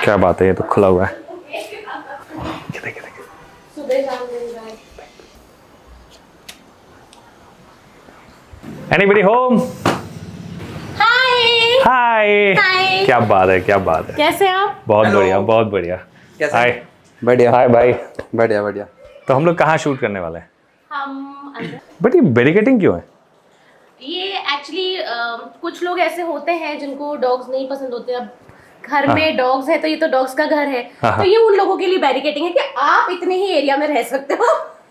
क्या बात है, ये तो खुला हुआ है। Anybody home? हाय हाय। क्या बात है, क्या बात है। कैसे आप? बहुत बढ़िया, बहुत बढ़िया। कैसे? हाय। बढ़िया। हाय भाई। बढ़िया बढ़िया। तो हम लोग कहाँ शूट करने वाले हैं? हम अंदर। बट ये बैरिकेडिंग क्यों है? ये एक्चुअली कुछ लोग ऐसे होते हैं जिनको डॉग्स नहीं पसंद होते। अब घर में डॉग्स है तो ये तो डॉग्स का घर है, तो ये उन लोगों के लिए बैरिकेडिंग है कि आप इतने ही एरिया में रह सकते हो।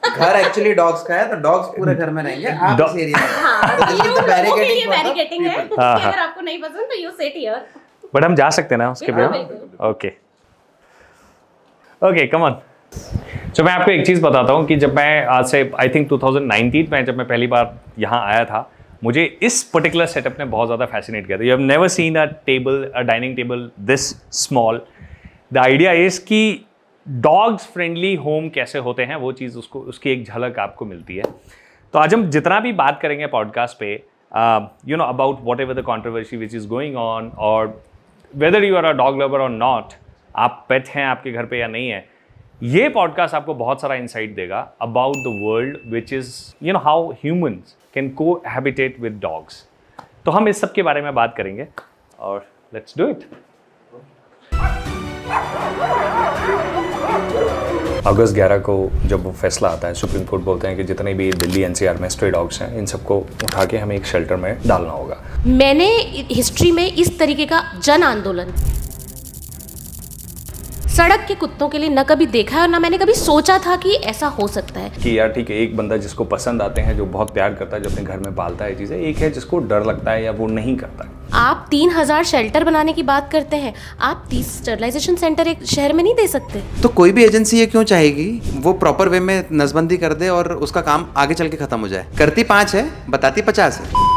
घर एक्चुअली डॉग्स का है तो डॉग्स पूरे घर में रहेंगे, आप इस एरिया में। हाँ, तो ये उन लोगों के लिए बैरिकेडिंग बैरिकेडिंग है कि हाँ, अगर आपको नहीं पसंद तो यू सिट हियर। बट हम जा सकते हैं ना उसके बिल्कुल, लिए? बिल्कुल। Okay okay, come on. तो मैं आपको एक चीज़ बताता हूँ कि जब मैं आज से आई थिंक 2019 में जब मैं पहली बार यहाँ आया था, मुझे इस पर्टिकुलर सेटअप ने बहुत ज़्यादा फैसिनेट किया था। You have never seen a table, a dining table this small. The idea is कि डॉग्स फ्रेंडली होम कैसे होते हैं, वो चीज़ उसकी एक झलक आपको मिलती है। तो आज हम जितना भी बात करेंगे पॉडकास्ट पे, you know, about whatever the controversy which is going on, और whether you are a dog lover और नॉट, आप पेट हैं आपके घर पे या नहीं है, ये पॉडकास्ट आपको बहुत सारा इंसाइट देगा about the world which is, you know, how humans can को हैबिटेट विद डॉग्स। तो हम इस सब के बारे में बात करेंगे और लेट्स डू इट। अगस्त 11 को जब वो फैसला आता है, सुप्रीम कोर्ट बोलते हैं कि जितने भी दिल्ली एनसीआर में स्ट्रे डॉग्स हैं, इन सबको उठा के हमें एक शेल्टर में डालना होगा। मैंने हिस्ट्री में इस तरीके का जन आंदोलन सड़क के कुत्तों के लिए न कभी देखा है और ना मैंने कभी सोचा था कि ऐसा हो सकता है। कि यार ठीक है, एक बंदा जिसको पसंद आते हैं, जो बहुत प्यार करता है, जो अपने घर में पालता है चीज़ें, एक है जिसको डर लगता है या वो नहीं करता है। आप 3000 शेल्टर बनाने की बात करते हैं, आप 30 स्टरलाइजेशन सेंटर एक शहर में नहीं दे सकते? तो कोई भी एजेंसी ये क्यों चाहेगी वो प्रॉपर वे में नसबंदी कर दे और उसका काम आगे चल के खत्म हो जाए? करती 5 है, बताती 50 है।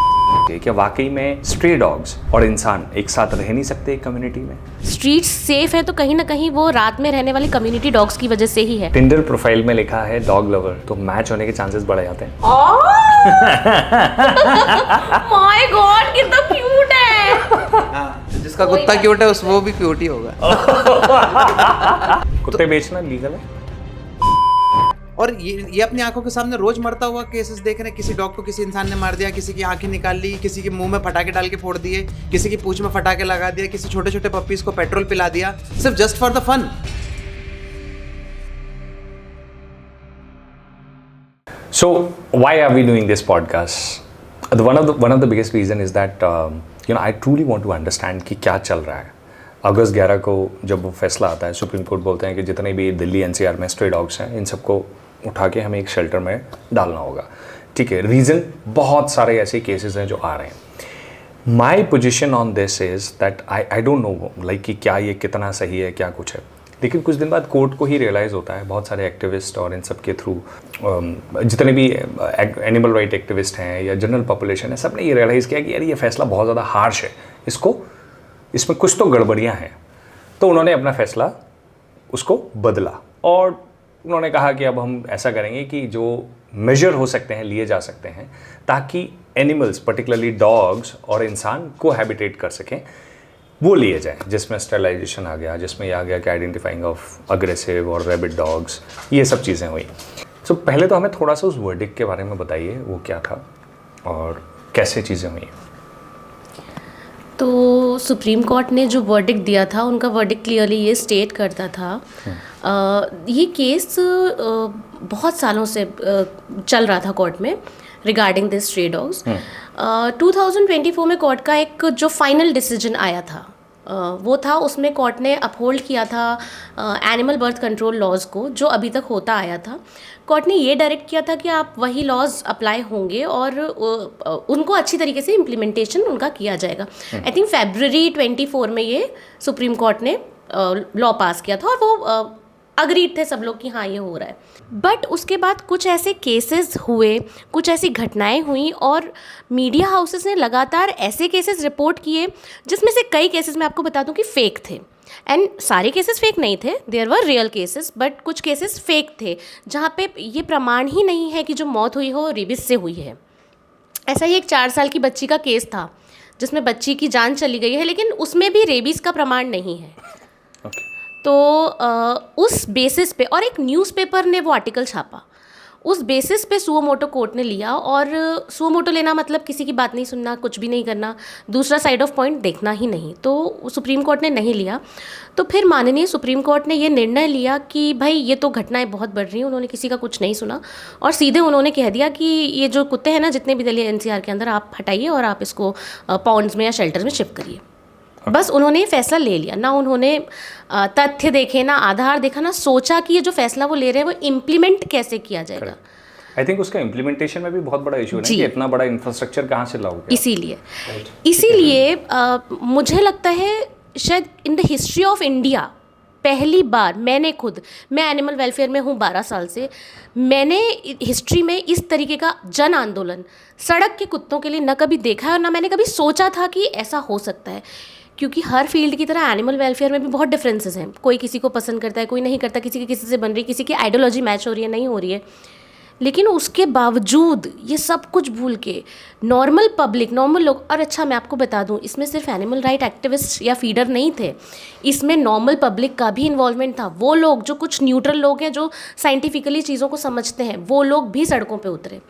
क्या वाकई में स्ट्रे डॉग्स और इंसान एक साथ रह नहीं सकते एक कम्युनिटी में? स्ट्रीट सेफ है तो कहीं ना कहीं वो रात में रहने वाली कम्युनिटी डॉग्स की वजह से ही है। टिंडर प्रोफाइल में लिखा है डॉग लवर, तो मैच होने के चांसेस बढ़ जाते हैं। माय गॉड, कितना क्यूट है। हाँ, जिसका कुत्ता क्यूट है वो भी क्यूट ही होगा। कुत्ते बेचना लीगल है? और ये अपनी आंखों के सामने रोज मरता हुआ केसेस देख रहे हैं। किसी डॉग को किसी इंसान ने मार दिया, किसी की आंखें निकाल ली, किसी के मुंह में फटाके डाल के फोड़ दिए, किसी की पूंछ में फटाके लगा दिए, किसी छोटे छोटे पप्पीज को पेट्रोल पिला दिया, सिर्फ just for the fun. So why are we doing this podcast? One of the biggest reason is that you know, I truly want to understand कि क्या चल रहा है। अगस्त 11 को जब वो फैसला आता है, सुप्रीम कोर्ट बोलते हैं कि जितने भी दिल्ली एनसीआर में स्ट्रे डॉग्स हैं, इन सबको उठा के हमें एक शेल्टर में डालना होगा। ठीक है, रीज़न बहुत सारे ऐसे केसेस हैं जो आ रहे हैं। My position on this is that I don't know like कि क्या ये कितना सही है, क्या कुछ है। लेकिन कुछ दिन बाद कोर्ट को ही रियलाइज़ होता है, बहुत सारे एक्टिविस्ट और इन सब के थ्रू जितने भी एनिमल राइट एक्टिविस्ट हैं या जनरल पॉपुलेशन है, सब ने ये रियलाइज़ किया कि यार ये फैसला बहुत ज़्यादा हार्श है, इसमें कुछ तो गड़बड़ियाँ हैं। तो उन्होंने अपना फैसला उसको बदला और उन्होंने कहा कि अब हम ऐसा करेंगे कि जो मेजर हो सकते हैं लिए जा सकते हैं, ताकि एनिमल्स पर्टिकुलरली डॉग्स और इंसान को हैबिटेट कर सकें, वो लिए जाएं। जिसमें स्टरलाइजेशन आ गया, जिसमें ये आ गया कि आइडेंटिफाइंग ऑफ अग्रेसिव और रैबिट डॉग्स, ये सब चीज़ें हुई। सो पहले तो हमें थोड़ा सा उस वर्डिक्ट के बारे में बताइए, वो क्या था और कैसे चीज़ें हुई। तो सुप्रीम कोर्ट ने जो वर्डिक्ट दिया था, उनका वर्डिक्ट क्लियरली ये स्टेट करता था, ये केस बहुत सालों से चल रहा था कोर्ट में रिगार्डिंग दिस स्ट्रे डॉग्स। 2024 में कोर्ट का एक जो फाइनल डिसीजन आया था वो था, उसमें कोर्ट ने अपहोल्ड किया था एनिमल बर्थ कंट्रोल लॉज को, जो अभी तक होता आया था। कोर्ट ने ये डायरेक्ट किया था कि आप वही लॉज अप्लाई होंगे और उनको अच्छी तरीके से इम्प्लीमेंटेशन उनका किया जाएगा। आई थिंक February 24 में ये सुप्रीम कोर्ट ने लॉ पास किया था और वो अग्रीड थे सब लोग कि हाँ ये हो रहा है। बट उसके बाद कुछ ऐसे केसेस हुए, कुछ ऐसी घटनाएं हुई और मीडिया हाउसेस ने लगातार ऐसे केसेस रिपोर्ट किए जिसमें से कई केसेस मैं आपको बता दूं कि फेक थे। एंड सारे केसेस फेक नहीं थे, there were real cases, but कुछ केसेस फेक थे जहाँ पे ये प्रमाण ही नहीं है कि जो मौत हुई हो रेबिस से हुई है। ऐसा ही एक 4 साल की बच्ची का केस था जिसमें बच्ची की जान चली गई है, लेकिन उसमें भी रेबीज़ का प्रमाण नहीं है। तो उस बेसिस पे, और एक न्यूज़पेपर ने वो आर्टिकल छापा, उस बेसिस पे सुओमोटो कोर्ट ने लिया। और सुओमोटो लेना मतलब किसी की बात नहीं सुनना, कुछ भी नहीं करना, दूसरा साइड ऑफ पॉइंट देखना ही नहीं। तो सुप्रीम कोर्ट ने नहीं लिया। तो फिर माननीय सुप्रीम कोर्ट ने ये निर्णय लिया कि भाई ये तो घटनाएं बहुत बढ़ रही हैं, उन्होंने किसी का कुछ नहीं सुना और सीधे उन्होंने कह दिया कि ये जो कुत्ते हैं ना, जितने भी दिल्ली एनसीआर के अंदर, आप हटाइए और आप इसको पॉन्ड्स में या शेल्टर्स में शिफ्ट करिए। बस उन्होंने ये फैसला ले लिया। ना उन्होंने तथ्य देखे, ना आधार देखा, ना सोचा कि ये जो फैसला वो ले रहे हैं वो इम्प्लीमेंट कैसे किया जाएगा। आई थिंक उसका इम्प्लीमेंटेशन में भी बहुत बड़ा इशू है ना, कि इतना बड़ा इंफ्रास्ट्रक्चर कहाँ से लाओगे। इसीलिए मुझे लगता है शायद in the history of India पहली बार मैं एनिमल वेलफेयर में हूँ 12 साल से, मैंने हिस्ट्री में इस तरीके का जन आंदोलन सड़क के कुत्तों के लिए न कभी देखा है और ना मैंने कभी सोचा था कि ऐसा हो सकता है। क्योंकि हर फील्ड की तरह एनिमल वेलफेयर में भी बहुत डिफरेंसेस हैं। कोई किसी को पसंद करता है, कोई नहीं करता, किसी की किसी से बन रही, किसी की आइडियोलॉजी मैच हो रही है, नहीं हो रही है। लेकिन उसके बावजूद ये सब कुछ भूल के नॉर्मल पब्लिक, नॉर्मल लोग, और अच्छा मैं आपको बता दूं, इसमें सिर्फ एनिमल राइट एक्टिविस्ट या फीडर नहीं थे, इसमें नॉर्मल पब्लिक का भी इन्वॉल्वमेंट था। वो लोग जो कुछ न्यूट्रल लोग हैं, जो साइंटिफिकली चीज़ों को समझते हैं, वो लोग भी सड़कों पे उतरे।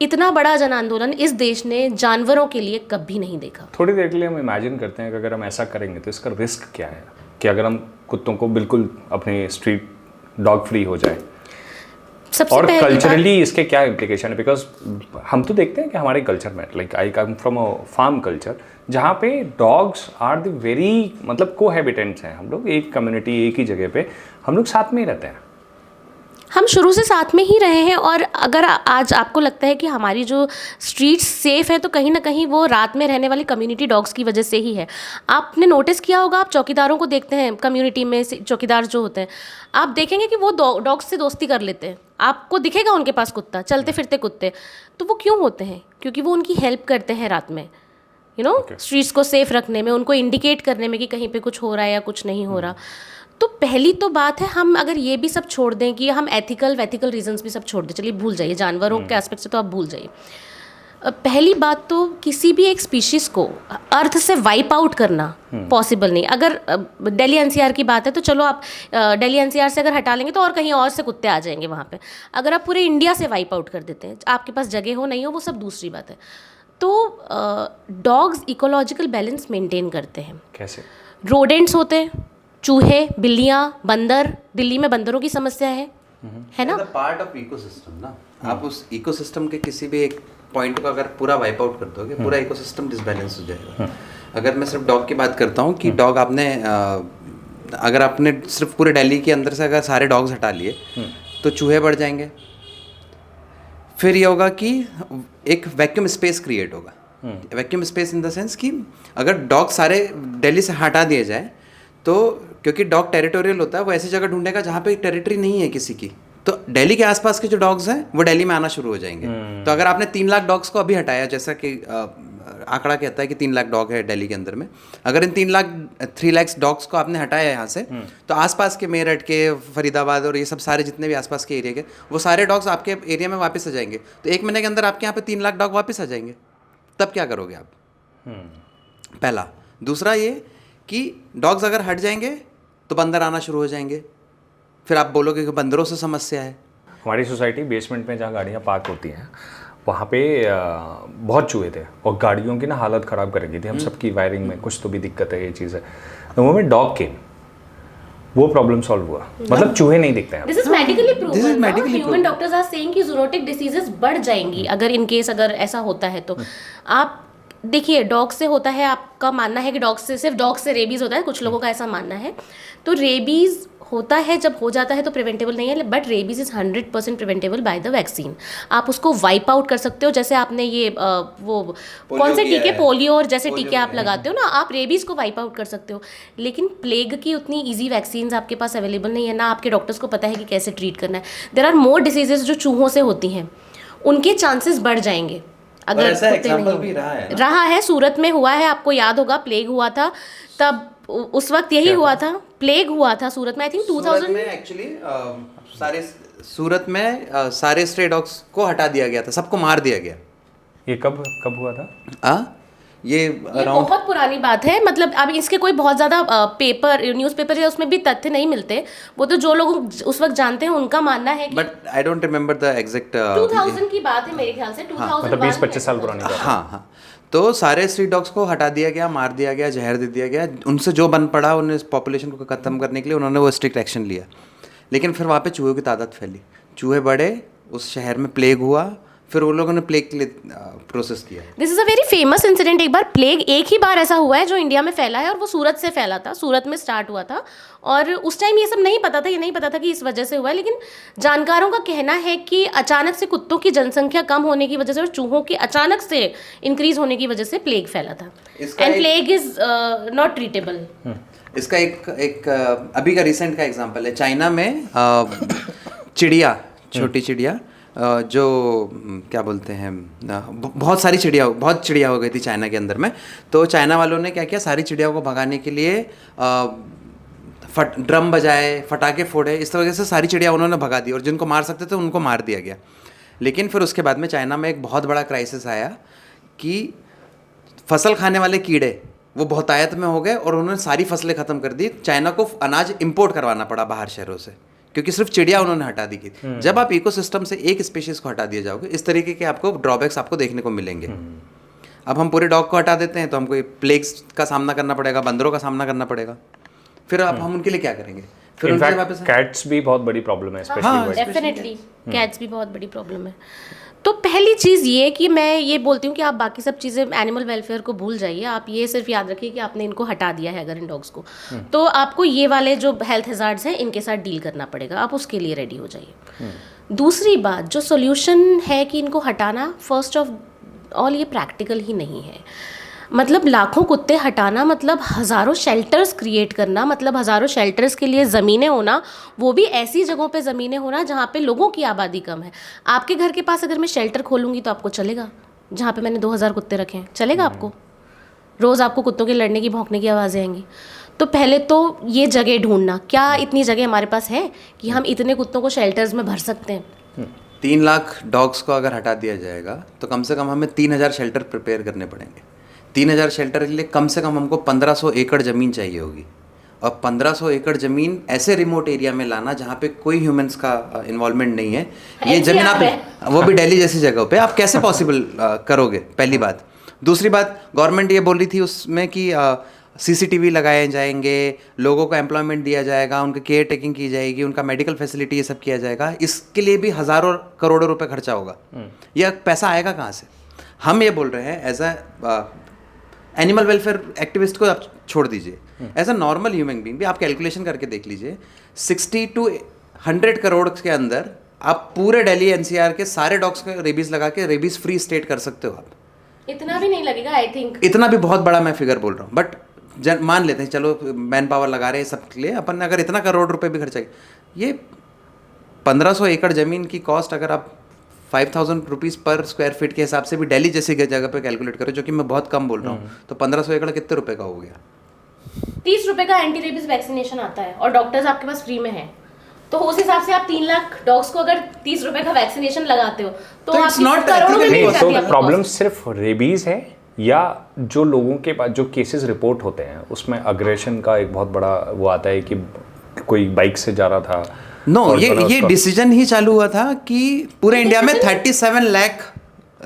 इतना बड़ा जन आंदोलन इस देश ने जानवरों के लिए कभी नहीं देखा। थोड़ी देर के लिए हम इमेजिन करते हैं कि अगर हम ऐसा करेंगे तो इसका रिस्क क्या है, कि अगर हम कुत्तों को बिल्कुल अपने स्ट्रीट डॉग फ्री हो जाए, और कल्चरली इसके क्या इम्प्लीकेशन है। बिकॉज हम तो देखते हैं कि हमारे कल्चर में, like I come from a farm culture, जहाँ पे डॉग्स आर द वेरी, मतलब कोहैबिटेंट्स हैं। हम लोग एक कम्युनिटी, एक ही जगह पे हम लोग साथ में ही रहते हैं। हम शुरू से साथ में ही रहे हैं। और अगर आज आपको लगता है कि हमारी जो स्ट्रीट्स सेफ़ है, तो कहीं ना कहीं वो रात में रहने वाली कम्युनिटी डॉग्स की वजह से ही है। आपने नोटिस किया होगा, आप चौकीदारों को देखते हैं, कम्युनिटी में चौकीदार जो होते हैं, आप देखेंगे कि वो डॉग्स से दोस्ती कर लेते हैं। आपको दिखेगा उनके पास कुत्ता, चलते फिरते कुत्ते। तो वो क्यों होते हैं? क्योंकि वो उनकी हेल्प करते हैं रात में, स्ट्रीट्स को सेफ रखने में, उनको इंडिकेट करने में कि कहीं पे कुछ हो रहा है या कुछ नहीं हो रहा। तो पहली तो बात है, हम अगर ये भी सब छोड़ दें कि हम एथिकल रीजंस भी सब छोड़ दें, चलिए भूल जाइए, जानवरों के एस्पेक्ट से तो आप भूल जाइए। पहली बात तो किसी भी एक स्पीशीज़ को अर्थ से वाइप आउट करना पॉसिबल नहीं। अगर दिल्ली एनसीआर की बात है तो चलो आप दिल्ली एनसीआर से अगर हटा लेंगे तो और कहीं और से कुत्ते आ जाएंगे वहाँ पे। अगर आप पूरे इंडिया से वाइप आउट कर देते हैं, आपके पास जगह हो नहीं हो, वो सब दूसरी बात है। तो डॉग्स इकोलॉजिकल बैलेंस मेंटेन करते हैं। कैसे? रोडेंट्स होते हैं, चूहे, बिल्लियाँ, बंदर। दिल्ली में बंदरों की समस्या है ना। पार्ट ऑफ इकोसिस्टम ना। आप उस इकोसिस्टम के किसी भी एक पॉइंट को अगर पूरा वाइप आउट कर दोगे, पूरा इकोसिस्टम डिसबैलेंस हो जाएगा। अगर मैं सिर्फ डॉग की बात करता हूँ कि डॉग आपने अगर आपने सिर्फ पूरे दिल्ली के अंदर से अगर सारे डॉग्स हटा लिए तो चूहे बढ़ जाएंगे। फिर ये होगा कि एक वैक्यूम स्पेस क्रिएट होगा। Vacuum space in the sense कि अगर डॉग सारे दिल्ली से हटा दिए जाए तो, क्योंकि डॉग टेरिटोरियल होता है, वो ऐसी जगह ढूंढेगा जहाँ पे टेरिटरी नहीं है किसी की, तो दिल्ली के आसपास के जो डॉग्स हैं वो दिल्ली में आना शुरू हो जाएंगे। तो अगर आपने 3 लाख डॉग्स को अभी हटाया, जैसा कि आंकड़ा कहता है कि 3 लाख डॉग है दिल्ली के अंदर में, अगर इन 3 लाख डॉग्स को आपने हटाया यहाँ से, तो आसपास के मेरठ के, फरीदाबाद और ये सब सारे जितने भी आसपास के एरिया के, वो सारे डॉग्स आपके एरिया में वापस आ जाएंगे। तो 1 महीने के अंदर आपके यहाँ पे 3 लाख डॉग वापस आ जाएंगे। तब क्या करोगे आप? पहला। दूसरा ये कि डॉग्स अगर हट जाएंगे तो बंदर आना शुरू हो जाएंगे। फिर आप बोलोगे कि बंदरों से समस्या है। हमारी सोसाइटी बेसमेंट में जहाँ गाड़ियाँ पार्क होती हैं, वहाँ पे बहुत चूहे थे और गाड़ियों की ना हालत ख़राब कर रही थी। हम सबकी वायरिंग में कुछ तो भी दिक्कत है, ये चीज़ है। तो वो में डॉग केम, वो प्रॉब्लम सॉल्व हुआ। मतलब चूहे नहीं दिखते हैं। This is medically proven. Human doctors are saying कि जूनोटिक डिसीजेस बढ़ जाएंगी अगर इन केस अगर ऐसा होता है तो। आप देखिए, डॉग से होता है, आपका मानना है कि डॉग से, सिर्फ डॉग से रेबीज़ होता है, कुछ लोगों का ऐसा मानना है। तो रेबीज़ होता है, जब हो जाता है तो प्रिवेंटेबल नहीं है, but rabies is 100% preventable by the vaccine. आप उसको वाइप आउट कर सकते हो। जैसे आपने ये वो कौन से टीके, पोलियो और जैसे टीके आप लगाते हो ना, आप रेबीज़ को वाइप आउट कर सकते हो। लेकिन प्लेग की उतनी ईजी वैक्सीन आपके पास अवेलेबल नहीं है, ना आपके डॉक्टर्स को पता है कि कैसे ट्रीट करना है। देयर आर मोर डिसीजेज जो चूहों से होती हैं, उनके चांसेस बढ़ जाएंगे अगर ऐसा एग्जांपल भी रहा है। सूरत में हुआ है, आपको याद होगा, प्लेग हुआ था तब, उस वक्त यही हुआ था, प्लेग हुआ था सूरत में। आई थिंक 2000 में एक्चुअली सूरत में सारे स्ट्रे डॉग्स को हटा दिया गया था, सबको मार दिया गया। ये कब हुआ था? ये ये अराउंड बहुत पुरानी बात है, मतलब अब इसके कोई बहुत ज़्यादा पेपर न्यूज़पेपर या उसमें भी तथ्य नहीं मिलते। वो तो जो लोग उस वक्त जानते हैं उनका मानना है कि but I don't remember the exact 2000 की बात है मेरे ख्याल से, 2001 मतलब 20-25 साल पुरानी बात है। हाँ हाँ। तो सारे स्ट्रीट डॉग्स को हटा दिया गया, मार दिया गया, जहर दे दिया गया, उनसे जो बन पड़ा उन्हें पॉपुलेशन को ख़त्म करने के लिए उन्होंने वो स्ट्रिक्ट एक्शन लिया। लेकिन फिर वहाँ पे चूहों की तादाद फैली, चूहे बढ़े, उस शहर में प्लेग हुआ, फिर वो लोगों ने प्लेग के लिए प्रोसेस किया। This is a very famous incident. एक बार प्लेग एक ही बार ऐसा हुआ है जो इंडिया में फैला है, और वो सूरत से फैला था, सूरत में स्टार्ट हुआ था। और उस टाइम ये सब नहीं पता था, ये नहीं पता था कि इस वजह से हुआ है, लेकिन जानकारों का कहना है कि अचानक से कुत्तों की जनसंख्या कम होने की वजह से और चूहों की अचानक से इंक्रीज होने की वजह से प्लेग फैला था। इसका एंड एक- प्लेग इज नॉट ट्रीटेबल। इसका एक अभी का रिसेंट का एग्जांपल है, चाइना में चिड़िया, छोटी चिड़िया, जो क्या बोलते हैं, बहुत सारी चिड़िया, बहुत चिड़िया हो गई थी चाइना के अंदर में। तो चाइना वालों ने क्या किया, सारी चिड़ियाओं को भगाने के लिए ड्रम बजाए, फटाके फोड़े, इस तरह से सारी चिड़िया उन्होंने भगा दी, और जिनको मार सकते थे उनको मार दिया गया। लेकिन फिर उसके बाद में चाइना में एक बहुत बड़ा क्राइसिस आया कि फसल खाने वाले कीड़े वो बहुतायत में हो गए, और उन्होंने सारी फसलें ख़त्म कर दी। चाइना को अनाज इंपोर्ट करवाना पड़ा बाहर शहरों से, क्योंकि सिर्फ चिड़िया उन्होंने हटा दी थी। जब आप इकोसिस्टम से एक स्पीशीज़ को हटा दिए जाओगे, इस तरीके के आपको ड्रॉबैक्स आपको देखने को मिलेंगे। अब हम पूरे डॉग को हटा देते हैं तो हमको ये प्लेग्स का सामना करना पड़ेगा, बंदरों का सामना करना पड़ेगा, फिर अब हम उनके लिए क्या करेंगे? फिर उनके इनफैक्ट वापस कैट्स भी बहुत बड़ी प्रॉब्लम है, स्पेशली डेफिनेटली कैट्स भी बहुत बड़ी प्रॉब्लम है। तो पहली चीज़ ये कि मैं ये बोलती हूँ कि आप बाकी सब चीज़ें एनिमल वेलफेयर को भूल जाइए, आप ये सिर्फ याद रखिए कि आपने इनको हटा दिया है अगर इन डॉग्स को, तो आपको ये वाले जो हेल्थ हज़ार्ड्स हैं इनके साथ डील करना पड़ेगा, आप उसके लिए रेडी हो जाइए। दूसरी बात, जो सोल्यूशन है कि इनको हटाना, फर्स्ट ऑफ ऑल ये प्रैक्टिकल ही नहीं है। मतलब लाखों कुत्ते हटाना मतलब हज़ारों शेल्टर्स क्रिएट करना, मतलब हज़ारों शेल्टर्स के लिए ज़मीनें होना, वो भी ऐसी जगहों पे ज़मीनें होना जहाँ पे लोगों की आबादी कम है। आपके घर के पास अगर मैं शेल्टर खोलूँगी तो आपको चलेगा? जहाँ पे मैंने 2000 कुत्ते रखे हैं, चलेगा आपको? रोज़ आपको कुत्तों के लड़ने की, भौंकने की आवाज़ें आएंगी। तो पहले तो ये जगह ढूंढना, क्या इतनी जगह हमारे पास है कि हम इतने कुत्तों को शेल्टर्स में भर सकते हैं? 3 लाख डॉग्स को अगर हटा दिया जाएगा तो कम से कम हमें 3000 शेल्टर प्रिपेयर करने पड़ेंगे। 3000 शेल्टर के लिए कम से कम हमको 1500 एकड़ ज़मीन चाहिए होगी, और 1500 एकड़ ज़मीन ऐसे रिमोट एरिया में लाना जहाँ पे कोई ह्यूमंस का इन्वॉल्वमेंट नहीं है। ये ज़मीन आप, वो भी दिल्ली जैसी जगह पे, आप कैसे पॉसिबल करोगे? पहली बात। दूसरी बात, गवर्नमेंट ये बोल रही थी उसमें कि CCTV लगाए जाएंगे, लोगों को एम्प्लॉयमेंट दिया जाएगा, उनकी केयर टेकिंग की जाएगी, उनका मेडिकल फैसिलिटी, ये सब किया जाएगा। इसके लिए भी हज़ारों करोड़ों रुपए खर्चा होगा। यह पैसा आएगा कहाँ से? हम ये बोल रहे हैं as a animal welfare activist को आप छोड़ दीजिए, as a normal human being भी आप कैलकुलेशन करके देख लीजिए, 60 to 100 करोड़ के अंदर आप पूरे दिल्ली NCR के सारे डॉग्स को रेबीज लगा के रेबीज फ्री स्टेट कर सकते हो आप। इतना भी नहीं लगेगा आई थिंक। इतना भी बहुत बड़ा मैं फिगर बोल रहा हूँ, बट मान लेते हैं, चलो मैन पावर लगा रहे हैं सब के लिए, अपन अगर इतना करोड़ रुपए भी खर्चा, ये 1500 एकड़ ज़मीन की कॉस्ट अगर आप 5000 रुपीज़ पर स्क्वायर फीट के हिसाब से भी दिल्ली जैसी जगह पे कैलकुलेट करो, जो कि मैं बहुत कम बोल रहा हूँ, तो 1500 एकड़ कितने रुपए का हो गया? 30 रुपए का एंटी रेबीज वैक्सीनेशन आता है और डॉक्टर्स आपके पास फ्री में है, तो उस हिसाब से आप 3 लाख डॉग्स को अगर 30 रुपए का वैक्सीनेशन लगाते हो तो तो आप it's not करोड़ों में ethical. मिल नहीं, जाती है तो आपको प्रॉब्लम cost। सिर्फ रेबीज है या जो लोगों के पास जो केसेस रिपोर्ट होते हैं उसमें अग्रेशन का एक बहुत बड़ा वो आता है कि कोई बाइक से जा रहा था। नो और ये बना उसका- डिसीजन ही चालू हुआ था कि पूरे इंडिया में 37 लाख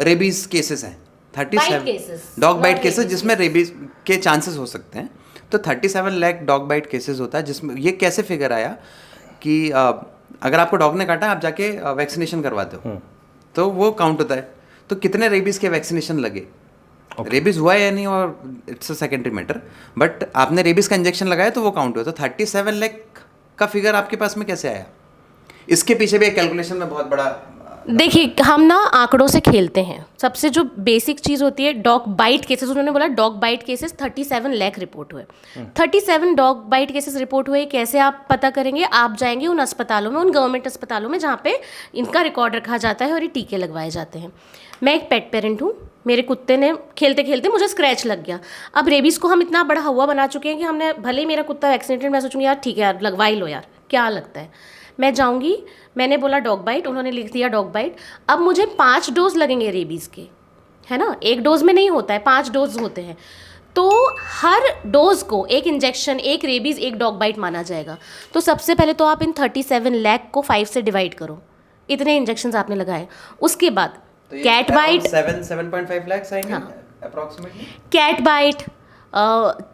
रेबीज केसेस हैं। Bite 37 cases, dog not bite cases rabies जिसमें रेबीज के चांसेस हो सकते हैं। तो 37 लाख डॉग बाइट केसेस होता है, जिसमें ये कैसे फिगर आया कि अगर आपको डॉग ने काटा आप जाके वैक्सीनेशन करवाते हो तो वो काउंट होता है। तो कितने रेबीज के वैक्सीनेशन लगे, रेबीज हुआ है या नहीं, और it's a secondary matter, but आपने रेबीज का इंजेक्शन लगाया तो वो काउंट हुआ। तो 37 लाख का फिगर आपके पास में कैसे आया? इसके पीछे भी एक कैलकुलेशन में बहुत बड़ा देखिए, हम ना आंकड़ों से खेलते हैं। सबसे जो बेसिक चीज़ होती है डॉग बाइट केसेस, उन्होंने बोला dog bite cases 37 lakh report हुए। 37 डॉग बाइट केसेस रिपोर्ट हुए, कैसे आप पता करेंगे? आप जाएंगे उन अस्पतालों में, उन गवर्नमेंट अस्पतालों में जहाँ पे इनका रिकॉर्ड रखा जाता है और ये टीके लगवाए जाते हैं। मैं एक पेट पेरेंट हूँ, मेरे कुत्ते ने खेलते खेलते मुझे स्क्रैच लग गया। अब रेबीज़ को हम इतना बड़ा हुआ बना चुके हैं कि हमने, भले ही मेरा कुत्ता वैक्सीनेटेड, मैं सोचूंगी यार ठीक है यार लगवा ही लो यार, क्या लगता है। मैं जाऊंगी, मैंने बोला डॉग बाइट, उन्होंने लिख दिया डॉग बाइट। अब मुझे 5 डोज लगेंगे रेबीज़ के, है ना, एक डोज में नहीं होता है, 5 डोज होते हैं, तो हर डोज को एक इंजेक्शन, एक रेबीज़, एक डॉग बाइट माना जाएगा। तो सबसे पहले तो आप इन 37 लाख को 5 से डिवाइड करो, इतने इंजेक्शंस आपने लगाए। उसके बाद कैट बाइट 7.5 लाख आएंगे अप्रॉक्सीमेटली। कैट बाइट,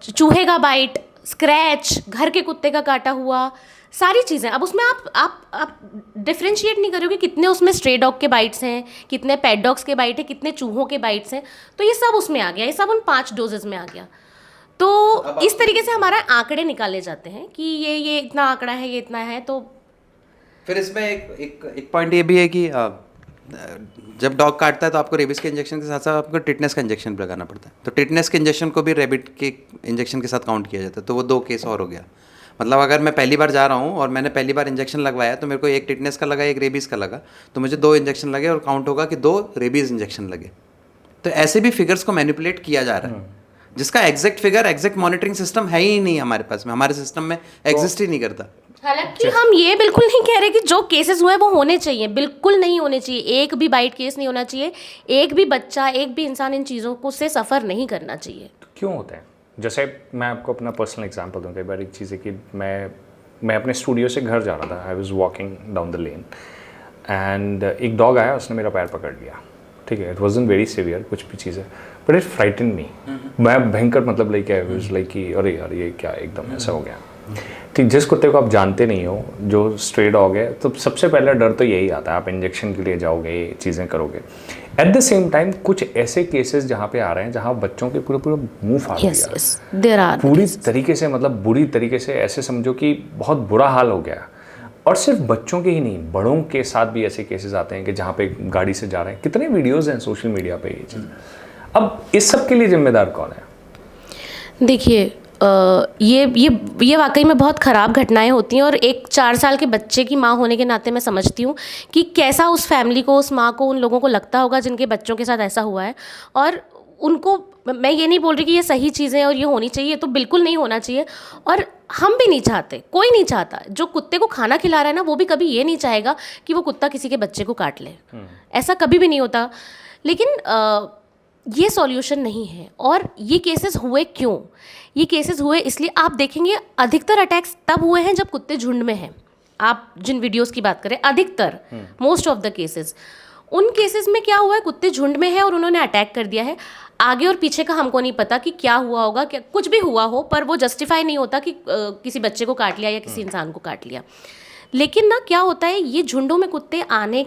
चूहे का बाइट, स्क्रैच, घर के कुत्ते का काटा हुआ, सारी चीज़ें। अब उसमें आप डिफ्रेंशिएट नहीं करोगे कितने उसमें स्ट्रे डॉग के बाइट्स हैं, कितने पेट डॉग्स के बाइट हैं, कितने चूहों के बाइट्स हैं, तो ये सब उसमें आ गया, ये सब उन 5 डोजेज में आ गया। तो इस तरीके से हमारा आंकड़े निकाले जाते हैं कि ये इतना आंकड़ा है, ये इतना है। तो फिर इसमें एक पॉइंट ये भी है कि जब डॉग काटता है तो आपको रेबिस के इंजेक्शन के साथ साथ आपको टिटनेस का इंजेक्शन भी लगाना पड़ता है। तो टिटनेस के इंजेक्शन को भी रेबिट के इंजेक्शन के साथ काउंट किया जाता है। तो वो 2 केस और हो गया। मतलब अगर मैं पहली बार जा रहा हूँ और मैंने पहली बार इंजेक्शन लगवाया तो मेरे को एक टिटनेस का लगा, एक रेबीज़ का लगा, तो मुझे 2 इंजेक्शन लगे और काउंट होगा कि 2 रेबीज़ इंजेक्शन लगे। तो ऐसे भी फिगर्स को मैनिपुलेट किया जा रहा है, जिसका exact figure, exact monitoring system है ही नहीं हमारे पास में, हमारे सिस्टम में एग्जिस्ट ही नहीं करता। हालांकि हम ये बिल्कुल नहीं कह रहे कि जो केसेस हुए वो होने चाहिए, बिल्कुल नहीं होने चाहिए। एक भी बाइट केस नहीं होना चाहिए, एक भी बच्चा, एक भी इंसान इन चीज़ों को से सफ़र नहीं करना चाहिए। तो क्यों होता है? जैसे मैं आपको अपना पर्सनल एग्जांपल दूँ। कई बार एक चीज़ है कि मैं अपने स्टूडियो से घर जा रहा था, I was walking down the lane and एक डॉग आया, उसने मेरा पैर पकड़ लिया। ठीक है, इट वाजंट वेरी सीवियर, कुछ भी चीज़ है, बट इट फ्राइटन मी। मैं भयंकर मतलब लाइक आई वाज लाइक कि अरे यार ये क्या एकदम ऐसा हो गया। ठीक, जिस कुत्ते को आप जानते नहीं हो, जो स्ट्रे डॉग है, तो सबसे पहला डर तो यही आता है, आप इंजेक्शन के लिए जाओगे, चीज़ें करोगे। एट द सेम टाइम कुछ ऐसे केसेस जहाँ पे आ रहे हैं जहाँ बच्चों के पूरे मुंह फाड़ दिया, पूरी तरीके से, मतलब बुरी तरीके से, ऐसे समझो कि बहुत बुरा हाल हो गया। और सिर्फ बच्चों के ही नहीं, बड़ों के साथ भी ऐसे केसेस आते हैं कि जहाँ पे गाड़ी से जा रहे हैं। कितने वीडियोज़ हैं सोशल मीडिया पे ये चीज़। अब इस सब के लिए जिम्मेदार कौन है? देखिए, ये वाकई में बहुत ख़राब घटनाएं होती हैं, और एक 4 साल के बच्चे की माँ होने के नाते मैं समझती हूँ कि कैसा उस फैमिली को, उस माँ को, उन लोगों को लगता होगा जिनके बच्चों के साथ ऐसा हुआ है। और उनको, मैं ये नहीं बोल रही कि ये सही चीज़ें और ये होनी चाहिए, तो बिल्कुल नहीं होना चाहिए, और हम भी नहीं चाहते, कोई नहीं चाहता। जो कुत्ते को खाना खिला रहा है ना, वो भी कभी ये नहीं चाहेगा कि वो कुत्ता किसी के बच्चे को काट ले, ऐसा कभी भी नहीं होता। लेकिन ये सॉल्यूशन नहीं है। और ये केसेस हुए क्यों? ये केसेस हुए इसलिए, आप देखेंगे अधिकतर अटैक्स तब हुए हैं जब कुत्ते झुंड में हैं। आप जिन वीडियोस की बात करें, अधिकतर, मोस्ट ऑफ द केसेस, उन केसेस में क्या हुआ है, कुत्ते झुंड में है और उन्होंने अटैक कर दिया है। आगे और पीछे का हमको नहीं पता कि क्या हुआ होगा, क्या कुछ भी हुआ हो, पर वो जस्टिफाई नहीं होता कि किसी बच्चे को काट लिया या किसी इंसान को काट लिया। लेकिन ना, क्या होता है, ये झुंडों में कुत्ते आने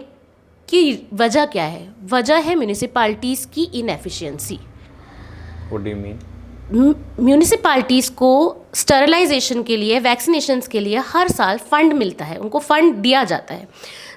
की वजह क्या है? वजह है म्यूनिसिपैलिटीज़ की inefficiency. What do you mean? Municipalities को स्टरलाइजेशन के लिए, वैक्सीनेशंस के लिए हर साल फंड मिलता है, उनको फंड दिया जाता है।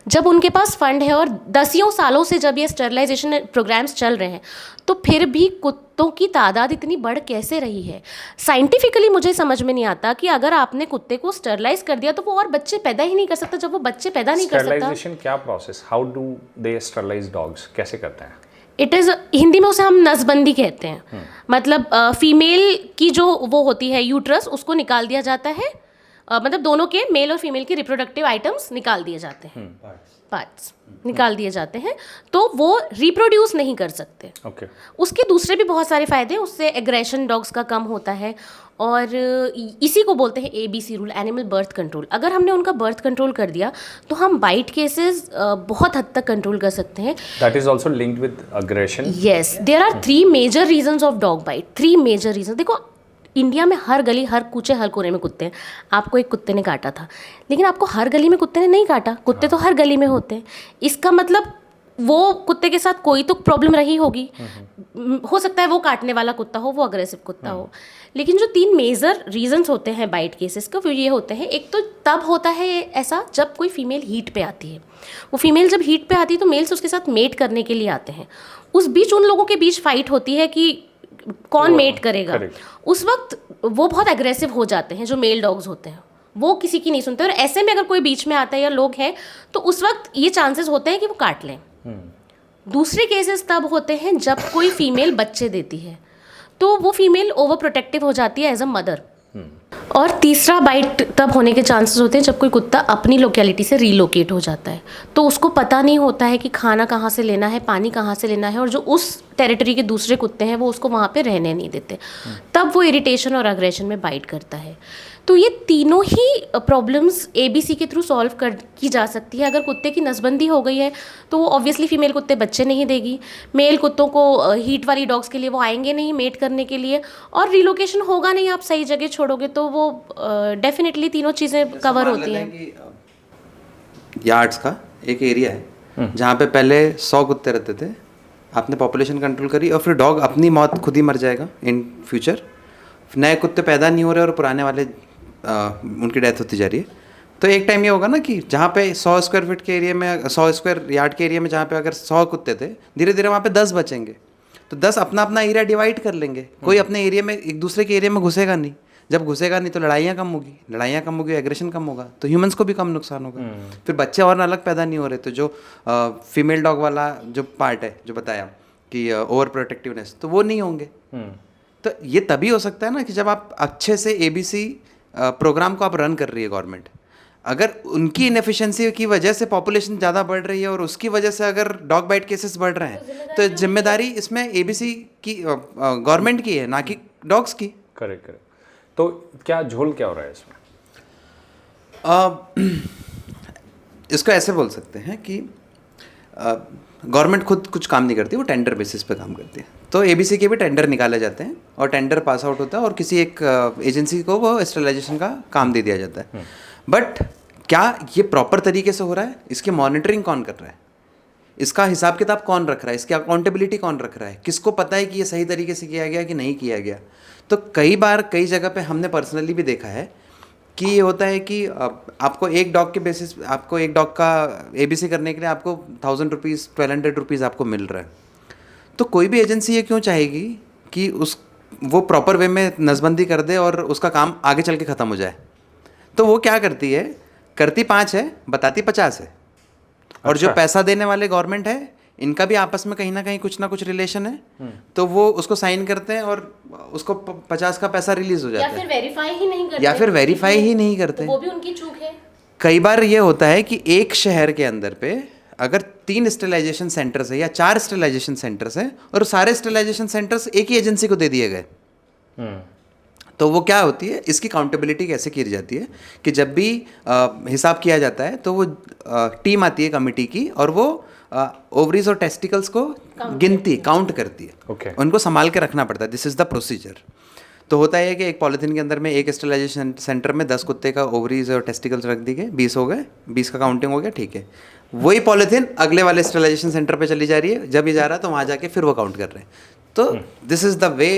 जब उनके पास फंड है और 10 सालों से जब ये स्टरलाइजेशन प्रोग्राम्स चल रहे हैं, तो फिर भी कुत्तों की तादाद इतनी बढ़ कैसे रही है? साइंटिफिकली मुझे समझ में नहीं आता कि अगर आपने कुत्ते को स्टरलाइज कर दिया तो वो और बच्चे पैदा ही नहीं कर सकता। जब वो बच्चे पैदा नहीं कर सकता, स्टरलाइजेशन क्या process? How do they sterilise dogs? कैसे करते हैं? इट इज़, हिंदी में उसे हम नसबंदी कहते हैं। मतलब फीमेल की जो वो होती है यूट्रस, उसको निकाल दिया जाता है। मतलब दोनों के, मेल और फीमेल के रिप्रोडक्टिव आइटम्स निकाल दिए जाते हैं, पार्ट्स निकाल दिए जाते हैं, तो वो रिप्रोड्यूस नहीं कर सकते। Okay. उसके दूसरे भी बहुत सारे फ़ायदे, उससे एग्रेशन डॉग्स का कम होता है, और इसी को बोलते हैं ABC rule, animal birth control. अगर हमने उनका बर्थ कंट्रोल कर दिया तो हम बाइट केसेस बहुत हद तक कंट्रोल कर सकते हैं। That is also linked with aggression. Yes, there are 3 major reasons of dog bite. 3 major reasons. देखो, इंडिया में हर गली, हर कूचे, हर कोने में कुत्ते हैं। आपको एक कुत्ते ने काटा था, लेकिन आपको हर गली में कुत्ते ने नहीं काटा। कुत्ते तो हर गली में होते हैं। इसका मतलब वो कुत्ते के साथ कोई तो प्रॉब्लम रही होगी। हो सकता है वो काटने वाला कुत्ता हो, वो अग्रेसिव कुत्ता हो। लेकिन जो 3 मेजर रीजंस होते हैं बाइट केसेस का, वो ये होते हैं। एक तो तब होता है ऐसा जब कोई फीमेल हीट पे आती है। वो फीमेल जब हीट पे आती है तो मेल्स उसके साथ मेट करने के लिए आते हैं। उस बीच उन लोगों के बीच फाइट होती है कि कौन मेट करेगा। उस वक्त वो बहुत एग्रेसिव हो जाते हैं, जो मेल डॉग्स होते हैं, वो किसी की नहीं सुनते। और ऐसे में अगर कोई बीच में आता है या लोग हैं, तो उस वक्त ये चांसेस होते हैं कि वो काट लें। दूसरे केसेस तब होते हैं जब कोई फीमेल बच्चे देती है, तो वो फीमेल ओवर प्रोटेक्टिव हो जाती है एज अ मदर। और तीसरा बाइट तब होने के चांसेस होते हैं जब कोई कुत्ता अपनी लोकेलिटी से रीलोकेट हो जाता है, तो उसको पता नहीं होता है कि खाना कहाँ से लेना है, पानी कहाँ से लेना है, और जो उस टेरिटरी के दूसरे कुत्ते हैं वो उसको वहाँ पे रहने नहीं देते, तब वो इरिटेशन और अग्रेशन में बाइट करता है। तो ये तीनों ही प्रॉब्लम्स ABC के थ्रू सॉल्व कर की जा सकती है। अगर कुत्ते की नसबंदी हो गई है तो वो ऑब्वियसली फीमेल कुत्ते बच्चे नहीं देगी, मेल कुत्तों को हीट वाली डॉग्स के लिए वो आएंगे नहीं मेट करने के लिए, और रिलोकेशन होगा नहीं, आप सही जगह छोड़ोगे तो वो डेफिनेटली तीनों चीज़ें कवर होती हैं। यार्ड्स का एक एरिया है जहाँ पे पहले 100 कुत्ते रहते थे, आपने पॉपुलेशन कंट्रोल करी और फिर डॉग अपनी मौत खुद ही मर जाएगा इन फ्यूचर, नए कुत्ते पैदा नहीं हो रहे और पुराने वाले उनकी डेथ होती जा रही है। तो एक टाइम ये होगा ना कि जहाँ पे 100 स्क्वायर फीट के एरिया में, 100 स्क्वायर यार्ड के एरिया में जहाँ पे अगर 100 कुत्ते थे, धीरे धीरे वहाँ पे 10 बचेंगे, तो 10 अपना अपना एरिया डिवाइड कर लेंगे, कोई अपने एरिया में एक दूसरे के एरिया में घुसेगा नहीं। जब घुसेगा नहीं तो लड़ाइयाँ कम होगी, एग्रेशन कम होगा, तो ह्यूमंस को भी कम नुकसान होगा। फिर बच्चे और अलग पैदा नहीं हो रहे, तो जो फीमेल डॉग वाला जो पार्ट है जो बताया कि ओवर प्रोटेक्टिवनेस, तो वो नहीं होंगे। तो ये तभी हो सकता है ना कि जब आप अच्छे से ABC प्रोग्राम को आप रन कर रही है गवर्नमेंट। अगर उनकी इनएफिशिएंसी की वजह से पॉपुलेशन ज़्यादा बढ़ रही है और उसकी वजह से अगर डॉग बाइट केसेस बढ़ रहे हैं, तो जिम्मेदारी इसमें ABC की गवर्नमेंट की है, ना कि डॉग्स की। करेक्ट। तो क्या झोल क्या हो रहा है इसमें? इसको ऐसे बोल सकते हैं कि गवर्नमेंट खुद कुछ काम नहीं करती, वो टेंडर बेसिस पे काम करती है। तो ABC के भी टेंडर निकाले जाते हैं और टेंडर पास आउट होता है और किसी एक एजेंसी को वो स्टेरिलाइजेशन का काम दे दिया जाता है। बट क्या ये प्रॉपर तरीके से हो रहा है? इसकी मॉनिटरिंग कौन कर रहा है? इसका हिसाब किताब कौन रख रहा है? इसकी अकाउंटेबिलिटी कौन रख रहा है? किसको पता है कि ये सही तरीके से किया गया कि नहीं किया गया? तो कई बार कई जगह पे हमने पर्सनली भी देखा है कि ये होता है कि आपको एक डॉग के बेसिस, आपको एक डॉग का ABC करने के लिए आपको 1000 रुपीज़ 1200 रुपीज़ आपको मिल रहा है। तो कोई भी एजेंसी ये क्यों चाहेगी कि वो प्रॉपर वे में नसबंदी कर दे और उसका काम आगे चल के ख़त्म हो जाए? तो वो क्या करती है, करती 5 है, बताती 50 है। और जो पैसा देने वाले गवर्नमेंट है, इनका भी आपस में कहीं ना कुछ रिलेशन है, तो वो उसको साइन करते हैं और उसको 50 का पैसा रिलीज हो जाता है, या फिर वेरीफाई ही नहीं करते, तो वो भी उनकी चूक है। कई बार ये होता है कि एक शहर के अंदर पे अगर 3 स्टेरिलाइजेशन सेंटर्स है या 4 स्टेरिलाइजेशन सेंटर्स है और सारे स्टेरिलाइजेशन सेंटर्स एक ही एजेंसी को दे दिए गए, तो वो क्या होती है, इसकी काउंटेबिलिटी कैसे की जाती है कि जब भी हिसाब किया जाता है तो वो टीम आती है कमेटी की और वो ओवरीज और टेस्टिकल्स को काउंट करती है। Okay. उनको संभाल के रखना पड़ता है। This is the procedure. तो होता है कि एक पॉलिथीन के अंदर में एक स्टेरिलाइजेशन सेंटर में 10 कुत्ते का ओवरीज और टेस्टिकल्स रख दी गए, 20 हो गए, 20 का काउंटिंग हो गया, ठीक है। वही पॉलिथीन अगले वाले स्टेरिलाइजेशन सेंटर पे चली जा रही है, जब ये जा रहा है तो वहाँ जाके फिर वो काउंट कर रहे हैं। तो this is the way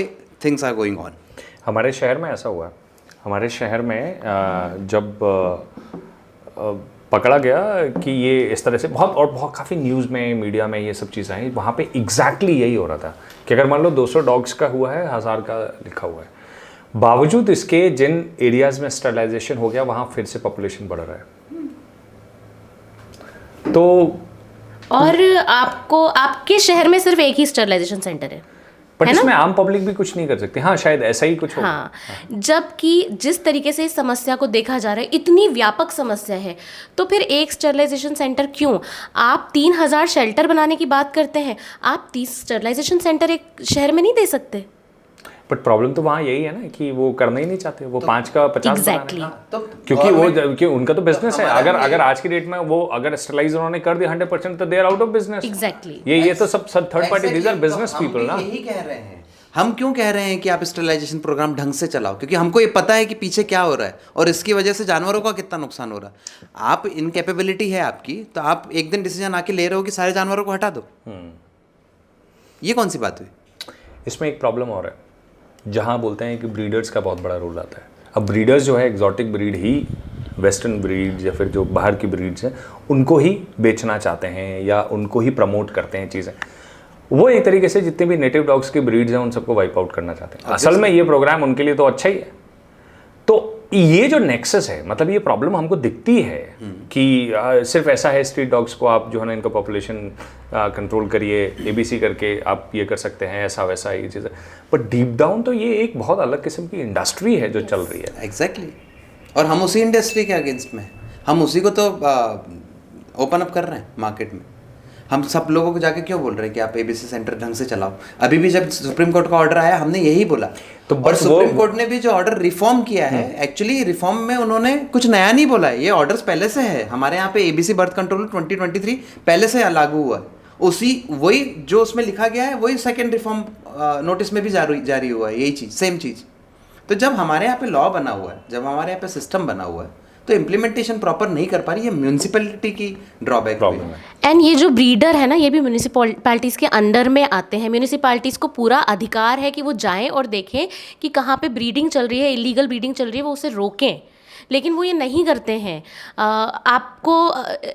things are going on. हमारे शहर में ऐसा हुआ। हमारे शहर में जब पकड़ा गया कि ये इस तरह से बहुत काफ़ी न्यूज़ में, मीडिया में ये सब चीज़ें आई, वहाँ पे एग्जैक्टली यही हो रहा था कि अगर मान लो 200 डॉग्स का हुआ है, 1000 का लिखा हुआ है, बावजूद इसके जिन एरियाज़ में स्टेरिलाइजेशन हो गया वहाँ फिर से पॉपुलेशन बढ़ रहा है। तो और आपको आपके शहर में सिर्फ एक ही स्टेरिलाइजेशन सेंटर है, बट इसमें आम पब्लिक भी कुछ नहीं कर सकती। हाँ, शायद ऐसा ही कुछ हो। हाँ, जबकि जिस तरीके से इस समस्या को देखा जा रहा है, इतनी व्यापक समस्या है, तो फिर एक स्टेरिलाइजेशन सेंटर क्यों? आप 3000 शेल्टर बनाने की बात करते हैं, आप 30 स्टेरिलाइजेशन सेंटर एक शहर में नहीं दे सकते। बट प्रॉब्लम तो वहाँ यही है ना कि वो करना ही नहीं चाहते, वो 5 का 50 एग्जैक्टली, क्योंकि उनका तो बिजनेस है। अगर आज की डेट में वो अगर स्टेरिलाइज उन्होंने कर दिया 100%, तो they are out of business. Exactly, ये तो सब third party, these are business people ना। यही कह रहे हैं हम, क्यों कह रहे हैं कि आप स्टेरिलाइजेशन प्रोग्राम ढंग से चलाओ, क्योंकि हमको ये पता है कि पीछे क्या हो रहा है और इसकी वजह से जानवरों का कितना नुकसान हो रहा है। आप इनकैपेबिलिटी है आपकी, तो आप एक दिन डिसीजन आके ले रहे हो कि सारे जानवरों को हटा दो। ये कौन सी बात हुई? इसमें एक प्रॉब्लम और है, जहाँ बोलते हैं कि ब्रीडर्स का बहुत बड़ा रोल आता है। अब ब्रीडर्स जो है एक्जॉटिक ब्रीड ही, वेस्टर्न ब्रीड्स या फिर जो बाहर की ब्रीड्स हैं, उनको ही बेचना चाहते हैं या उनको ही प्रमोट करते हैं चीज़ें। वो एक तरीके से जितने भी नेटिव डॉग्स की ब्रीड्स हैं उन सबको वाइप आउट करना चाहते हैं। असल में ये प्रोग्राम उनके लिए तो अच्छा ही है। तो ये जो नेक्सस है, मतलब ये प्रॉब्लम हमको दिखती है कि सिर्फ ऐसा है स्ट्रीट डॉग्स को आप जो है ना इनका पॉपुलेशन कंट्रोल करिए, ABC करके आप ये कर सकते हैं, ऐसा वैसा ये चीज़ें, बट डीप डाउन तो ये एक बहुत अलग किस्म की इंडस्ट्री है जो चल रही है। एग्जैक्टली और हम उसी इंडस्ट्री के अगेंस्ट में हैं। हम उसी को तो ओपन अप कर रहे हैं मार्केट में। हम सब लोगों को जाके क्यों बोल रहे हैं कि आप ABC सेंटर ढंग से चलाओ? अभी भी जब सुप्रीम कोर्ट का ऑर्डर आया हमने यही बोला। तो और सुप्रीम कोर्ट ने भी जो ऑर्डर रिफॉर्म किया है, एक्चुअली रिफॉर्म में उन्होंने कुछ नया नहीं बोला है, ये ऑर्डर्स पहले से है। हमारे यहाँ पे ABC बर्थ कंट्रोल 2023 पहले से लागू हुआ है। उसी वही जो उसमें लिखा गया है वही सेकेंड रिफॉर्म नोटिस में भी जारी हुआ है, यही चीज़, सेम चीज़। तो जब हमारे यहाँ पे लॉ बना हुआ है, जब हमारे यहाँ पे सिस्टम बना हुआ है, तो इम्प्लीमेंटेशन प्रॉपर नहीं कर पा रही, ये म्यूनसिपैलिटी की ड्रॉबैक प्रॉब्लम है। एंड ये जो ब्रीडर है ना, ये भी म्यूनिसिपैलिटीज़ के अंडर में आते हैं। म्यूनिसिपैलिटीज़ को पूरा अधिकार है कि वो जाएं और देखें कि कहाँ पे ब्रीडिंग चल रही है, इलीगल ब्रीडिंग चल रही है, वो उसे रोकें, लेकिन वो ये नहीं करते हैं। आपको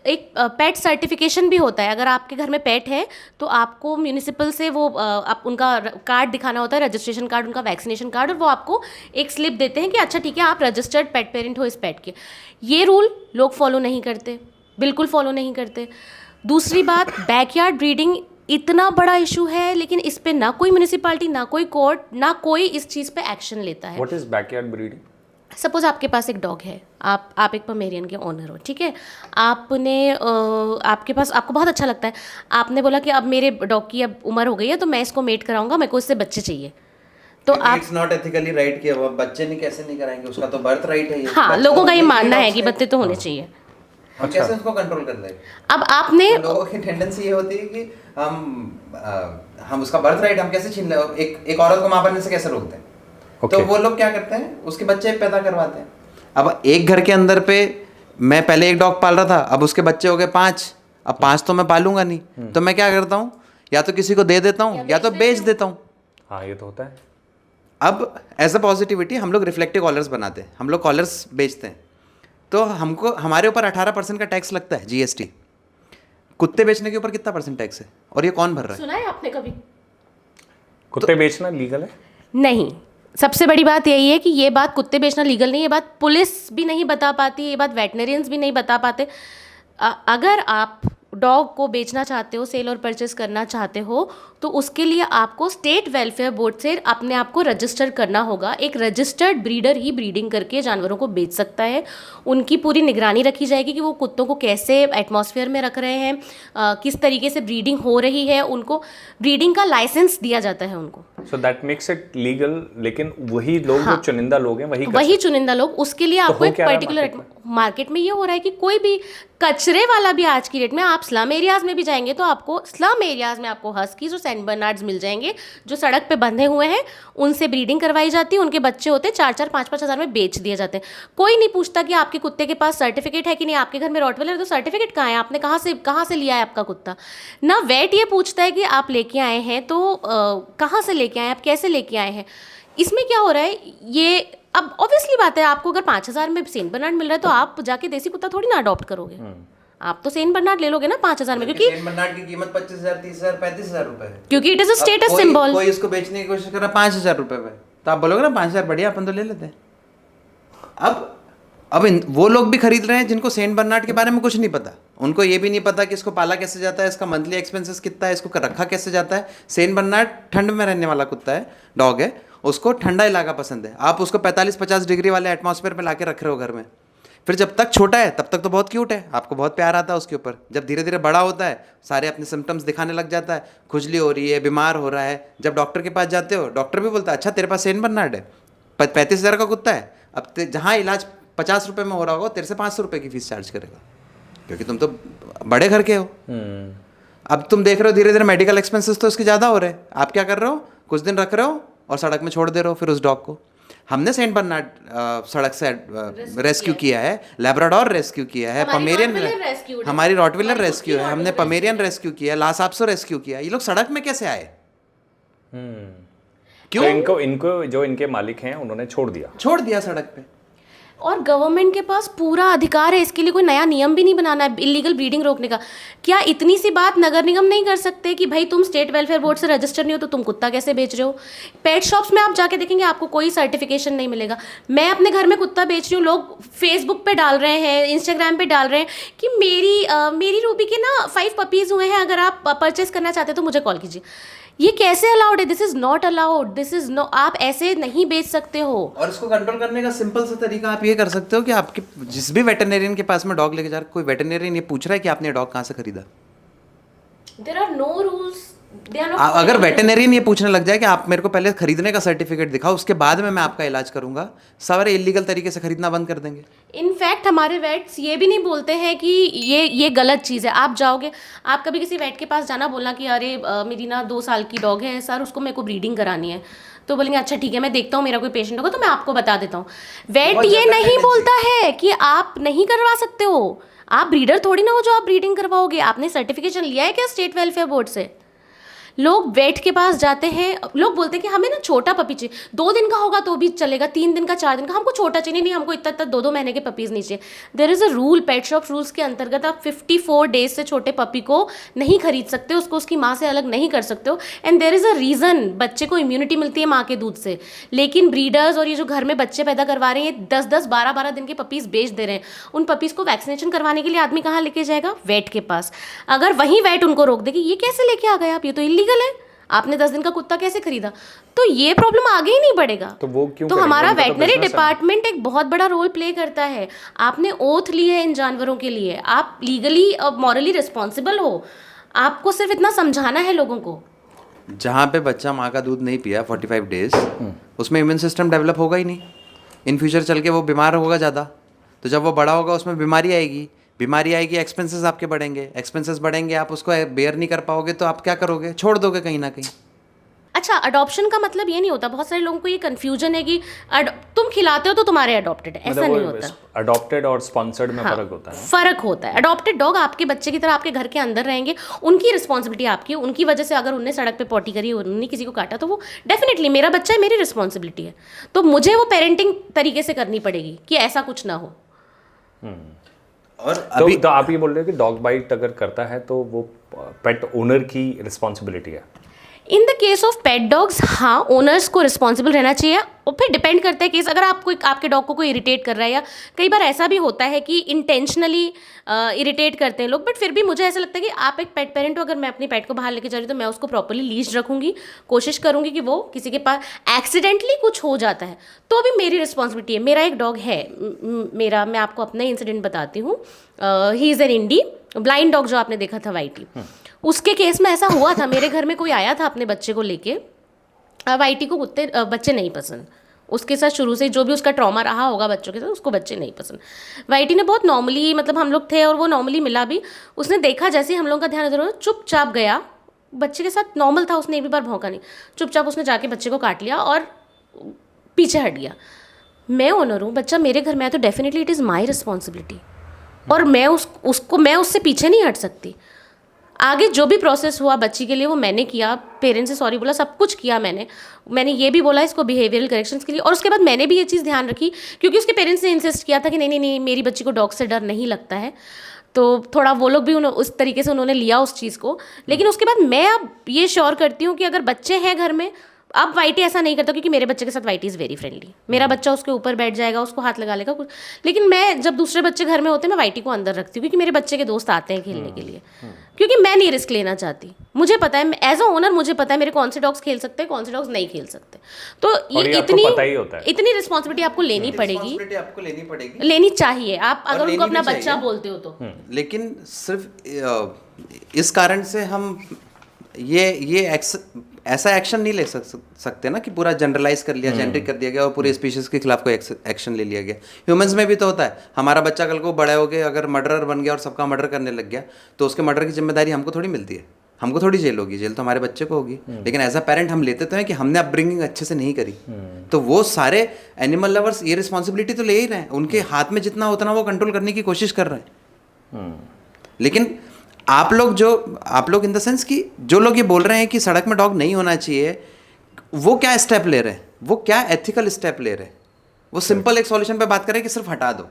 एक पेट सर्टिफिकेशन भी होता है। अगर आपके घर में पेट है तो आपको म्यूनिसिपल से वो आप उनका कार्ड दिखाना होता है, रजिस्ट्रेशन कार्ड, उनका वैक्सीनेशन कार्ड, और वो आपको एक स्लिप देते हैं कि अच्छा ठीक है, आप रजिस्टर्ड पेट पेरेंट हो इस पेट के। ये रूल लोग फॉलो नहीं करते, बिल्कुल फॉलो नहीं करते। दूसरी बात, बैकयार्ड ब्रीडिंग इतना बड़ा इशू है, लेकिन इस पे ना कोई म्यूनिसिपैलिटी, ना कोई कोर्ट, ना कोई इस चीज़ पे एक्शन लेता है। What is backyard breeding? Suppose आपके पास एक डॉग है, आप एक पमेरियन के ओनर हो, ठीक है। आपने आपके पास, आपको बहुत अच्छा लगता है, आपने बोला कि अब मेरे डॉग की अब उम्र हो गई है तो मैं इसको मेट कराऊंगा, मेरे को इससे बच्चे चाहिए। तो आप, इट्स नॉट एथिकली राइट कि अब बच्चे नहीं कैसे नहीं कराएंगे, उसका तो बर्थ राइट है ये। हाँ, लोगों का ये मानना है कि बच्चे तो होने चाहिए। हम कैसे उसको कंट्रोल कर लेंगे? अब आपने, तो लोगों की टेंडेंसी ये होती है कि हम उसका बर्थ राइट हम कैसे छीन ले, एक औरत को मां बनने से कैसे रोकते हैं? तो वो लोग क्या करते हैं, उसके बच्चे पैदा करवाते हैं। अब एक घर के अंदर पे मैं पहले एक डॉग पाल रहा था, अब उसके बच्चे हो गए 5, अब 5 तो मैं पालूंगा नहीं, तो मैं क्या करता हूँ, या तो किसी को दे देता हूँ या तो बेच देता हूँ। हाँ, ये तो होता है। अब एज अ पॉजिटिविटी हम लोग रिफ्लेक्टिव कॉलर्स बनाते हैं, हम लोग कॉलर्स बेचते हैं, तो हमको हमारे ऊपर 18% का टैक्स लगता है, GST। कुत्ते बेचने के ऊपर कितना % टैक्स है, और ये कौन भर रहा है? सुना है आपने कभी? कुत्ते बेचना लीगल है? नहीं। सबसे बड़ी बात यही है कि ये बात कुत्ते बेचना लीगल नहीं, ये बात पुलिस भी नहीं बता पाती, ये बात वेटनरियंस भी नहीं बता पाते। अगर आप डॉग को बेचना चाहते हो, सेल और परचेस करना चाहते हो, तो उसके लिए आपको स्टेट वेलफेयर बोर्ड से अपने आप को रजिस्टर करना होगा। एक रजिस्टर्ड ब्रीडर ही ब्रीडिंग करके जानवरों को बेच सकता है। उनकी पूरी निगरानी रखी जाएगी कि वो कुत्तों को कैसे एटमॉस्फेयर में रख रहे हैं, किस तरीके से ब्रीडिंग हो रही है, उनको ब्रीडिंग का लाइसेंस दिया जाता है उनको। So that makes it legal, लेकिन वही लोग जो चुनिंदा लोग हैं वही चुनिंदा लोग, उसके लिए आपको एक पर्टिकुलर मार्केट में ये हो रहा है कि कोई भी कचरे वाला भी आज की डेट में, आप स्लम एरियाज में भी जाएंगे तो आपको स्लम एरियाज में आपको हस्कीज और सेंट बर्नार्ड्स मिल जाएंगे जो सड़क पे बंधे हुए हैं, उनसे ब्रीडिंग करवाई जाती है, उनके बच्चे होते हैं, 4-4, 5-5 हज़ार में बेच दिए जाते हैं। कोई नहीं पूछता कि आपके कुत्ते के पास सर्टिफिकेट है कि नहीं। आपके घर में रॉटवेलर है तो सर्टिफिकेट कहाँ है, आपने कहाँ से लिया है आपका कुत्ता। ना वेट ये पूछता है कि आप लेके आए हैं तो कहाँ से लेके आए हैं, आप कैसे लेके आए हैं। इसमें क्या हो रहा है, ये अब ऑब्वियसली बात है, आपको अगर 5,000 में सेंट बर्नार्ड मिल रहा है तो आप जाके देसी कुत्ता थोड़ी ना अडॉप्ट करोगे। आप तो सेंट बर्नार्ड ले लोगे ना 5,000 में, क्योंकि सेंट बर्नार्ड की कीमत 25,000, 30,000, 35,000 रुपए है, क्योंकि it is a status symbol. कोई इसको बेचने की कोशिश कर रहा है 5,000 रुपए पे, तो आप बोलोगे ना 5,000 बढ़िया, अपन तो ले लेते हैं। अब वो लोग भी खरीद रहे हैं जिनको सेंट बर्नार्ड के बारे में कुछ नहीं पता। उनको ये भी नहीं पता कि इसको पाला कैसे जाता है, इसका मंथली एक्सपेंसेस कितना है, इसको रखा कैसे जाता है। सेंट बर्नार्ड ठंड में रहने वाला कुत्ता है, डॉग है, उसको ठंडा इलाका पसंद है। आप उसको 45-50 डिग्री वाले एटमॉस्फेयर में लाके रख रहे हो घर में। फिर जब तक छोटा है तब तक तो बहुत क्यूट है, आपको बहुत प्यार आता है उसके ऊपर। जब धीरे धीरे बड़ा होता है, सारे अपने सिम्टम्स दिखाने लग जाता है, खुजली हो रही है, बीमार हो रहा है, जब डॉक्टर के पास जाते हो, डॉक्टर भी बोलता है अच्छा तेरे पास सेंट बर्नार्ड है, 35,000 का कुत्ता है, अब जहाँ इलाज 50 रुपये में हो रहा होगा तेरे से 500 रुपये की फीस चार्ज करेगा, क्योंकि तुम तो बड़े घर के हो। अब तुम देख रहे हो धीरे धीरे मेडिकल एक्सपेंसेस तो इसके ज़्यादा हो रहे हैं। आप क्या कर रहे हो, कुछ दिन रख रहे हो और सड़क में छोड़ दे रहे हो फिर उस डॉग को। हमने सेंट बर्नार्ड सड़क से रेस्क्यू किया है, लैब्राडोर रेस्क्यू किया है, पमेरियन, हमारी रॉटविलर रेस्क्यू है, हमने पमेरियन रेस्क्यू किया है, लास आपसो रेस्क्यू किया। ये लोग सड़क में कैसे आए? क्यों? तो इनको जो इनके मालिक हैं उन्होंने छोड़ दिया सड़क पे। और गवर्नमेंट के पास पूरा अधिकार है, इसके लिए कोई नया नियम भी नहीं बनाना है इलीगल ब्रीडिंग रोकने का। क्या इतनी सी बात नगर निगम नहीं कर सकते कि भाई तुम स्टेट वेलफेयर बोर्ड से रजिस्टर नहीं हो तो तुम कुत्ता कैसे बेच रहे हो? पेट शॉप्स में आप जाके देखेंगे आपको कोई सर्टिफिकेशन नहीं मिलेगा। मैं अपने घर में कुत्ता बेच रही हूँ, लोग फेसबुक पे डाल रहे हैं, इंस्टाग्राम पे डाल रहे हैं कि मेरी रूबी के ना 5 पपीज़ हुए हैं, अगर आप परचेज करना चाहते हैं तो मुझे कॉल कीजिए। ये कैसे अलाउड है? This is not allowed, this is no, आप ऐसे नहीं बेच सकते हो। और इसको कंट्रोल करने का सिंपल सा तरीका आप ये कर सकते हो कि आपके जिस भी वेटरनेरियन के पास में डॉग लेके जा रहे, कोई वेटरनेरियन ये पूछ रहा है कि आपने डॉग कहाँ से खरीदा। There are no rules, they are not. अगर वेटरनेरियन ये पूछने लग जाए कि आप मेरे को पहले खरीदने का सर्टिफिकेट दिखाओ, उसके बाद में मैं आपका इलाज करूंगा, सारे इलीगल तरीके से खरीदना बंद कर देंगे। इनफैक्ट हमारे वेट्स ये भी नहीं बोलते हैं कि ये गलत चीज़ है। आप जाओगे, आप कभी किसी वेट के पास जाना, बोलना कि अरे मेरी ना 2 साल की डॉग है सर, उसको मेरे को ब्रीडिंग करानी है, तो बोलेंगे अच्छा ठीक है मैं देखता हूँ, मेरा कोई पेशेंट होगा तो मैं आपको बता देता हूँ। वेट ये नहीं बोलता है कि आप नहीं करवा सकते हो। आप ब्रीडर थोड़ी ना हो जो आप ब्रीडिंग करवाओगे। आपने सर्टिफिकेशन लिया है क्या स्टेट वेलफेयर बोर्ड से? लोग वेट के पास जाते हैं, लोग बोलते हैं कि हमें ना छोटा पपी चाहिए, 2 दिन का होगा तो भी चलेगा, 3 दिन का, 4 दिन का, हमको छोटा चाहिए, नहीं हमको इतना 2-2 महीने के पपीज़ नहीं चाहिए। There is a rule, pet shop rules के अंतर्गत आप 54 डेज से छोटे पपी को नहीं खरीद सकते, उसको उसकी माँ से अलग नहीं कर सकते हो। And there is a reason, बच्चे को इम्यूनिटी मिलती है माँ के दूध से। लेकिन ब्रीडर्स और ये जो घर में बच्चे पैदा करवा रहे हैं, 10-10, 12-12 दिन के पपीज़ बेच दे रहे हैं। उन पपीज़ को वैक्सीनेशन करवाने के लिए आदमी कहाँ लेके जाएगा? वेट के पास। अगर वहीं वेट उनको रोक देगी, ये कैसे लेके आ गए आप, ये तो इलीगल है, आपने 10 दिन का कुत्ता कैसे खरीदा? तो ये प्रॉब्लम आगे ही नहीं बढ़ेगा। तो वो क्यों तो करेंगे? हमारा उनका तो वेटनरी business है। डिपार्टमेंट एक बहुत बड़ा रोल प्ले करता है। आपने ओथ ली है इन जानवरों के लिए, आप लीगली और मॉरली रिस्पॉन्सिबल हो। आपको सिर्फ इतना समझाना है लोगों को। जहाँ पे बच्चा माँ का दूध नहीं पिया 45 डेज, उसमें इम्यून सिस्टम डेवलप होगा ही नहीं। इन फ्यूचर चल के वो बीमार होगा ज़्यादा, तो जब वो बड़ा होगा उसमें बीमारी आएगी, एक्सपेंसेस आपके बढ़ेंगे, एक्सपेंसेस बढ़ेंगे, आप उसको बेयर नहीं कर पाओगे तो आप क्या करोगे? छोड़ दोगे कहीं ना कहीं। अच्छा, अडॉप्शन का मतलब ये नहीं होता, बहुत सारे लोगों को ये कंफ्यूजन है कि तुम खिलाते हो तो तुम्हारे अडॉप्टेड है, ऐसा नहीं होता। अडॉप्टेड और स्पॉन्सर्ड में फर्क होता है। फर्क होता है। अडॉप्टेड डॉग आपके बच्चे की तरह आपके घर के अंदर रहेंगे, उनकी रिस्पॉन्सिबिलिटी आपकी है। उनकी वजह से अगर उनने सड़क पे पॉटी करी, उन्होंने किसी को काटा, तो वो डेफिनेटली मेरा बच्चा है, मेरी रिस्पॉन्सिबिलिटी है, तो मुझे वो पेरेंटिंग तरीके से करनी पड़ेगी कि ऐसा कुछ ना हो। और तो आप ये बोल रहे हो कि डॉग बाइट अगर करता है तो वो पेट ओनर की रिस्पॉन्सिबिलिटी है? In the case of pet dogs, हाँ, ओनर्स को रिस्पॉन्सिबल रहना चाहिए। और फिर डिपेंड करता है केस, अगर आपके डॉग को कोई इरिटेट कर रहा है, या कई बार ऐसा भी होता है कि इंटेंशनली इरिटेट करते हैं लोग, बट फिर भी मुझे ऐसा लगता है कि आप एक पेट पेरेंट हो, अगर मैं अपनी पेट को बाहर लेके जा रही हूँ तो मैं उसको प्रॉपर्ली लीज रखूँगी, कोशिश करूँगी कि वो किसी के पास एक्सीडेंटली कुछ हो जाता है तो भी मेरी रिस्पॉन्सिबिलिटी है। मेरा एक डॉग है, मैं आपको अपना इंसिडेंट बताती हूँ। He is an indie blind dog, जो आपने देखा था वाइटी, उसके केस में ऐसा हुआ था। मेरे घर में कोई आया था अपने बच्चे को लेके, वाइटी को बच्चे नहीं पसंद, उसके साथ शुरू से जो भी उसका ट्रॉमा रहा होगा बच्चों के साथ, उसको बच्चे नहीं पसंद। वाइटी ने बहुत नॉर्मली, मतलब हम लोग थे और वो नॉर्मली मिला भी, उसने देखा जैसे ही हम लोगों का ध्यान इधर, चुपचाप गया, बच्चे के साथ नॉर्मल था, उसने एक भी बार भौंका नहीं, चुपचाप उसने जाके बच्चे को काट लिया और पीछे हट गया। मैं ओनर हूँ, बच्चा मेरे घर में आया तो definitely it is my responsibility, और मैं उससे पीछे नहीं हट सकती। आगे जो भी प्रोसेस हुआ बच्ची के लिए वो मैंने किया, पेरेंट्स से सॉरी बोला, सब कुछ किया मैंने ये भी बोला इसको बिहेवियरल करेक्शंस के लिए। और उसके बाद मैंने भी ये चीज़ ध्यान रखी, क्योंकि उसके पेरेंट्स ने इंसिस्ट किया था कि नहीं मेरी बच्ची को डॉग से डर नहीं लगता है, तो थोड़ा वो लोग भी उस तरीके से उन्होंने लिया उस चीज़ को। लेकिन उसके बाद मैं अब ये श्योर करती हूँ कि अगर बच्चे हैं घर में, अब वाइटी ऐसा नहीं करता, क्योंकि मेरे बच्चे के साथ वाइटी इज़ वेरी फ्रेंडली। मेरा बच्चा उसके ऊपर बैठ जाएगा, उसको हाथ लगा लेगा कुछ, लेकिन मैं जब दूसरे बच्चे घर में होते हैं मैं वाइटी को अंदर रखती हूँ, क्योंकि मेरे बच्चे के दोस्त आते हैं खेलने के लिए, क्योंकि मैं नहीं रिस्क लेना चाहती। मुझे पता है एज अ ओनर, मुझे पता है मेरे कौन से डॉग्स खेल सकते हैं, कौन से डॉग्स नहीं खेल सकते। तो ये इतनी रिस्पॉन्सिबिलिटी आपको लेनी पड़ेगी, लेनी चाहिए, आप अगर उनको अपना बच्चा बोलते हो तो। लेकिन सिर्फ इस कारण से हम ये ऐसा एक्शन नहीं ले सकते ना कि पूरा जनरलाइज कर लिया, जेनरिक कर दिया गया और पूरे स्पीशीज के खिलाफ कोई एक्शन ले लिया गया। ह्यूमंस में भी तो होता है, हमारा बच्चा कल को बड़ा हो गया अगर मर्डरर बन गया और सबका मर्डर करने लग गया, तो उसके मर्डर की जिम्मेदारी हमको थोड़ी मिलती है, हमको थोड़ी जेल होगी, जेल तो हमारे बच्चे को होगी। लेकिन एज अ पेरेंट हम लेते तो हैं कि हमने अपब्रिंगिंग अच्छे से नहीं करी, तो वो सारे एनिमल लवर्स ये रिस्पॉन्सिबिलिटी तो ले ही रहे हैं, उनके हाथ में जितना उतना वो कंट्रोल करने की कोशिश कर रहे हैं। लेकिन आप लोग इन द सेंस कि जो लोग ये बोल रहे हैं कि सड़क में डॉग नहीं होना चाहिए, वो क्या स्टेप ले रहे हैं, वो क्या एथिकल स्टेप ले रहे हैं? वो सिंपल एक सॉल्यूशन पे बात करें कि सिर्फ हटा दो।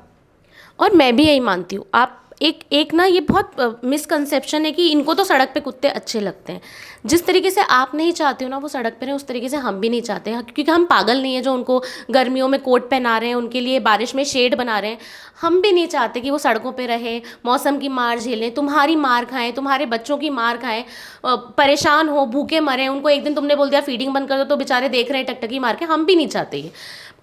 और मैं भी यही मानती हूँ। आप एक ना ये बहुत मिसकंसेप्शन है कि इनको तो सड़क पे कुत्ते अच्छे लगते हैं। जिस तरीके से आप नहीं चाहते हो ना वो सड़क पे रहें, उस तरीके से हम भी नहीं चाहते हैं, क्योंकि हम पागल नहीं है जो उनको गर्मियों में कोट पहना रहे हैं, उनके लिए बारिश में शेड बना रहे हैं। हम भी नहीं चाहते कि वो सड़कों पे रहें, मौसम की मार झेलें, तुम्हारी मार खाएं, तुम्हारे बच्चों की मार खाएं, परेशान हो, भूखे मरें। उनको एक दिन तुमने बोल दिया फीडिंग बंद कर दो तो बेचारे देख रहे हैं टकटकी मार के। हम भी नहीं चाहते ये।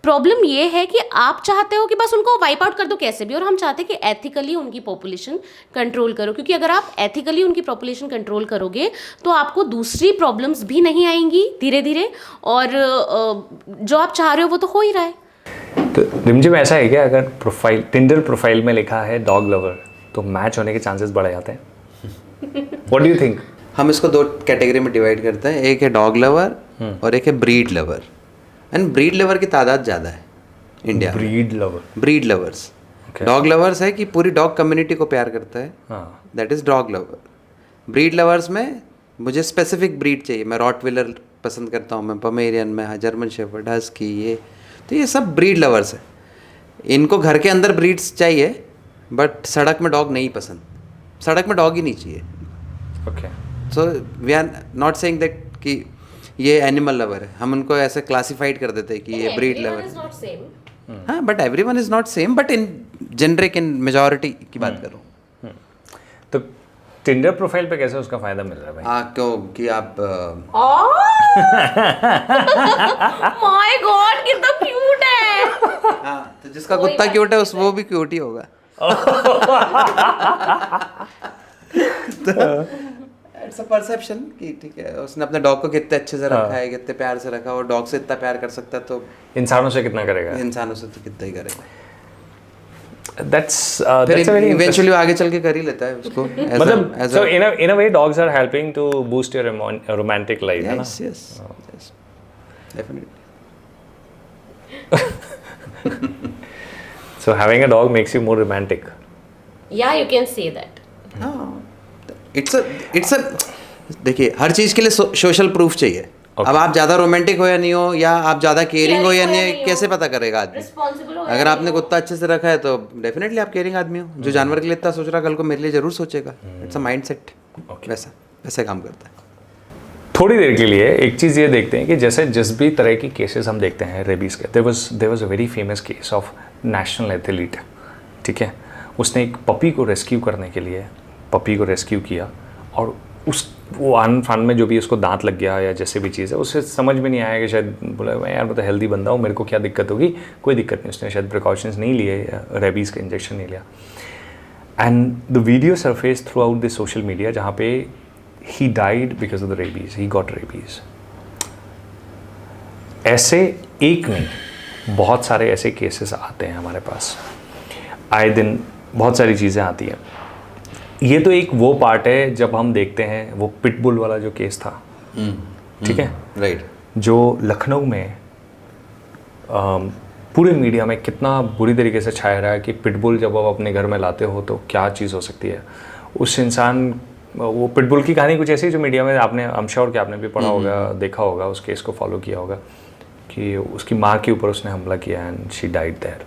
प्रॉब्लम ये है कि आप चाहते हो कि बस उनको वाइप आउट कर दो कैसे भी, और हम चाहते हैं कि एथिकली उनकी पॉपुलेशन कंट्रोल करो, क्योंकि अगर आप एथिकली उनकी पॉपुलेशन कंट्रोल करोगे तो आपको दूसरी प्रॉब्लम्स भी नहीं आएंगी धीरे धीरे, और जो आप चाह रहे हो वो तो हो ही रहा है। तो रिमझिम ऐसा है क्या, अगर प्रोफाइल टिंडर प्रोफाइल में लिखा है डॉग लवर तो मैच होने के चांसेस बढ़ जाते हैं? What do you think? हम इसको 2 कैटेगरी में डिवाइड करते हैं, एक है डॉग लवर और एक है breed lover. And breed lover की तादाद ज़्यादा है इंडिया में। ब्रीड लवर्स, डॉग लवर्स है कि पूरी डॉग कम्युनिटी को प्यार करता है, that is dog lover. Breed lovers में मुझे स्पेसिफिक ब्रीड चाहिए, मैं रॉटविलर पसंद करता हूँ, मैं पोमेरियन में जर्मन शेफर्ड, हस्की, ये तो ये सब ब्रीड लवर्स है। इनको घर के अंदर ब्रीड्स चाहिए बट सड़क में डॉग नहीं पसंद, सड़क में डॉग ही नहीं चाहिए। Okay, so we are not saying that कि ये एनिमल लवर है, हम उनको ऐसे क्लासिफाइड कर देते हैं कि ये ब्रीड लवर है। हाँ, but everyone is not same, but in generic, in majority की बात कर रहा हूँ। तो टिंडर प्रोफाइल पे कैसे उसका फायदा मिल रहा है भाई? क्यों कि आप माय गॉड कितना क्यूट है। हाँ, तो जिसका कुत्ता क्यूट है उस वो भी क्यूट ही होगा। इट्स अ परसेप्शन कि ठीक है उसने अपने डॉग को कितने अच्छे से रखा है, कितने प्यार से रखा, और डॉग से इतना प्यार कर सकता है तो इंसानों से कितना करेगा? इंसानों से तो कितना ही करेगा। That's फिर a very इवेंचुअली आगे चल के कर ही लेता है उसको। मतलब so in a way dogs are helping to boost your romantic life, है ना? Yes, definitely. So having a dog makes you more romantic. Yeah, you can say that. It's a देखिए, हर चीज़ के लिए सोशल प्रूफ चाहिए। अब आप ज़्यादा romantic हो या नहीं हो, या आप ज़्यादा केयरिंग हो या नहीं हो, कैसे पता करेगा आदमी? अगर आपने कुत्ता अच्छे से रखा है तो डेफिनेटली आप केयरिंग आदमी हो। जो जानवर के लिए इतना सोच रहा कल को मेरे लिए ज़रूर सोचेगा। इट्स अ माइंड सेट, वैसे काम करता है। थोड़ी देर के लिए एक चीज़ ये देखते हैं कि जैसे जिस भी तरह की केसेस हम देखते हैं रेबीज़ के, there was a very famous case of national athlete, ठीक है? उसने एक पपी को रेस्क्यू करने के लिए पपी को रेस्क्यू किया, और वो आन फान में जो भी उसको दांत लग गया या जैसे भी चीज़ है, उसे समझ में नहीं आया कि शायद बोला मैं यार, मैं तो हेल्दी बंदा हूँ, मेरे को क्या दिक्कत होगी? कोई दिक्कत नहीं। उसने शायद प्रिकॉशंस नहीं लिए, रेबीज़ का इंजेक्शन नहीं लिया, and the video surface through out the social media जहाँ पे he died because of the rabies, he got rabies. ऐसे एक नहीं, बहुत सारे ऐसे केसेस आते हैं हमारे पास, आए दिन बहुत सारी चीज़ें आती हैं। ये तो एक वो पार्ट है जब हम देखते हैं वो पिटबुल वाला जो केस था, ठीक है, राइट, जो लखनऊ में पूरे मीडिया में कितना बुरी तरीके से छाया रहा है कि पिटबुल जब आप अपने घर में लाते हो तो क्या चीज़ हो सकती है। उस इंसान, वो पिटबुल की कहानी कुछ ऐसी जो मीडिया में आपने, आई एम श्योर कि आपने भी पढ़ा होगा, देखा होगा, उस केस को फॉलो किया होगा कि उसकी माँ के ऊपर उसने हमला किया एंड शी डाइड देयर।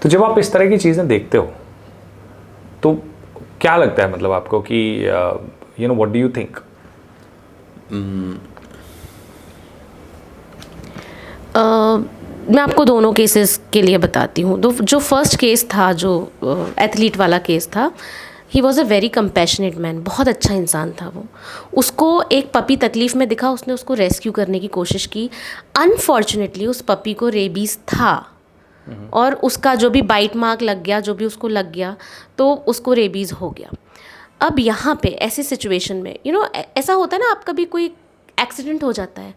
तो जब आप इस तरह की चीज़ें देखते हो तो क्या लगता है, मतलब आपको कि you know what do you think? मैं आपको दोनों केसेस के लिए बताती हूँ। जो फर्स्ट केस था, जो एथलीट वाला केस था, he was a very compassionate man, बहुत अच्छा इंसान था वो। उसको एक पपी तकलीफ़ में दिखा, उसने उसको रेस्क्यू करने की कोशिश की। अनफॉर्चुनेटली उस पपी को रेबीज़ था, और उसका जो भी बाइट मार्क लग गया, जो भी उसको लग गया, तो उसको रेबीज़ हो गया। अब यहाँ पे ऐसी सिचुएशन में यू नो ऐसा होता है ना, आप कभी कोई एक्सीडेंट हो जाता है,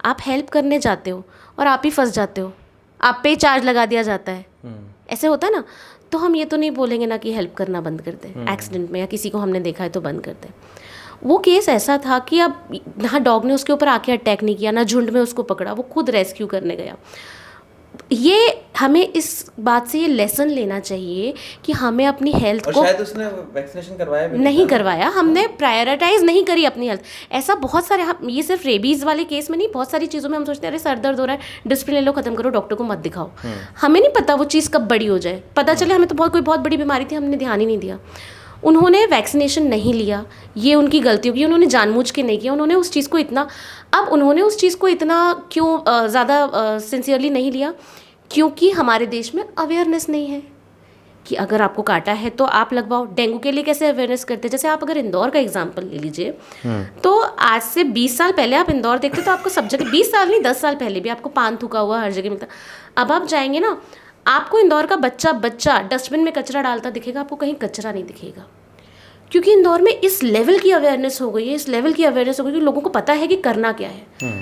आप हेल्प करने जाते हो और आप ही फंस जाते हो, आप पे चार्ज लगा दिया जाता है, ऐसे होता है ना। तो हम ये तो नहीं बोलेंगे ना कि हेल्प करना बंद कर दें एक्सीडेंट में, या किसी को हमने देखा है तो बंद कर दें। वो केस ऐसा था कि अब ना डॉग ने उसके ऊपर आके अटैक नहीं किया, ना झुंड में उसको पकड़ा, वो खुद रेस्क्यू करने गया। ये हमें इस बात से ये लेसन लेना चाहिए कि हमें अपनी हेल्थ और को शायद उसने वैक्सीनेशन करवाया भी नहीं था। करवाया, हमने प्रायोरिटाइज नहीं करी अपनी हेल्थ। ऐसा बहुत सारे ये सिर्फ रेबीज़ वाले केस में नहीं, बहुत सारी चीज़ों में हम सोचते हैं अरे सर दर्द हो रहा है, डिस्प्ले ले लो, खत्म करो, डॉक्टर को मत दिखाओ। हमें नहीं पता वो चीज़ कब बड़ी हो जाए। पता चले हमें तो कोई बहुत बड़ी बीमारी थी, हमने ध्यान ही नहीं दिया। उन्होंने वैक्सीनेशन नहीं लिया, ये उनकी गलती होगी, उन्होंने जानबूझ के नहीं किया। उन्होंने उस चीज़ को इतना क्यों ज़्यादा सिंसियरली नहीं लिया, क्योंकि हमारे देश में अवेयरनेस नहीं है कि अगर आपको काटा है तो आप लगवाओ। डेंगू के लिए कैसे अवेयरनेस करते हैं, जैसे आप अगर इंदौर का एग्जांपल ले लीजिए, तो आज से 20 साल पहले आप इंदौर देखते तो आपको सब जगह, 20 साल नहीं 10 साल पहले भी आपको पान थूका हुआ हर जगह मिलता। अब आप जाएंगे ना, आपको इंदौर का बच्चा डस्टबिन में कचरा डालता दिखेगा, आपको कहीं कचरा नहीं दिखेगा। क्योंकि इंदौर में इस लेवल की अवेयरनेस हो गई है, कि लोगों को पता है कि करना क्या है।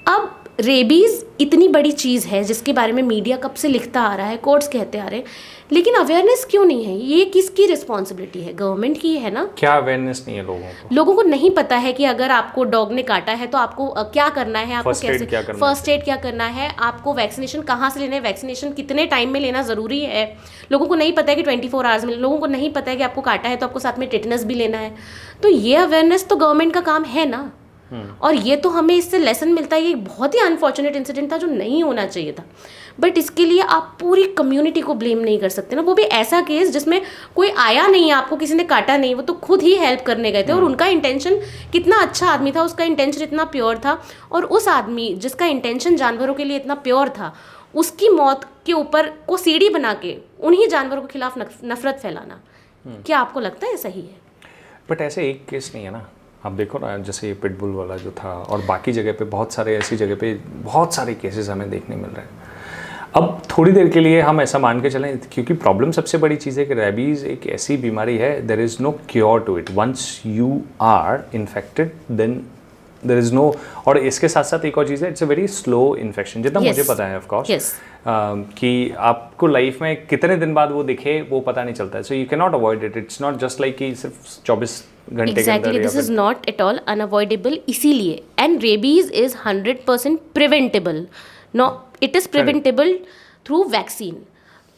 अब रेबीज़ इतनी बड़ी चीज़ है जिसके बारे में मीडिया कब से लिखता आ रहा है, कोर्ट्स कहते आ रहे हैं, लेकिन अवेयरनेस क्यों नहीं है? ये किसकी रिस्पॉन्सिबिलिटी है? गवर्नमेंट की है ना। क्या अवेयरनेस नहीं है लोगों को नहीं पता है कि अगर आपको डॉग ने काटा है तो आपको क्या करना है, आपको कैसे फर्स्ट एड क्या करना है, आपको वैक्सीनेशन कहाँ से लेना है, वैक्सीनेशन कितने टाइम में लेना ज़रूरी है। लोगों को नहीं पता है कि 24 आवर्स में, लोगों को नहीं पता है कि आपको काटा है तो आपको साथ में टेटनस भी लेना है। तो ये अवेयरनेस तो गवर्नमेंट का काम है ना। और ये तो हमें इससे लेसन मिलता है। ये एक बहुत ही अनफॉर्चुनेट इंसिडेंट था जो नहीं होना चाहिए था, बट इसके लिए आप पूरी कम्युनिटी को ब्लेम नहीं कर सकते ना। वो भी ऐसा केस जिसमें कोई आया नहीं, आपको किसी ने काटा नहीं, वो तो खुद ही हेल्प करने गए थे। और उनका इंटेंशन कितना अच्छा आदमी था, उसका इंटेंशन इतना प्योर था, और उस आदमी जिसका इंटेंशन जानवरों के लिए इतना प्योर था, उसकी मौत के ऊपर को सीढ़ी बना के उन्हीं जानवरों के खिलाफ नफरत फैलाना, क्या आपको लगता है सही है? बट ऐसे एक केस नहीं है ना। आप देखो ना, जैसे ये पिटबुल वाला जो था, और बाकी जगह पे बहुत सारे ऐसी जगह पे बहुत सारे केसेस हमें देखने मिल रहे हैं। अब थोड़ी देर के लिए हम ऐसा मान के चलें, क्योंकि प्रॉब्लम सबसे बड़ी चीज़ है कि रेबीज़ एक ऐसी बीमारी है, there is no cure to it. Once you are infected then there is no. और इसके साथ साथ एक और चीज़ है, it's a very slow infection, जितना मुझे पता है ऑफकोर्स, कि आपको लाइफ में कितने दिन बाद वो दिखे वो पता नहीं चलता है। So you can not avoid it. It's not just like कि सिर्फ 24 घंटे के अंदर। This is not at all unavoidable, इसीलिए। And rabies is 100% preventable. No, it is preventable through vaccine.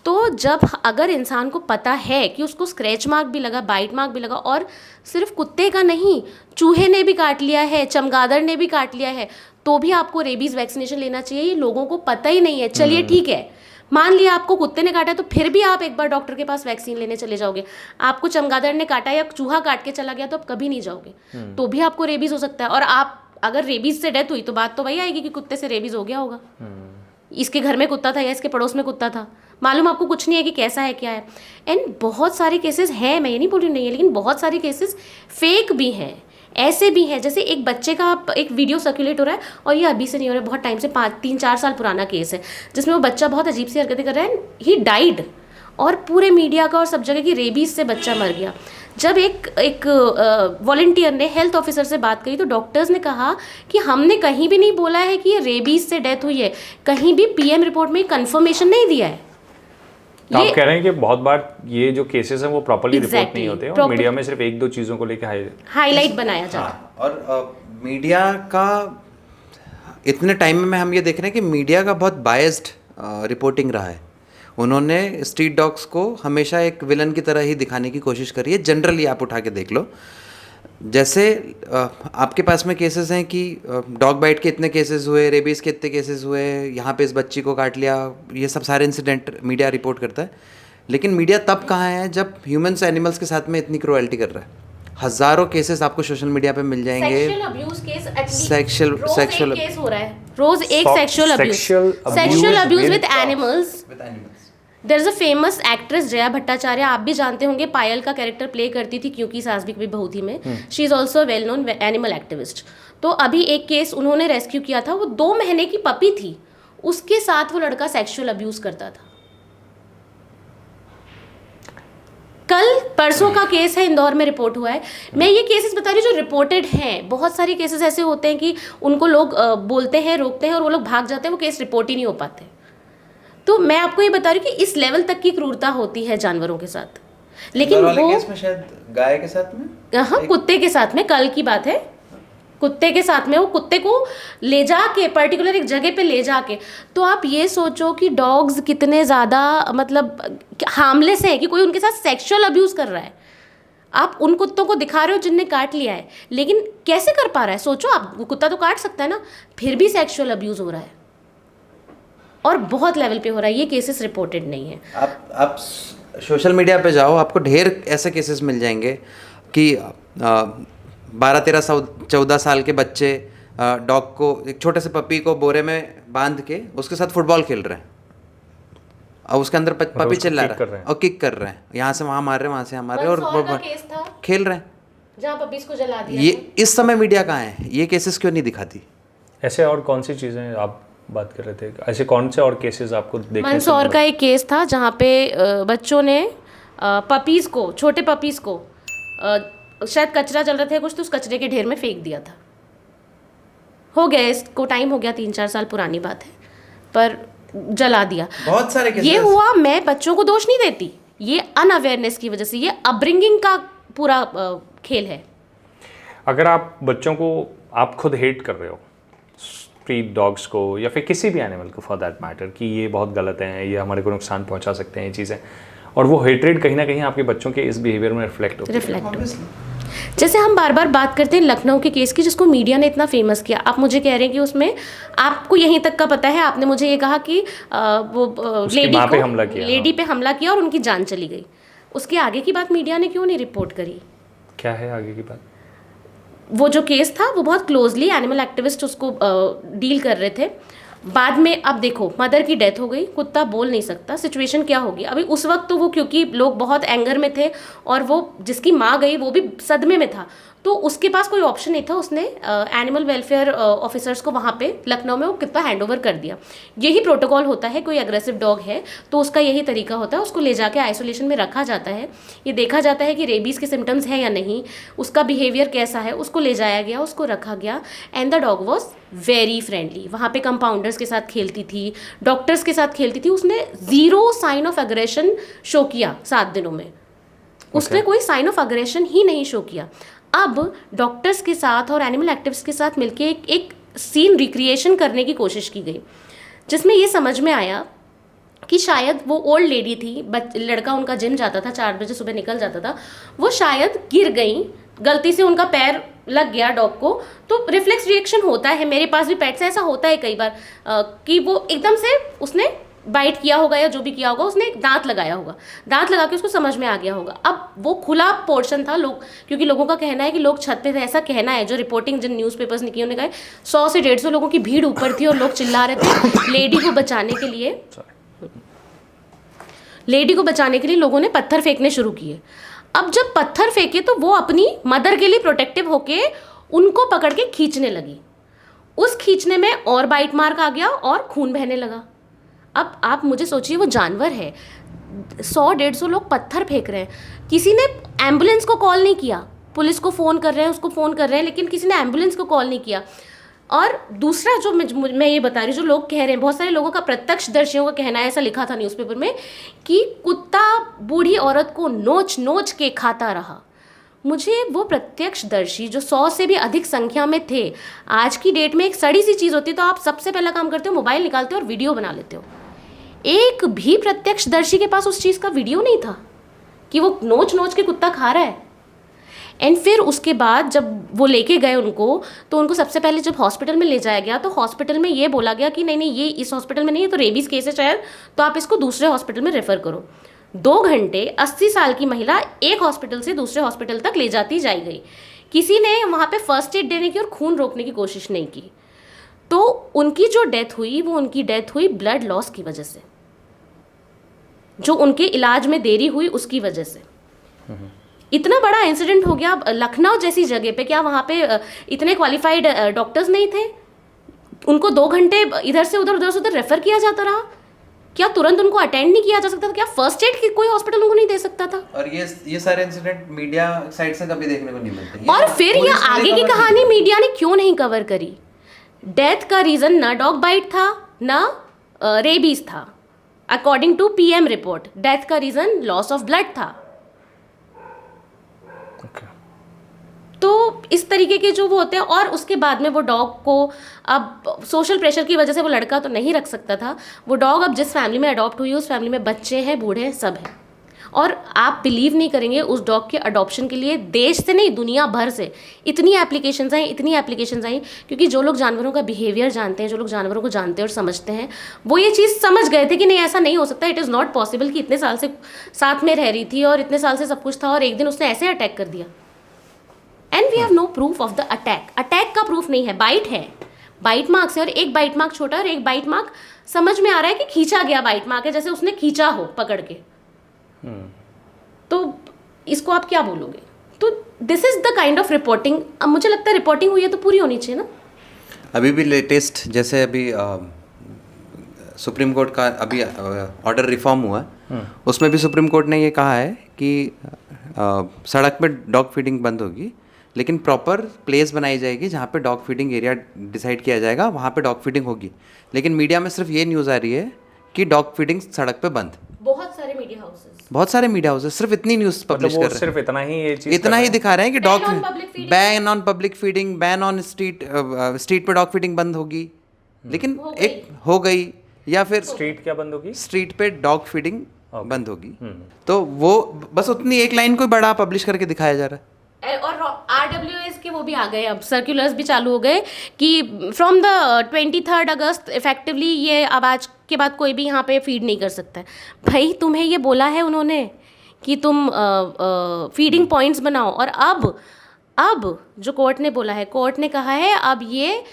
तो जब अगर इंसान को पता है कि उसको स्क्रैच मार्क भी लगा, बाइट मार्क भी लगा, और सिर्फ कुत्ते का नहीं, चूहे ने भी काट लिया है, चमगादड़ ने भी काट लिया है, तो भी आपको रेबीज़ वैक्सीनेशन लेना चाहिए। ये लोगों को पता ही नहीं है। चलिए ठीक है, मान लिया आपको कुत्ते ने काटा, तो फिर भी आप एक बार डॉक्टर के पास वैक्सीन लेने चले जाओगे। आपको चमगादड़ ने काटा या चूहा काट के चला गया तो आप कभी नहीं जाओगे, तो भी आपको रेबीज़ हो सकता है। और आप अगर रेबीज़ से डेथ हुई तो बात तो वही आएगी कि कुत्ते से रेबीज़ हो गया होगा, इसके घर में कुत्ता था या इसके पड़ोस में कुत्ता था, मालूम आपको कुछ नहीं है कि कैसा है क्या है। एंड बहुत सारे केसेस हैं, मैं ये नहीं बोल रही नहीं है, लेकिन बहुत सारे केसेस फेक भी हैं, ऐसे भी हैं। जैसे एक बच्चे का एक वीडियो सर्कुलेट हो रहा है, और ये अभी से नहीं हो रहा है, बहुत टाइम से 3-4 साल पुराना केस है, जिसमें वो बच्चा बहुत अजीब सी हरकतें कर रहा है, ही डाइड, और पूरे मीडिया का और सब जगह की रेबीज़ से बच्चा मर गया। जब एक वॉलंटियर ने हेल्थ ऑफिसर से बात करी तो डॉक्टर्स ने कहा कि हमने कहीं भी नहीं बोला है कि ये रेबीज़ से डेथ हुई है, कहीं भी पीएम रिपोर्ट में कंफर्मेशन नहीं दिया है। आप कह रहे हैं कि बहुत बार ये जो केसेस हैं वो प्रॉपर्ली रिपोर्ट नहीं होते, और मीडिया में सिर्फ 1-2 चीज़ों को लेकर हाईलाइट बनाया जाता है। हाँ, और मीडिया का इतने टाइम में हम ये देख रहे हैं कि मीडिया का बहुत बायस्ड रिपोर्टिंग रहा है। उन्होंने स्ट्रीट डॉग्स को हमेशा एक विलन की तरह ही दिखाने की कोशिश करी है। जनरली आप उठा के देख लो, जैसे आपके पास में केसेस हैं कि डॉग बाइट के इतने केसेस हुए, रेबीज़ के इतने केसेस हुए, यहाँ पे इस बच्ची को काट लिया, ये सब सारे इंसिडेंट मीडिया रिपोर्ट करता है। लेकिन मीडिया तब कहाँ है जब ह्यूमन्स एनिमल्स के साथ में इतनी क्रूएल्टी कर रहा है। हज़ारों केसेस आपको सोशल मीडिया पे मिल जाएंगे। Sexual abuse case, sexual case हो रहा है रोज, एक sexual abuse with animals. There is a famous actress Jaya Bhattacharya, आप भी जानते होंगे, पायल का कैरेक्टर प्ले करती थी क्योंकि सास भी कभी बहू थी में। She is also well known animal activist. तो अभी एक केस उन्होंने रेस्क्यू किया था, वो 2 महीने की पपी थी, उसके साथ वो लड़का सेक्सुअल अब्यूज करता था। कल परसों का केस है, इंदौर में रिपोर्ट हुआ है। मैं ये केसेस बता रही हूँ जो रिपोर्टेड हैं। बहुत सारे केसेस ऐसे होते हैं कि उनको लोग बोलते हैं, रोकते हैं, और वो लोग भाग जाते हैं, वो केस रिपोर्ट ही नहीं हो पाते। तो मैं आपको ये बता रही हूँ कि इस लेवल तक की क्रूरता होती है जानवरों के साथ। लेकिन वो केस में शायद गाय के साथ में, हाँ, कुत्ते के साथ में, कल की बात है। कुत्ते के साथ में, वो कुत्ते को ले जाके पर्टिकुलर एक जगह पे ले जाके, तो आप ये सोचो कि डॉग्स कितने ज़्यादा मतलब हार्मलेस है कि कोई उनके साथ सेक्सुअल अब्यूज़ कर रहा है। आप उन कुत्तों को दिखा रहे हो जिनने काट लिया है, लेकिन कैसे कर पा रहा है? सोचो आप, वो कुत्ता तो काट सकता है ना, फिर भी सेक्सुअल अब्यूज़ हो रहा है और बहुत लेवल पे हो रहा है। ये केसेस रिपोर्टेड नहीं है। आप सोशल मीडिया पे जाओ, आपको ढेर ऐसे केसेस मिल जाएंगे कि 12-13-14 साल के बच्चे डॉग को, एक छोटे से पपी को बोरे में बांध के उसके साथ फुटबॉल खेल रहे हैं और उसके अंदर पपी चिल्ला रहा है और किक कर रहे हैं, यहाँ से वहाँ मार रहे हैं, वहाँ से यहाँ मार रहे हैं और केस था खेल रहे हैं जहाँ पपीज को जला दिया। ये इस समय मीडिया कहाँ है? ये केसेस क्यों नहीं दिखाती? ऐसे और कौन सी चीज़ें आप बात कर रहे थे? ऐसे कौन से और केसेस आपको देखने मंदसौर का एक केस था जहाँ पे बच्चों ने पपीज को, छोटे पपीज को शायद कचरा जल रहे थे कुछ, तो उस कचरे के ढेर में फेंक दिया था। हो गया, इसको टाइम हो गया, 3-4 साल पुरानी बात है, पर जला दिया। बहुत सारे ये हुआ, मैं बच्चों को दोष नहीं देती, ये अनअवेयरनेस की वजह से, ये अपब्रिंगिंग का पूरा खेल है। अगर आप बच्चों को, आप खुद हेट कर रहे हो स्ट्रीट डॉग्स को या फिर किसी भी एनिमल को फॉर दैट मैटर कि ये बहुत गलत हैं, ये हमारे को नुकसान पहुंचा सकते हैं, ये चीज़ें, और वो हेट्रेड कहीं ना कहीं आपके बच्चों के इस बिहेवियर में रिफ्लेक्ट होती है। जैसे हम बार बार बात करते हैं लखनऊ के केस की, जिसको मीडिया ने इतना फेमस किया। आप मुझे कह रहे हैं कि उसमें आपको यहीं तक का पता है, आपने मुझे ये कहा कि वो लेडी पे हमला किया और उनकी जान चली गई। उसके आगे की बात मीडिया ने क्यों नहीं रिपोर्ट करी? क्या है आगे की बात? वो जो केस था वो बहुत क्लोजली एनिमल एक्टिविस्ट उसको डील कर रहे थे। बाद में अब देखो, मदर की डेथ हो गई, कुत्ता बोल नहीं सकता, सिचुएशन क्या होगी अभी? उस वक्त तो वो, क्योंकि लोग बहुत एंगर में थे और वो जिसकी माँ गई वो भी सदमे में था, तो उसके पास कोई ऑप्शन नहीं था। उसने एनिमल वेलफेयर ऑफिसर्स को वहाँ पे लखनऊ में वो कुत्ता हैंड ओवर कर दिया। यही प्रोटोकॉल होता है, कोई एग्रेसिव डॉग है तो उसका यही तरीका होता है, उसको ले जाके आइसोलेशन में रखा जाता है, ये देखा जाता है कि रेबीज़ के सिम्टम्स हैं या नहीं, उसका बिहेवियर कैसा है, उसको ले जाया गया, उसको रखा गया, and the dog was very friendly. वहाँ पे कंपाउंडर्स के साथ खेलती थी, डॉक्टर्स के साथ खेलती थी, उसने zero sign of aggression show किया 7 दिनों में। उसने कोई साइन ऑफ अग्रेशन ही नहीं शो किया। अब डॉक्टर्स के साथ और एनिमल एक्टिविस्ट के साथ मिलके एक सीन रिक्रिएशन करने की कोशिश की गई, जिसमें ये समझ में आया कि शायद वो ओल्ड लेडी थी, लड़का उनका जिम जाता था, 4 बजे सुबह निकल जाता था, वो शायद गिर गई, गलती से उनका पैर लग गया डॉग को, तो रिफ्लेक्स रिएक्शन होता है, मेरे पास भी पेट्स ऐसा होता है कई बार कि वो एकदम से उसने बाइट किया होगा या जो भी किया होगा, उसने दांत लगाया होगा, दांत लगा के उसको समझ में आ गया होगा। अब वो खुला पोर्शन था, लोग, क्योंकि लोगों का कहना है कि लोग छत पे थे, ऐसा कहना है, जो रिपोर्टिंग जिन न्यूज़पेपर्स ने की उन्होंने कहा 100 से 150 लोगों की भीड़ ऊपर थी और लोग चिल्ला रहे थे। लेडी को बचाने के लिए लोगों ने पत्थर फेंकने शुरू किए। अब जब पत्थर फेंके तो वो अपनी मदर के लिए प्रोटेक्टिव होके उनको पकड़ के खींचने लगी। उस खींचने में और बाइट मार्क आ गया और खून बहने लगा। अब आप मुझे सोचिए, वो जानवर है, 100-150 लोग पत्थर फेंक रहे हैं, किसी ने एम्बुलेंस को कॉल नहीं किया, पुलिस को फ़ोन कर रहे हैं, उसको फ़ोन कर रहे हैं, लेकिन किसी ने एम्बुलेंस को कॉल नहीं किया। और दूसरा जो मैं ये बता रही हूँ, जो लोग कह रहे हैं, बहुत सारे लोगों का, प्रत्यक्षदर्शियों का कहना है, ऐसा लिखा था न्यूज़पेपर में, कि कुत्ता बूढ़ी औरत को नोच नोच के खाता रहा। मुझे वो प्रत्यक्षदर्शी जो 100 से भी अधिक संख्या में थे, आज की डेट में एक सड़ी सी चीज़ होती है तो आप सबसे पहला काम करते हो, मोबाइल निकालते हो और वीडियो बना लेते हो। एक भी प्रत्यक्षदर्शी के पास उस चीज़ का वीडियो नहीं था कि वो नोच नोच के कुत्ता खा रहा है। एंड फिर उसके बाद जब वो लेके गए उनको, तो उनको सबसे पहले जब हॉस्पिटल में ले जाया गया तो हॉस्पिटल में ये बोला गया कि नहीं नहीं, ये इस हॉस्पिटल में नहीं है, तो रेबीज़ केस है शायद, तो आप इसको दूसरे हॉस्पिटल में रेफ़र करो। 2 घंटे 80 साल की महिला एक हॉस्पिटल से दूसरे हॉस्पिटल तक ले जाती जाई गई। किसी ने वहाँ पे फर्स्ट एड देने की और खून रोकने की कोशिश नहीं की। तो उनकी जो डेथ हुई, वो उनकी डेथ हुई ब्लड लॉस की वजह से, जो उनके इलाज में देरी हुई उसकी वजह से। इतना बड़ा इंसिडेंट हो गया। लखनऊ जैसी जगह पे क्या वहाँ पे इतने क्वालिफाइड डॉक्टर्स नहीं थे? उनको 2 घंटे इधर से उधर रेफर किया जाता रहा। क्या तुरंत उनको अटेंड नहीं किया जा सकता था? क्या फर्स्ट एड की कोई हॉस्पिटल उनको नहीं दे सकता था? और ये सारे इंसिडेंट मीडिया साइड से कभी देखने को नहीं मिलते। और फिर ये आगे की कहानी मीडिया ने क्यों नहीं कवर करी? डेथ का रीजन ना डॉग बाइट था ना रेबीज था। According to PM report, death का रीजन लॉस ऑफ ब्लड था। तो इस तरीके के जो वो होते हैं, और उसके बाद में वो डॉग को, अब सोशल प्रेशर की वजह से वो लड़का तो नहीं रख सकता था, वो डॉग अब जिस फैमिली में अडॉप्ट हुई है उस फैमिली में बच्चे हैं, बूढ़े हैं, सब हैं। और आप बिलीव नहीं करेंगे, उस डॉग के अडॉप्शन के लिए देश से नहीं दुनिया भर से इतनी एप्लीकेशंस आई, क्योंकि जो लोग जानवरों का बिहेवियर जानते हैं, जो लोग जानवरों को जानते हैं और समझते हैं, वो ये चीज़ समझ गए थे कि नहीं, ऐसा नहीं हो सकता, इट इज़ नॉट पॉसिबल कि इतने साल से साथ में रह रही थी और इतने साल से सब कुछ था और एक दिन उसने ऐसे अटैक कर दिया। And we have no proof of the attack का प्रूफ नहीं है, बाइट है, बाइट मार्क्स है, और एक बाइट मार्क छोटा और एक बाइट मार्क समझ में आ रहा है कि खींचा गया बाइट मार्क है, जैसे उसने खींचा हो पकड़ के। तो इसको आप क्या बोलोगे? तो this is the kind of reporting. अब मुझे लगता है रिपोर्टिंग हुई है तो पूरी होनी चाहिए ना। अभी भी लेटेस्ट जैसे अभी सुप्रीम कोर्ट का अभी ऑर्डर रिफॉर्म हुआ है, उसमें भी सुप्रीम कोर्ट ने ये कहा है कि सड़क पे डॉग फीडिंग बंद होगी, लेकिन प्रॉपर प्लेस बनाई जाएगी जहाँ पे डॉग फीडिंग एरिया डिसाइड किया जाएगा, वहाँ पे डॉग फीडिंग होगी। लेकिन मीडिया में सिर्फ ये न्यूज़ आ रही है कि डॉग फीडिंग सड़क पे बंद। बहुत सारे मीडिया हाउसेस सिर्फ इतनी न्यूज़ पब्लिश कर रहे हैं, सिर्फ इतना ही ये चीज इतना ही दिखा रहे हैं कि dog Ban on public feeding. Ban on public feeding, ban on street पे डॉग फीडिंग बंद होगी, लेकिन एक हो गई, या फिर स्ट्रीट क्या बंद होगी, स्ट्रीट पे डॉग फीडिंग बंद होगी। तो वो बस उतनी एक लाइन को बड़ा पब्लिश करके दिखाया जा रहा है। और RWS के वो भी आ गए, अब सर्कुलर्स भी चालू हो गए कि फ्रॉम द 23 अगस्त इफेक्टिवली ये अब आज के बाद कोई भी यहाँ पे फीड नहीं कर सकता है। भाई तुम्हें ये बोला है उन्होंने कि तुम फीडिंग पॉइंट्स बनाओ, और अब जो कोर्ट ने बोला है, कोर्ट ने कहा है अब ये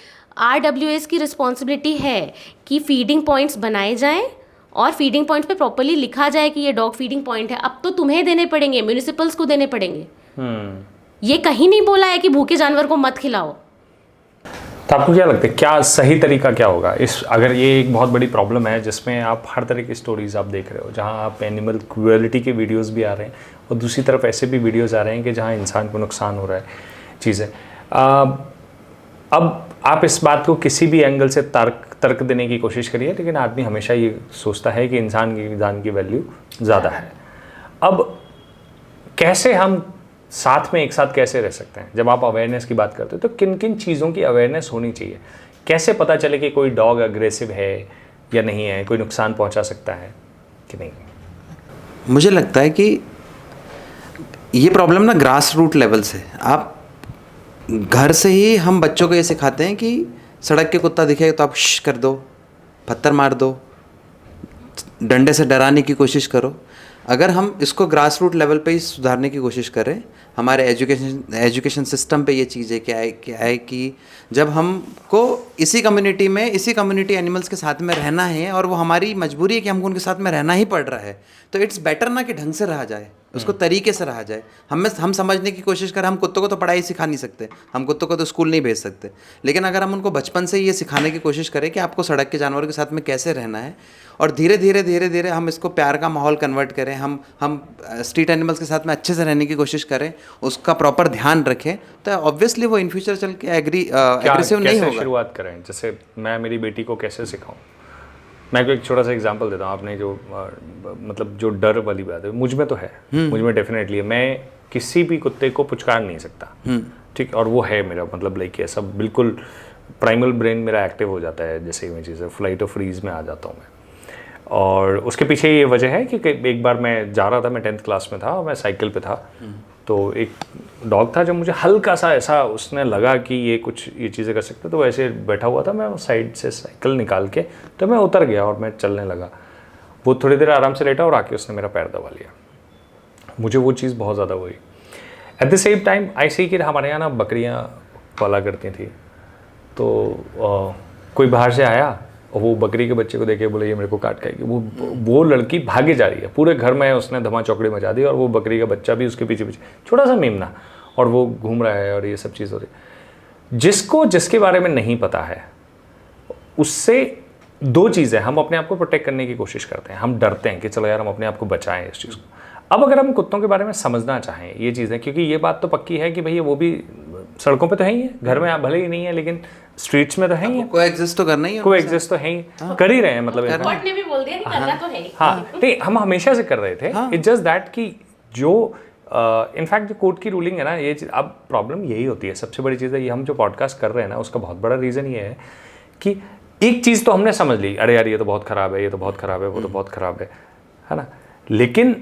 RWS की रिस्पॉन्सिबिलिटी है कि फीडिंग पॉइंट्स बनाए जाएं और फीडिंग पॉइंट्स पे प्रॉपरली लिखा जाए कि ये डॉग फीडिंग पॉइंट है। अब तो तुम्हें देने पड़ेंगे, म्यूनिसिपल्स को देने पड़ेंगे। ये कहीं नहीं बोला है कि भूखे जानवर को मत खिलाओ। तो आपको क्या लगता है क्या सही तरीका क्या होगा इस, अगर ये एक बहुत बड़ी प्रॉब्लम है जिसमें आप हर तरह की स्टोरीज आप देख रहे हो, जहाँ आप एनिमल क्रुएलिटी के वीडियोस भी आ रहे हैं और दूसरी तरफ ऐसे भी वीडियोस आ रहे हैं कि जहाँ इंसान को नुकसान हो रहा है चीज़ें। अब आप इस बात को किसी भी एंगल से तर्क देने की कोशिश करिए, लेकिन आदमी हमेशा ये सोचता है कि इंसान की जान की वैल्यू ज़्यादा है। अब कैसे हम साथ में एक साथ कैसे रह सकते हैं? जब आप अवेयरनेस की बात करते हो तो किन किन चीज़ों की अवेयरनेस होनी चाहिए? कैसे पता चले कि कोई डॉग अग्रेसिव है या नहीं है, कोई नुकसान पहुंचा सकता है कि नहीं? मुझे लगता है कि ये प्रॉब्लम ना ग्रास रूट लेवल से, आप घर से ही हम बच्चों को ये सिखाते हैं कि सड़क के कुत्ता दिखेगा तो आप श्श कर दो, पत्थर मार दो, डंडे से डराने की कोशिश करो। अगर हम इसको ग्रास रूट लेवल पे ही सुधारने की कोशिश करें, हमारे एजुकेशन सिस्टम पे ये चीज़ें क्या है कि जब हमको इसी कम्युनिटी एनिमल्स के साथ में रहना है और वो हमारी मजबूरी है कि हमको उनके साथ में रहना ही पड़ रहा है, तो इट्स बेटर ना कि ढंग से रहा जाए, उसको तरीके से रहा जाए। हम समझने की कोशिश करें। हम कुत्तों को तो पढ़ाई सिखा नहीं सकते, हम कुत्तों को तो स्कूल नहीं भेज सकते, लेकिन अगर हम उनको बचपन से ही ये सिखाने की कोशिश करें कि आपको सड़क के जानवरों के साथ में कैसे रहना है, और धीरे धीरे हम इसको प्यार का माहौल कन्वर्ट करें, हम स्ट्रीट एनिमल्स के साथ में अच्छे से रहने की कोशिश करें, उसका प्रॉपर ध्यान रखें, तो ऑब्वियसली वो इन फ्यूचर चल के एग्रेसिव नहीं होगा। शुरुआत करें, जैसे मैं मेरी बेटी को कैसे सिखाऊं? मैं को एक छोटा सा एग्जांपल देता हूँ। आपने जो मतलब जो डर वाली बात है, मुझ में तो है, मुझ में डेफिनेटली है। मैं किसी भी कुत्ते को पुचकार नहीं सकता, ठीक, और वो है मेरा मतलब लाइक ऐसा बिल्कुल प्राइमल ब्रेन मेरा एक्टिव हो जाता है जैसे ही चीज़ें फ्लाइट और फ्रीज में आ जाता हूँ मैं। और उसके पीछे ये वजह है कि एक बार मैं जा रहा था, मैं 10th क्लास में था और मैं साइकिल पे था, तो एक डॉग था जो मुझे हल्का सा ऐसा उसने लगा कि ये चीज़ें कर सकते, तो वैसे बैठा हुआ था, मैं साइड से साइकिल निकाल के तो मैं उतर गया और मैं चलने लगा। वो थोड़ी देर आराम से लेटा और आके उसने मेरा पैर दबा लिया। मुझे वो चीज़ बहुत ज़्यादा हुई। At the same time I see कि हमारे यहाँ ना बकरियाँ पाला करती थी, तो कोई बाहर से आया और वो बकरी के बच्चे को देखे बोले ये मेरे को काट खाएगी। वो लड़की भागे जा रही है, पूरे घर में उसने धमा चौकड़ी मचा दी, और वो बकरी का बच्चा भी उसके पीछे पीछे, छोटा सा मेमना, और वो घूम रहा है और ये सब चीज़ हो रही है। जिसके बारे में नहीं पता है उससे दो चीज़ें, हम अपने आप को प्रोटेक्ट करने की कोशिश करते हैं, हम डरते हैं कि चलो यार हम अपने आप को बचाएं इस चीज़ को। अब अगर हम कुत्तों के बारे में समझना चाहें ये चीज़ें, क्योंकि ये बात तो पक्की है कि भैया वो भी सड़कों पे तो है ही है, घर में आप भले ही नहीं है लेकिन स्ट्रीट्स में तो है ही है, कोएग्जिस्ट तो करना ही है, कोएग्जिस्ट तो है ही, कर ही रहे हैं मतलब। कोर्ट ने भी बोल दिया कि करना तो है ही। हाँ, नहीं हम हमेशा से कर रहे थे, इट्स जस्ट दैट कि जो इनफैक्ट जो कोर्ट की रूलिंग है ना, ये चीज़ अब प्रॉब्लम यही होती है, सबसे बड़ी चीज़ है ये हम जो पॉडकास्ट कर रहे हैं ना, उसका बहुत बड़ा रीज़न ये है कि एक चीज़ तो हमने समझ ली, अरे यार ये तो बहुत ख़राब है, ये तो बहुत ख़राब है, वो तो बहुत ख़राब है ना, लेकिन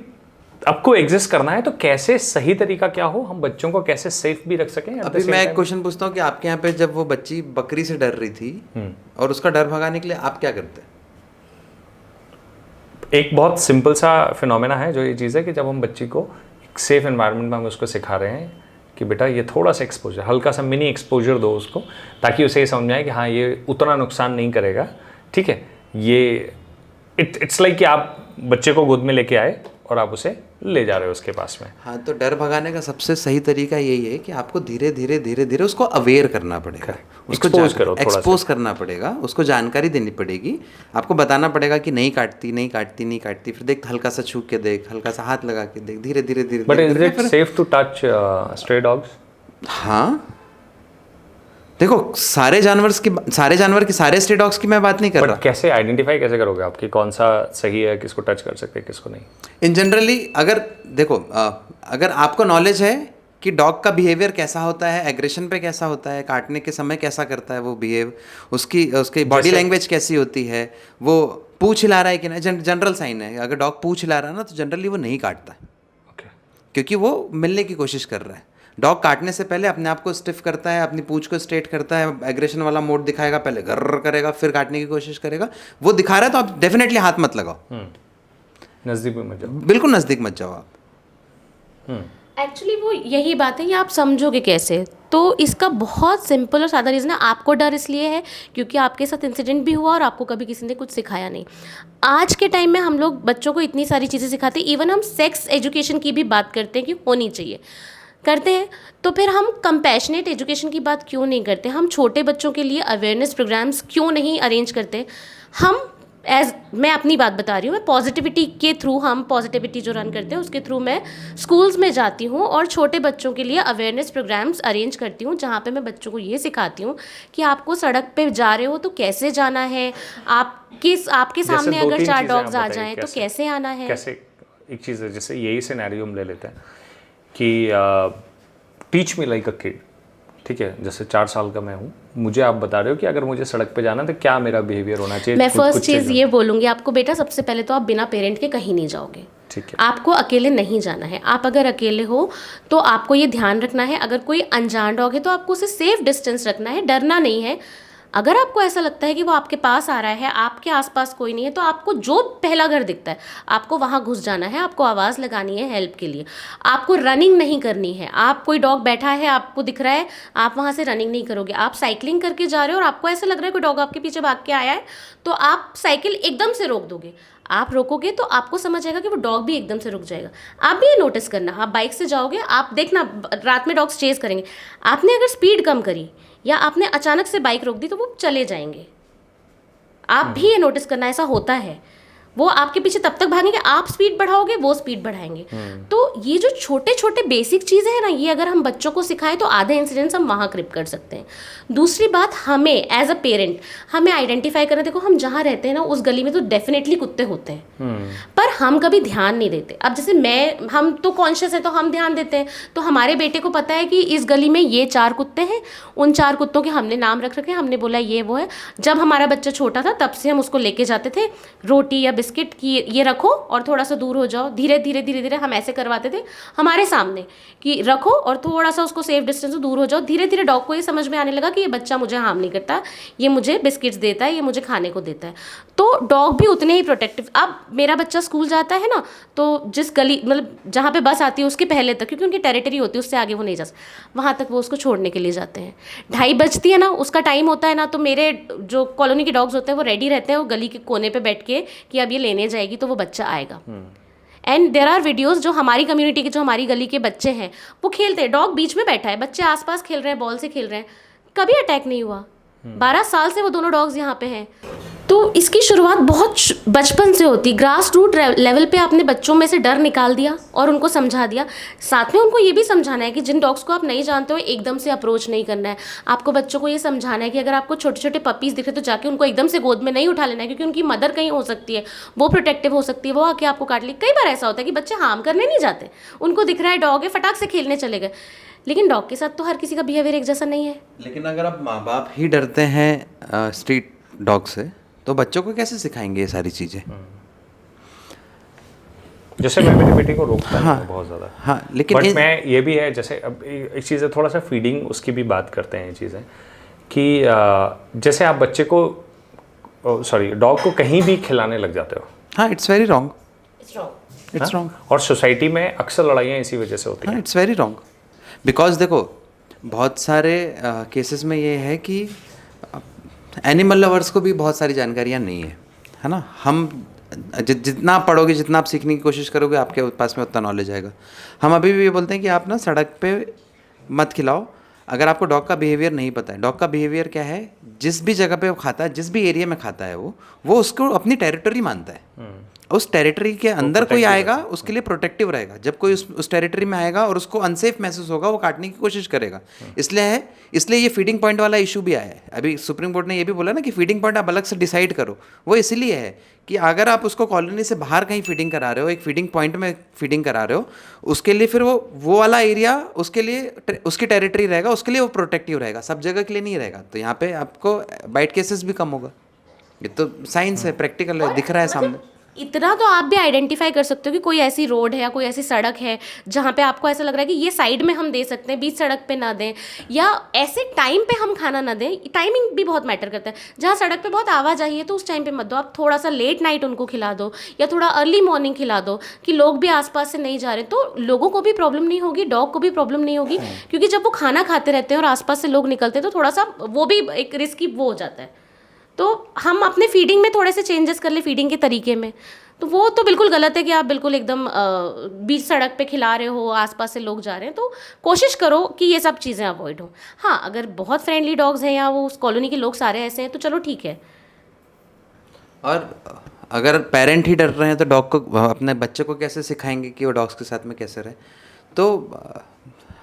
आपको एग्जिस्ट करना है तो कैसे सही तरीका क्या हो, हम बच्चों को कैसे सेफ भी रख सकें। अभी मैं एक क्वेश्चन पूछता हूँ कि आपके यहाँ पे जब वो बच्ची बकरी से डर रही थी और उसका डर भगाने के लिए आप क्या करते हैं? एक बहुत सिंपल सा फिनोमेना है जो ये चीज़ है कि जब हम बच्ची को एक सेफ एनवायरनमेंट में हम उसको सिखा रहे हैं कि बेटा ये थोड़ा सा एक्सपोजर, हल्का सा मिनी एक्सपोजर दो उसको, ताकि उसे ये समझ में आए कि हाँ ये उतना नुकसान नहीं करेगा, ठीक है। ये इट्स लाइक कि आप बच्चे को गोद में लेके आए और आप उसे ले जा रहे हो उसके पास में। हाँ, तो डर भगाने का सबसे सही तरीका यही है कि आपको धीरे धीरे धीरे धीरे उसको अवेयर करना पड़ेगा, उसको एक्सपोज करना पड़ेगा, उसको जानकारी देनी पड़ेगी, आपको बताना पड़ेगा कि नहीं काटती नहीं काटती नहीं काटती, फिर देख हल्का सा छू के देख, हल्का सा हाथ लगा के देख, धीरे धीरे धीरे। But is it safe to touch stray dogs? हाँ, देखो सारे जानवर की सारे स्ट्रे डॉग्स की मैं बात नहीं कर रहा। कैसे आइडेंटिफाई कैसे करोगे आपकी कौन सा सही है, किसको टच कर सकते हैं किसको नहीं? इन जनरली अगर देखो अगर आपको नॉलेज है कि डॉग का बिहेवियर कैसा होता है, एग्रेशन पे कैसा होता है, काटने के समय कैसा करता है वो बिहेव, उसकी बॉडी लैंग्वेज कैसी होती है, वो पूंछ हिला रहा है कि नहीं, जनरल साइन है अगर डॉग पूंछ हिला रहा है ना तो जनरली वो नहीं काटता है, क्योंकि वो मिलने की कोशिश कर रहा है। डॉग काटने से पहले अपने आप को स्टिफ करता है, अपनी पूंछ को स्ट्रेट करता है, एग्रेशन वाला मोड दिखाएगा, पहले गर्र करेगा, फिर काटने की कोशिश करेगा। वो दिखा रहा है तो आप डेफिनेटली हाथ मत लगाओ, नज़दीक मत जाओ, बिल्कुल नज़दीक मत जाओ आप। एक्चुअली वो यही बात है, ये आप समझोगे कैसे? तो इसका बहुत सिंपल और सादा रीज़न है, आपको डर इसलिए है क्योंकि आपके साथ इंसिडेंट भी हुआ और आपको कभी किसी ने कुछ सिखाया नहीं। आज के टाइम में हम लोग बच्चों को इतनी सारी चीज़ें सिखाते हैं, इवन हम सेक्स एजुकेशन की भी बात करते हैं कि होनी चाहिए, करते हैं, तो फिर हम कंपैशनेट एजुकेशन की बात क्यों नहीं करते? हम छोटे बच्चों के लिए अवेयरनेस प्रोग्राम्स क्यों नहीं अरेंज करते? मैं अपनी बात बता रही हूँ, मैं पॉजिटिविटी के थ्रू, हम पॉजिटिविटी जो रन करते हैं उसके थ्रू मैं स्कूल्स में जाती हूँ और छोटे बच्चों के लिए अवेयरनेस प्रोग्राम्स अरेंज करती हूँ, जहाँ पे मैं बच्चों को ये सिखाती हूँ कि आपको सड़क पे जा रहे हो तो कैसे जाना है, आपके सामने अगर 4 डॉग्स आ जाएं तो कैसे आना है। कैसे एक चीज़ है, जैसे यही सिनेरियो हम ले लेते हैं कि teach me like a kid, ठीक है, जैसे 4 साल का मैं हूँ, मुझे आप बता रहे हो कि अगर मुझे सड़क पे जाना तो क्या मेरा बिहेवियर होना चाहिए। मैं फर्स्ट चीज़ ये बोलूँगी आपको, बेटा सबसे पहले तो आप बिना पेरेंट के कहीं नहीं जाओगे, ठीक है। आपको अकेले नहीं जाना है। आप अगर अकेले हो तो आपको ये ध्यान रखना है, अगर कोई अनजान डॉग है तो आपको उसे सेफ डिस्टेंस रखना है, डरना नहीं है। अगर आपको ऐसा लगता है कि वो आपके पास आ रहा है, आपके आसपास कोई नहीं है, तो आपको जो पहला घर दिखता है आपको वहाँ घुस जाना है, आपको आवाज़ लगानी है हेल्प के लिए, आपको रनिंग नहीं करनी है। आप कोई डॉग बैठा है आपको दिख रहा है, आप वहाँ से रनिंग नहीं करोगे, आप साइकिलिंग करके जा रहे हो और आपको ऐसा लग रहा है कोई डॉग आपके पीछे भाग के आया है, तो आप साइकिल एकदम से रोक दोगे। आप रोकोगे तो आपको समझ आएगा कि वो डॉग भी एकदम से रुक जाएगा। आप भी ये नोटिस करना, आप बाइक से जाओगे, आप देखना रात में डॉग्स चेज करेंगे, आपने अगर स्पीड कम करी या आपने अचानक से बाइक रोक दी तो वो चले जाएंगे। आप भी ये नोटिस करना, ऐसा होता है, वो आपके पीछे तब तक भागेंगे, आप स्पीड बढ़ाओगे वो स्पीड बढ़ाएंगे। तो ये जो छोटे छोटे बेसिक चीज़ें हैं ना, ये अगर हम बच्चों को सिखाएं तो आधे इंसिडेंट्स हम वहाँ क्रिप कर सकते हैं। दूसरी बात, हमें एज अ पेरेंट हमें आइडेंटिफाई करना, देखो हम जहाँ रहते हैं ना उस गली में तो डेफिनेटली कुत्ते होते हैं, पर हम कभी ध्यान नहीं देते। अब जैसे हम तो कॉन्शियस है तो हम ध्यान देते हैं, तो हमारे बेटे को पता है कि इस गली में ये 4 कुत्ते हैं, उन 4 कुत्तों के हमने नाम रख रखे, हमने बोला ये वो है। जब हमारा बच्चा छोटा था तब से हम उसको लेके जाते थे रोटी या बिस्किट की ये रखो और थोड़ा सा दूर हो जाओ, धीरे धीरे धीरे धीरे हम ऐसे करवाते थे हमारे सामने कि रखो और थोड़ा सा उसको सेफ डिस्टेंस से दूर हो जाओ। धीरे धीरे डॉग को ये समझ में आने लगा कि ये बच्चा मुझे हार्म नहीं करता, ये मुझे बिस्किट्स देता है, ये मुझे खाने को देता है, तो डॉग भी उतने ही प्रोटेक्टिव। अब मेरा बच्चा स्कूल जाता है ना, तो जिस गली मतलब जहाँ पे बस आती है उसके पहले तक, क्योंकि उनकी टेरिटरी होती है, उससे आगे वो नहीं जा सकता, वहाँ तक वो उसको छोड़ने के लिए जाते हैं। 2:30 बजती है ना, उसका टाइम होता है ना, तो मेरे जो कॉलोनी के डॉग्स होते हैं वो रेडी रहते हैं, वो गली के कोने पे बैठ के कि अब ये लेने जाएगी तो वो बच्चा आएगा। एंड देयर आर वीडियोज़ जो हमारी कम्युनिटी के, जो हमारी गली के बच्चे हैं वो खेलते हैं, डॉग बीच में बैठा है, बच्चे आसपास खेल रहे हैं, बॉल से खेल रहे हैं, कभी अटैक नहीं हुआ। 12 साल से वो दोनों डॉग्स यहाँ पे हैं। तो इसकी शुरुआत बहुत बचपन से होती, ग्रास रूट लेवल पे आपने बच्चों में से डर निकाल दिया और उनको समझा दिया। साथ में उनको ये भी समझाना है कि जिन डॉग्स को आप नहीं जानते हो एकदम से अप्रोच नहीं करना है। आपको बच्चों को ये समझाना है कि अगर आपको छोटे छोटे पपीज़ दिखे तो जाके उनको एकदम से गोद में नहीं उठा लेना है, क्योंकि उनकी मदर कहीं हो सकती है, वो प्रोटेक्टिव हो सकती है, वो आके आपको काट ले। कई बार ऐसा होता है कि बच्चे हार्म करने नहीं जाते, उनको दिख रहा है डॉग है, फटाक से खेलने चले गए। लेकिन डॉग के साथ तो हर किसी का बिहेवियर एक जैसा नहीं है। लेकिन अगर आप माँ बाप ही डरते हैं स्ट्रीट डॉग से, तो बच्चों को कैसे सिखाएंगे ये सारी चीज़ें? जैसे मैं मेरी बेटी को रोकता हूँ बहुत ज़्यादा। हाँ, लेकिन बट मैं ये भी है, जैसे अब एक चीज़ है, थोड़ा सा फीडिंग उसकी भी बात करते हैं ये चीज़ें कि जैसे आप बच्चे को डॉग को कहीं भी खिलाने लग जाते हो। हाँ, it's very wrong, it's wrong. और सोसाइटी में अक्सर लड़ाइयाँ इसी वजह से होती हैं। हाँ, इट्स वेरी रॉन्ग, बिकॉज देखो बहुत सारे केसेस में ये है कि एनिमल लवर्स को भी बहुत सारी जानकारियाँ नहीं है ना। हम जितना आप पढ़ोगे, जितना आप सीखने की कोशिश करोगे, आपके पास में उतना नॉलेज आएगा। हम अभी भी ये बोलते हैं कि आप ना सड़क पे मत खिलाओ अगर आपको डॉग का बिहेवियर नहीं पता है। डॉग का बिहेवियर क्या है, जिस भी जगह पे वो खाता है, जिस भी एरिया में खाता है, वो उसको अपनी टेरिटरी मानता है। उस टेरिटरी के अंदर कोई आएगा उसके लिए प्रोटेक्टिव रहेगा। जब कोई उस टेरिटरी में आएगा और उसको अनसेफ महसूस होगा, वो काटने की कोशिश करेगा। इसलिए ये फीडिंग पॉइंट वाला इशू भी आया है। अभी सुप्रीम कोर्ट ने ये भी बोला ना कि फीडिंग पॉइंट आप अलग से डिसाइड करो। वो इसलिए है कि अगर आप उसको कॉलोनी से बाहर कहीं फीडिंग करा रहे हो, एक फीडिंग पॉइंट में फीडिंग करा रहे हो, उसके लिए फिर वो वाला एरिया उसके लिए उसकी टेरिटरी रहेगा, उसके लिए वो प्रोटेक्टिव रहेगा, सब जगह के लिए नहीं रहेगा। तो यहाँ पे आपको बाइट केसेस भी कम होगा। ये तो साइंस है, प्रैक्टिकल है, दिख रहा है सामने। इतना तो आप भी आइडेंटिफाई कर सकते हो कि कोई ऐसी रोड है या कोई ऐसी सड़क है जहाँ पे आपको ऐसा लग रहा है कि ये साइड में हम दे सकते हैं, बीच सड़क पे ना दें, या ऐसे टाइम पे हम खाना ना दें। टाइमिंग भी बहुत मैटर करता है। जहाँ सड़क पे बहुत आवाजाही है तो उस टाइम पे मत दो, आप थोड़ा सा लेट नाइट उनको खिला दो या थोड़ा अर्ली मॉर्निंग खिला दो कि लोग भी आसपास से नहीं जा रहे, तो लोगों को भी प्रॉब्लम नहीं होगी, डॉग को भी प्रॉब्लम नहीं होगी। क्योंकि जब वो खाना खाते रहते हैं और आसपास से लोग निकलते हैं तो थोड़ा सा वो भी एक रिस्की वो हो जाता है। तो हम अपने फीडिंग में थोड़े से चेंजेस कर ले, फीडिंग के तरीके में। तो वो तो बिल्कुल गलत है कि आप बिल्कुल एकदम बीच सड़क पे खिला रहे हो, आसपास से लोग जा रहे हैं। तो कोशिश करो कि ये सब चीज़ें अवॉइड हो। हाँ, अगर बहुत फ्रेंडली डॉग्स हैं या वो उस कॉलोनी के लोग सारे ऐसे हैं तो चलो ठीक है। और अगर पेरेंट ही डर रहे हैं तो डॉग को, अपने बच्चे को कैसे सिखाएंगे कि वो डॉग्स के साथ में कैसे रहे? तो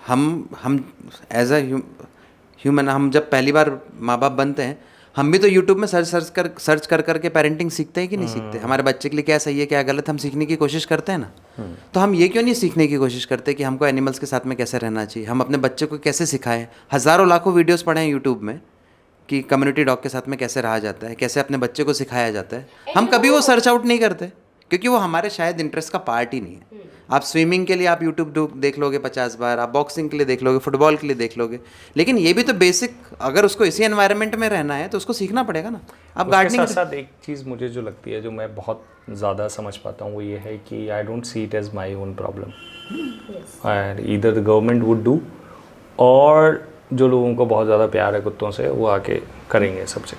हम एज अ ह्यूमन, हम जब पहली बार माँ बाप बनते हैं, हम भी तो यूट्यूब में सर्च कर करके पेरेंटिंग सीखते हैं कि नहीं सीखते? हमारे बच्चे के लिए क्या सही है क्या गलत, हम सीखने की कोशिश करते हैं ना। तो हम ये क्यों नहीं सीखने की कोशिश करते कि हमको एनिमल्स के साथ में कैसे रहना चाहिए, हम अपने बच्चे को कैसे सिखाएं? हज़ारों लाखों वीडियोस पढ़े हैं यूट्यूब में कि कम्युनिटी डॉग के साथ में कैसे रहा जाता है, कैसे अपने बच्चे को सिखाया जाता है। हम कभी वो सर्च आउट नहीं करते क्योंकि वो हमारे शायद इंटरेस्ट का पार्ट ही नहीं है। आप स्विमिंग के लिए आप यूट्यूब देख लोगे 50 बार, आप बॉक्सिंग के लिए देख लोगे, फुटबॉल के लिए देख लोगे, लेकिन ये भी तो बेसिक, अगर उसको इसी एनवायरनमेंट में रहना है तो उसको सीखना पड़ेगा ना। आप गार्डनिंग के साथ एक चीज़ मुझे जो लगती है, जो मैं बहुत ज़्यादा समझ पाता हूँ, वो ये है कि I don't see it as my own problem. And either the government would do, और जो लोगों को बहुत ज़्यादा प्यार है कुत्तों से, वो आके करेंगे सबसे।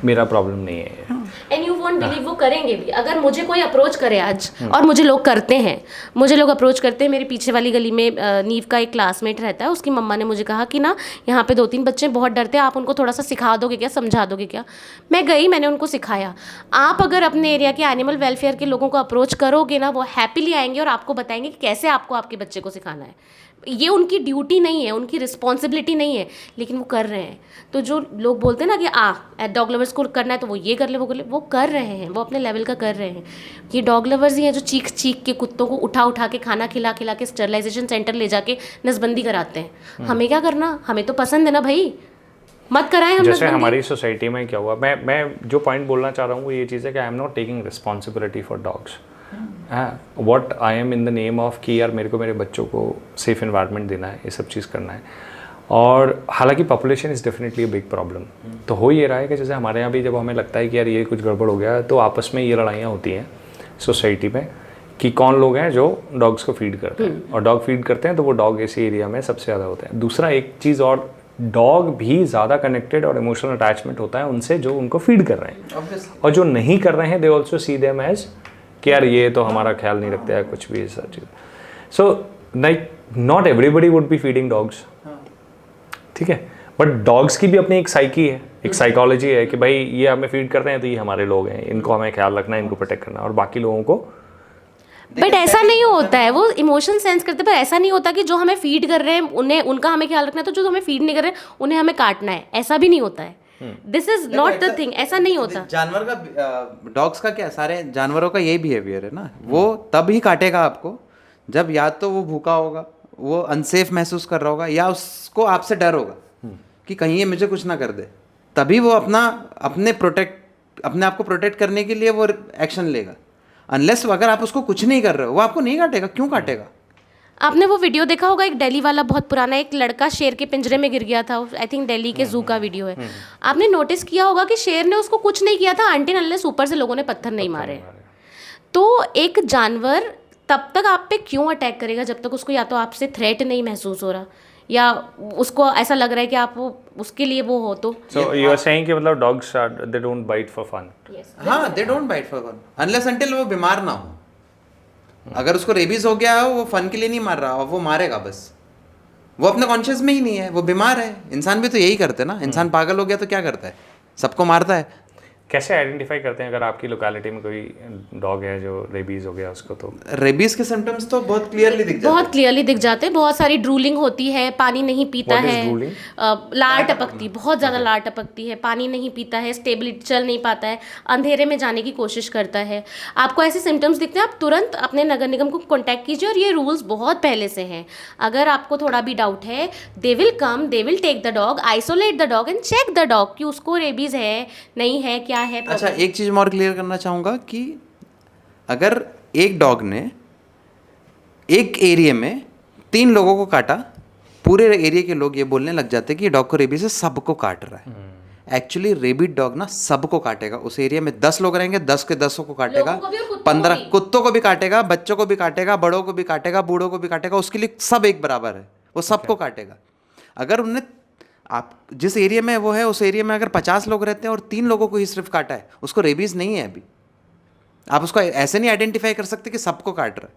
मेरा प्रॉब्लम नहीं है। एंड यू वोंट बिलीव, वो करेंगे भी। अगर मुझे कोई अप्रोच करे आज, और मुझे लोग करते हैं, मुझे लोग अप्रोच करते हैं। मेरे पीछे वाली गली में नीव का एक क्लासमेट रहता है, उसकी मम्मा ने मुझे कहा कि ना यहाँ पे 2-3 बच्चे बहुत डरते हैं, आप उनको थोड़ा सा सिखा दोगे क्या, समझा दोगे क्या? मैं गई, मैंने उनको सिखाया। आप अगर अपने एरिया के एनिमल वेलफेयर के लोगों को अप्रोच करोगे ना, वो हैप्पीली आएंगे और आपको बताएंगे कि कैसे आपको आपके बच्चे को सिखाना है। ये उनकी ड्यूटी नहीं है, उनकी रिस्पॉन्सिबिलिटी नहीं है, लेकिन वो कर रहे हैं। तो जो लोग बोलते हैं ना कि डॉग लवर्स को करना है तो वो ये कर ले, वो कर ले, वो कर रहे हैं, वो अपने लेवल का कर रहे हैं। ये डॉग लवर्स ही हैं जो चीख चीख के कुत्तों को उठा के खाना खिला के स्टरलाइजेशन सेंटर ले जाके नसबंदी कराते हैं। हमें क्या करना, हमें तो पसंद है ना भाई, मत कराएं हम। जैसे हमारी सोसाइटी में क्या हुआ, मैं जो पॉइंट बोलना चाह रहा हूँ वो ये चीज़ है कि I am not taking responsibility for dogs. What I am in the name of कि यार मेरे को मेरे बच्चों को सेफ इन्वायरमेंट देना है, ये सब चीज़ करना है। और हालांकि population is definitely a big problem. तो हो ये रहा है कि जैसे हमारे यहाँ भी जब हमें लगता है कि यार ये कुछ गड़बड़ हो गया है, तो आपस में ये लड़ाइयाँ होती हैं सोसाइटी में कि कौन लोग हैं जो डॉग्स को फीड करते हैं। और डॉग फीड करते हैं तो वो डॉग इसी एरिया में सबसे ज़्यादा होते हैं। दूसरा एक चीज़ और, डॉग भी ज़्यादा कनेक्टेड और इमोशनल अटैचमेंट होता है उनसे जो उनको फीड कर रहे हैं, और जो नहीं कर रहे हैं they also see them as कि यार ये तो हमारा ख्याल नहीं रखते हैं, कुछ भी ऐसा चीज़। So like not everybody would be feeding dogs, ठीक है, बट डॉग्स की भी अपनी एक साइकी है, एक साइकोलॉजी है कि भाई ये हमें फीड करते हैं तो ये हमारे लोग हैं, इनको हमें ख्याल रखना है, इनको प्रोटेक्ट करना है, और बाकी लोगों को बट ऐसा नहीं होता है, वो इमोशन सेंस करते हैं, पर ऐसा नहीं होता कि जो हमें फीड कर रहे हैं उन्हें उनका हमें ख्याल रखना है, तो जो हमें फीड नहीं कर रहे हैं उन्हें हमें काटना है, ऐसा भी नहीं होता है। This is not the thing, ऐसा नहीं होता। जानवर का डॉग्स का क्या, सारे जानवरों का यही बिहेवियर है ना, वो तब ही काटेगा आपको जब या तो वो भूखा होगा, वो अनसेफ महसूस कर रहा होगा, या उसको आपसे डर होगा कि कहीं ये मुझे कुछ ना कर दे, तभी वो अपने आप को प्रोटेक्ट करने के लिए वो एक्शन लेगा। अनलेस अगर आप उसको कुछ नहीं कर रहे हो, वो आपको नहीं काटेगा। क्यों काटेगा? आपने वो वीडियो देखा होगा, एक दिल्ली वाला बहुत पुराना, एक लड़का शेर के पिंजरे में गिर गया था, आई थिंक दिल्ली के जू का वीडियो है। आपने नोटिस किया होगा कि शेर ने उसको कुछ नहीं किया था अनटिल अनलेस ऊपर से लोगों ने पत्थर नहीं मारे। तो एक जानवर तब तक आप पे क्यों अटैक करेगा जब तक उसको या तो आपसे थ्रेट नहीं महसूस हो रहा, या उसको ऐसा लग रहा है कि आप उसके लिए वो हो। तो सो यू आर सेइंग कि मतलब dogs they don't bite for fun. हाँ, they don't bite for fun unless until वो बीमार ना हो। अगर उसको रेबीज हो गया हो, वो फन के लिए नहीं मार रहा, वो मारेगा बस। वो अपने कॉन्शियस में ही नहीं है, वो बीमार है। इंसान भी तो यही करते हैं ना। इंसान पागल हो गया तो क्या करता है? सबको मारता है। कैसे आइडेंटिफाई करते हैं अगर आपकी लोकेलिटी में कोई डॉग है जो रेबीज हो गया उसको? तो रेबीज के सिम्टम्स तो बहुत क्लियरली दिख जाते हैं। बहुत क्लियरली दिख जाते हैं। बहुत सारी ड्रूलिंग होती है, पानी नहीं पीता What is है, drooling? लार टपकती, बहुत ज़्यादा लार टपकती है, पानी नहीं पीता है, स्टेबिलिटी चल नहीं पाता है, अंधेरे में जाने की कोशिश करता है। आपको ऐसे सिम्टम्स दिखते हैं, आप तुरंत अपने नगर निगम को कॉन्टैक्ट कीजिए। और ये रूल्स बहुत पहले से हैं। अगर आपको थोड़ा भी डाउट है, they will come, they will take the dog, isolate the dog and check the dog कि उसको रेबीज है नहीं है, क्या है। अच्छा, एक चीज़ और क्लियर करना चाहूँगा कि अगर एक डॉग ने एक एरिया में 3 लोगों को काटा, पूरे एरिया के लोग ये बोलने लग जाते हैं कि डॉग को रेबीज है, सबको काट रहा है। एक्चुअली रेबीड डॉग ना सबको काटेगा। उस एरिया में 10 लोग रहेंगे, 10 के 10 को काटेगा, 15 कुत्तों को भी काटेगा, बच्चों को भी काटेगा, बड़ों को भी काटेगा, बूढ़ों को भी काटेगा। उसके लिए सब एक बराबर है, वो सबको काटेगा। अगर उन्हें आप जिस एरिया में वो है उस एरिया में अगर 50 लोग रहते हैं और 3 लोगों को ही सिर्फ काटा है, उसको रेबीज नहीं है अभी। आप उसको ऐसे नहीं आइडेंटिफाई कर सकते कि सबको काट रहा है।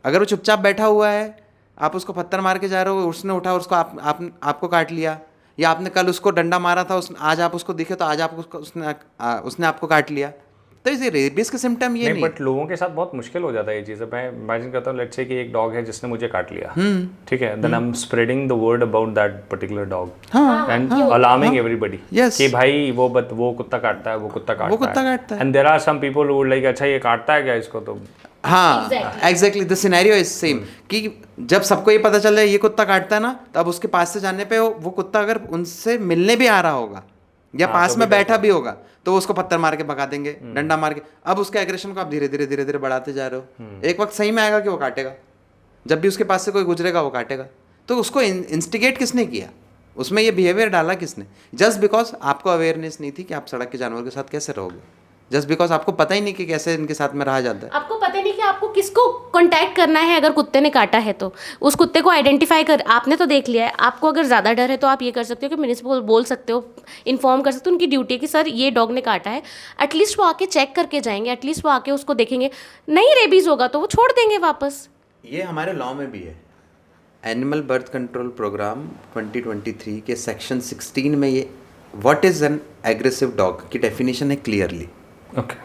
अगर वो चुपचाप बैठा हुआ है, आप उसको पत्थर मार के जा रहे हो, उसने उठा उसको आपको काट लिया, या आपने कल उसको डंडा मारा था, आज आप उसको दिखे तो आज आप उसको उसने आपको काट लिया, तो इसे रेबीज के सिम्टम ये नहीं। बट लोगों के साथ बहुत मुश्किल हो जाता है ये चीज़। मैं इमेजिन करता हूँ, लेट्स से कि एक डॉग है जिसने मुझे काट लिया, ठीक है, then I am spreading the word about that particular dog and alarming everybody कि भाई वो कुत्ता काटता है, वो कुत्ता काटता है। And there are some people who would like, अच्छा ये काटता है क्या इसको? तो हाँ, exactly the scenario is same कि जब सबको ये पता चल जाए ये कुत्ता काटता है ना, तब उसके पास से जाने पे वो कुत्ता अगर उनसे मिलने भी आ रहा होगा या पास में बैठा भी होगा, तो उसको पत्थर मार के भगा देंगे, डंडा मार के। अब उसके एग्रेशन को आप धीरे धीरे बढ़ाते जा रहे हो। एक वक्त सही में आएगा कि वो काटेगा। जब भी उसके पास से कोई गुजरेगा वो काटेगा। तो उसको इंस्टिगेट किसने किया? उसमें ये बिहेवियर डाला किसने? जस्ट बिकॉज आपको अवेयरनेस नहीं थी कि आप सड़क के जानवर के साथ कैसे रहोगे। जस्ट बिकॉज आपको पता ही नहीं कि कैसे इनके साथ में रहा जाता है। आपको पता नहीं कि आपको किसको कांटेक्ट करना है। अगर कुत्ते ने काटा है तो उस कुत्ते को आइडेंटिफाई कर, आपने तो देख लिया है। आपको अगर ज़्यादा डर है तो आप ये कर सकते हो कि म्युनिसिपल बोल सकते हो, इन्फॉर्म कर सकते हो। उनकी ड्यूटी है कि सर ये डॉग ने काटा है। एटलीस्ट वो आके चेक करके जाएंगे, एटलीस्ट वो आके उसको देखेंगे। नहीं रेबीज होगा तो वो छोड़ देंगे वापस। ये हमारे लॉ में भी है। एनिमल बर्थ कंट्रोल प्रोग्राम 2023 के सेक्शन 16 में ये what is an aggressive dog की डेफिनेशन है क्लियरली। ओके,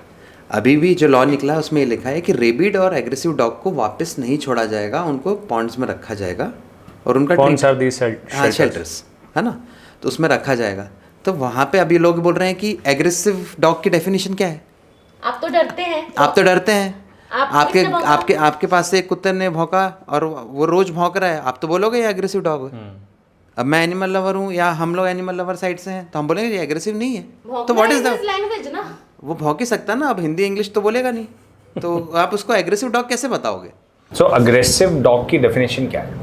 अभी भी जो लॉ निकला है उसमें ये लिखा है कि रेबिड और एग्रेसिव डॉग को वापस नहीं छोड़ा जाएगा, उनको पॉन्ड्स में रखा जाएगा और उनका शेल्टर्स है ना, तो उसमें रखा जाएगा। तो वहाँ पे अभी लोग बोल रहे हैं कि एग्रेसिव डॉग की डेफिनेशन क्या है? आप तो डरते हैं। आप तो डरते हैं। आपके आपके पास से एक कुत्ते ने भौंका और वो रोज भौंक रहा है, आप तो बोलोगे ये एग्रेसिव डॉग है। अब मैं एनिमल लवर हूँ या हम लोग एनिमल लवर साइड से हैं तो हम बोलेंगे ये एग्रेसिव नहीं है। तो व्हाट इज द लैंग्वेज ना, वो भौंक ही सकता है ना। अब हिंदी इंग्लिश तो बोलेगा नहीं, तो आप उसको एग्रेसिव डॉग कैसे बताओगे? सो अग्रेसिव डॉग की डेफिनेशन क्या है?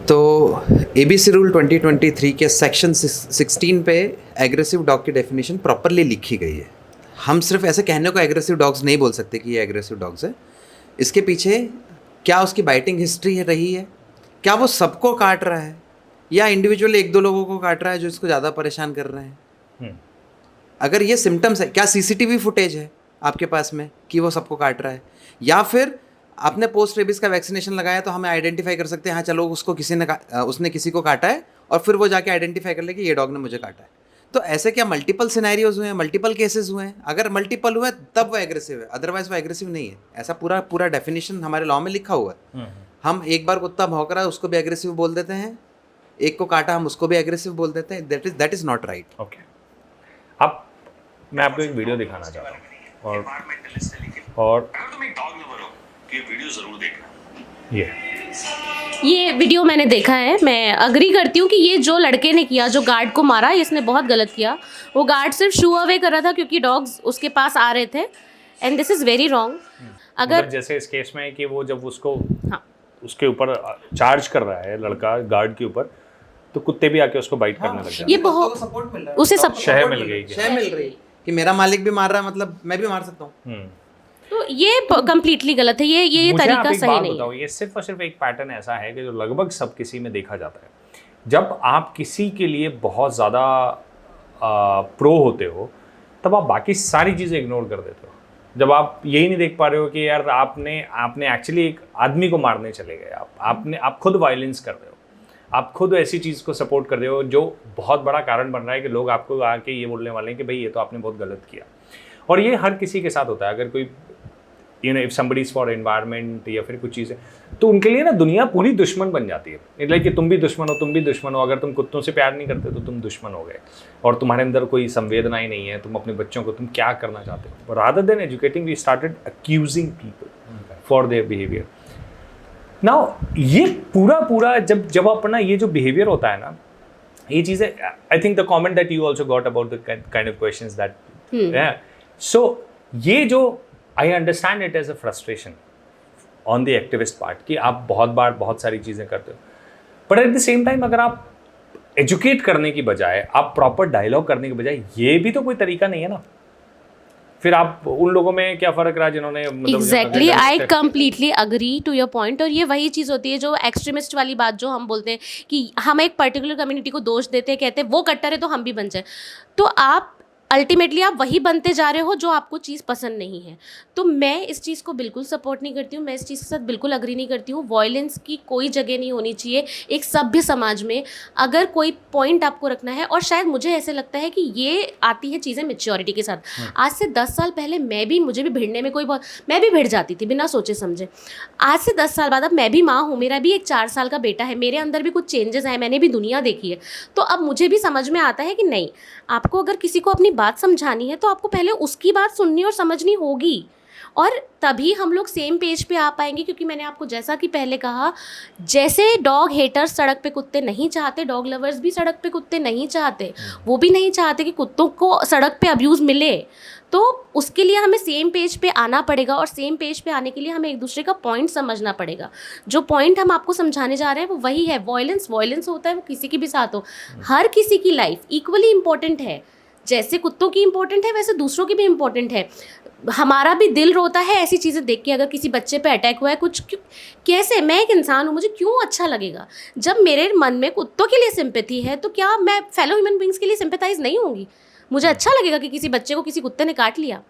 तो एबीसी रूल 2023 के सेक्शन 16 पे एग्रेसिव डॉग की डेफिनेशन प्रॉपरली लिखी गई है। हम सिर्फ ऐसे कहने को एग्रेसिव डॉग्स नहीं बोल सकते कि ये एग्रेसिव डॉग्स है। इसके पीछे क्या उसकी बाइटिंग हिस्ट्री है रही है, क्या वो सबको काट रहा है या इंडिविजुअल 1-2 लोगों को काट रहा है जो इसको ज़्यादा परेशान कर रहे हैं। अगर ये सिम्टम्स है, क्या सीसीटीवी फुटेज है आपके पास में कि वो सबको काट रहा है, या फिर आपने पोस्ट रेबीज का वैक्सीनेशन लगाया तो हमें आइडेंटिफाई कर सकते हैं हाँ चलो उसको उसने किसी को काटा है और फिर वो जाके आइडेंटिफाई कर ले कि ये डॉग ने मुझे काटा है। तो ऐसे क्या मल्टीपल सिनेरियोज हुए हैं, मल्टीपल केसेस हुए हैं? अगर मल्टीपल हुए तब वो एग्रेसिव है, अदरवाइज वो एग्रेसिव नहीं है। ऐसा पूरा डेफिनेशन हमारे लॉ में लिखा हुआ है। हम एक बार कुत्ता भौंक रहा है उसको भी एग्रेसिव बोल देते हैं, एक को काटा हम उसको भी एग्रेसिव बोल देते हैं। That is not right. Okay, अब मैं आपको एक वीडियो दिखाना चाहता हूँ और तुम एक डॉग लवर हो तो ये वीडियो जरूर देखना। ये वीडियो मैंने देखा है। मैं अग्री करती हूँ कि ये जो लड़के ने किया, जो गार्ड को मारा, इसने बहुत गलत किया। वो गार्ड सिर्फ शू अवे कर रहा था क्योंकि डॉग्स उसके पास आ रहे थे, and this is very wrong. अगर मतलब जैसे इस केस में कि वो जब उसको हाँ उसके ऊपर चार्ज कर रहा है लड़का गार्ड के ऊपर, तो कुत्ते भी आके उसको बाइट करने लग जाते ये हैं। बहुत सपोर्ट मिल रहा है, उसे सब शह मिल गई कि शय मिल रही कि मेरा मालिक भी मार रहा है, मतलब मैं भी मार सकता हूँ। तो ये कम्प्लीटली गलत है। ये मुझे आप तरीका एक सही बात नहीं बताओ, है। ये सिर्फ और सिर्फ एक पैटर्न ऐसा है कि जो लगभग सब किसी में देखा जाता है। जब आप किसी के लिए बहुत ज़्यादा प्रो होते हो तब आप बाकी सारी चीज़ें इग्नोर कर देते हो। जब आप यही नहीं देख पा रहे हो कि यार आपने एक्चुअली एक आदमी को मारने चले गए, आप खुद वायलेंस कर रहे हो, आप खुद ऐसी चीज़ को सपोर्ट कर रहे हो जो बहुत बड़ा कारण बन रहा है कि लोग आपको आके ये बोलने वाले हैं कि भाई ये तो आपने बहुत गलत किया। और ये हर किसी के साथ होता है। अगर कोई if somebody is for environment या फिर कुछ चीज़ें, तो उनके लिए ना दुनिया पूरी दुश्मन बन जाती है। लाइक कि तुम भी दुश्मन हो। अगर तुम कुत्तों से प्यार नहीं करते तो तुम दुश्मन हो गए, और तुम्हारे अंदर कोई संवेदनाएं नहीं है। तुम अपने बच्चों को तुम क्या करना चाहते हो, rather than educating we started accusing people for their behaviour. Now ये पूरा जब अपना ये जो बिहेवियर होता है ना, ये चीज़ें, I think the comment that you also got about the kind of questions that so ये जो I understand it as a frustration on the activist part कि आप बहुत सारी चीज़ें करते हो, but at the same time अगर आप एजुकेट करने की बजाय, आप प्रॉपर डायलॉग करने की बजाय, ये भी तो कोई तरीका नहीं है ना। फिर आप उन लोगों में क्या फ़र्क रहा जिन्होंने exactly, I completely agree to your point. और ये वही चीज़ होती है जो एक्सट्रीमिस्ट वाली बात जो हम बोलते हैं कि हम एक पर्टिकुलर कम्युनिटी को दोष देते हैं, कहते हैं वो कट्टर है तो हम भी बन जाए। तो आप अल्टीमेटली आप वही बनते जा रहे हो जो आपको चीज़ पसंद नहीं है। तो मैं इस चीज़ को बिल्कुल सपोर्ट नहीं करती हूँ, मैं इस चीज़ के साथ बिल्कुल अग्री नहीं करती हूँ। वॉयलेंस की कोई जगह नहीं होनी चाहिए एक सभ्य समाज में। अगर कोई पॉइंट आपको रखना है, और शायद मुझे ऐसे लगता है कि ये आती है चीज़ें मैच्योरिटी के साथ। आज से 10 साल पहले मुझे भी भिड़ने में मैं भी भिड़ जाती थी बिना सोचे समझे। आज से 10 साल बाद अब मैं भी माँ हूँ, मेरा भी एक 4 साल का बेटा है, मेरे अंदर भी कुछ चेंजेस आए, मैंने भी दुनिया देखी है। तो अब मुझे भी समझ में आता है कि नहीं, आपको अगर किसी को अपनी बात समझानी है तो आपको पहले उसकी बात सुननी और समझनी होगी, और तभी हम लोग सेम पेज पे आ पाएंगे। क्योंकि मैंने आपको जैसा कि पहले कहा, जैसे डॉग हेटर्स सड़क पे कुत्ते नहीं चाहते, डॉग लवर्स भी सड़क पे कुत्ते नहीं चाहते। वो भी नहीं चाहते कि कुत्तों को सड़क पे अब्यूज़ मिले। तो उसके लिए हमें सेम पेज पे आना पड़ेगा, और सेम पेज पे आने के लिए हमें एक दूसरे का पॉइंट समझना पड़ेगा। जो पॉइंट हम आपको समझाने जा रहे हैं वो वही है, वॉयलेंस होता है वो किसी के भी साथ हो। हर किसी की लाइफ इक्वली इम्पोर्टेंट है। जैसे कुत्तों की इम्पोर्टेंट है वैसे दूसरों की भी इम्पोर्टेंट है। हमारा भी दिल रोता है ऐसी चीज़ें देख के। अगर किसी बच्चे पे अटैक हुआ है कैसे, मैं एक इंसान हूँ, मुझे क्यों अच्छा लगेगा? जब मेरे मन में कुत्तों के लिए सिंपैथी है तो क्या मैं फेलो ह्यूमन बींग्स के लिए सिंपैथाइज नहीं होंगी? मुझे अच्छा लगेगा कि किसी बच्चे को किसी कुत्ते ने काट लिया।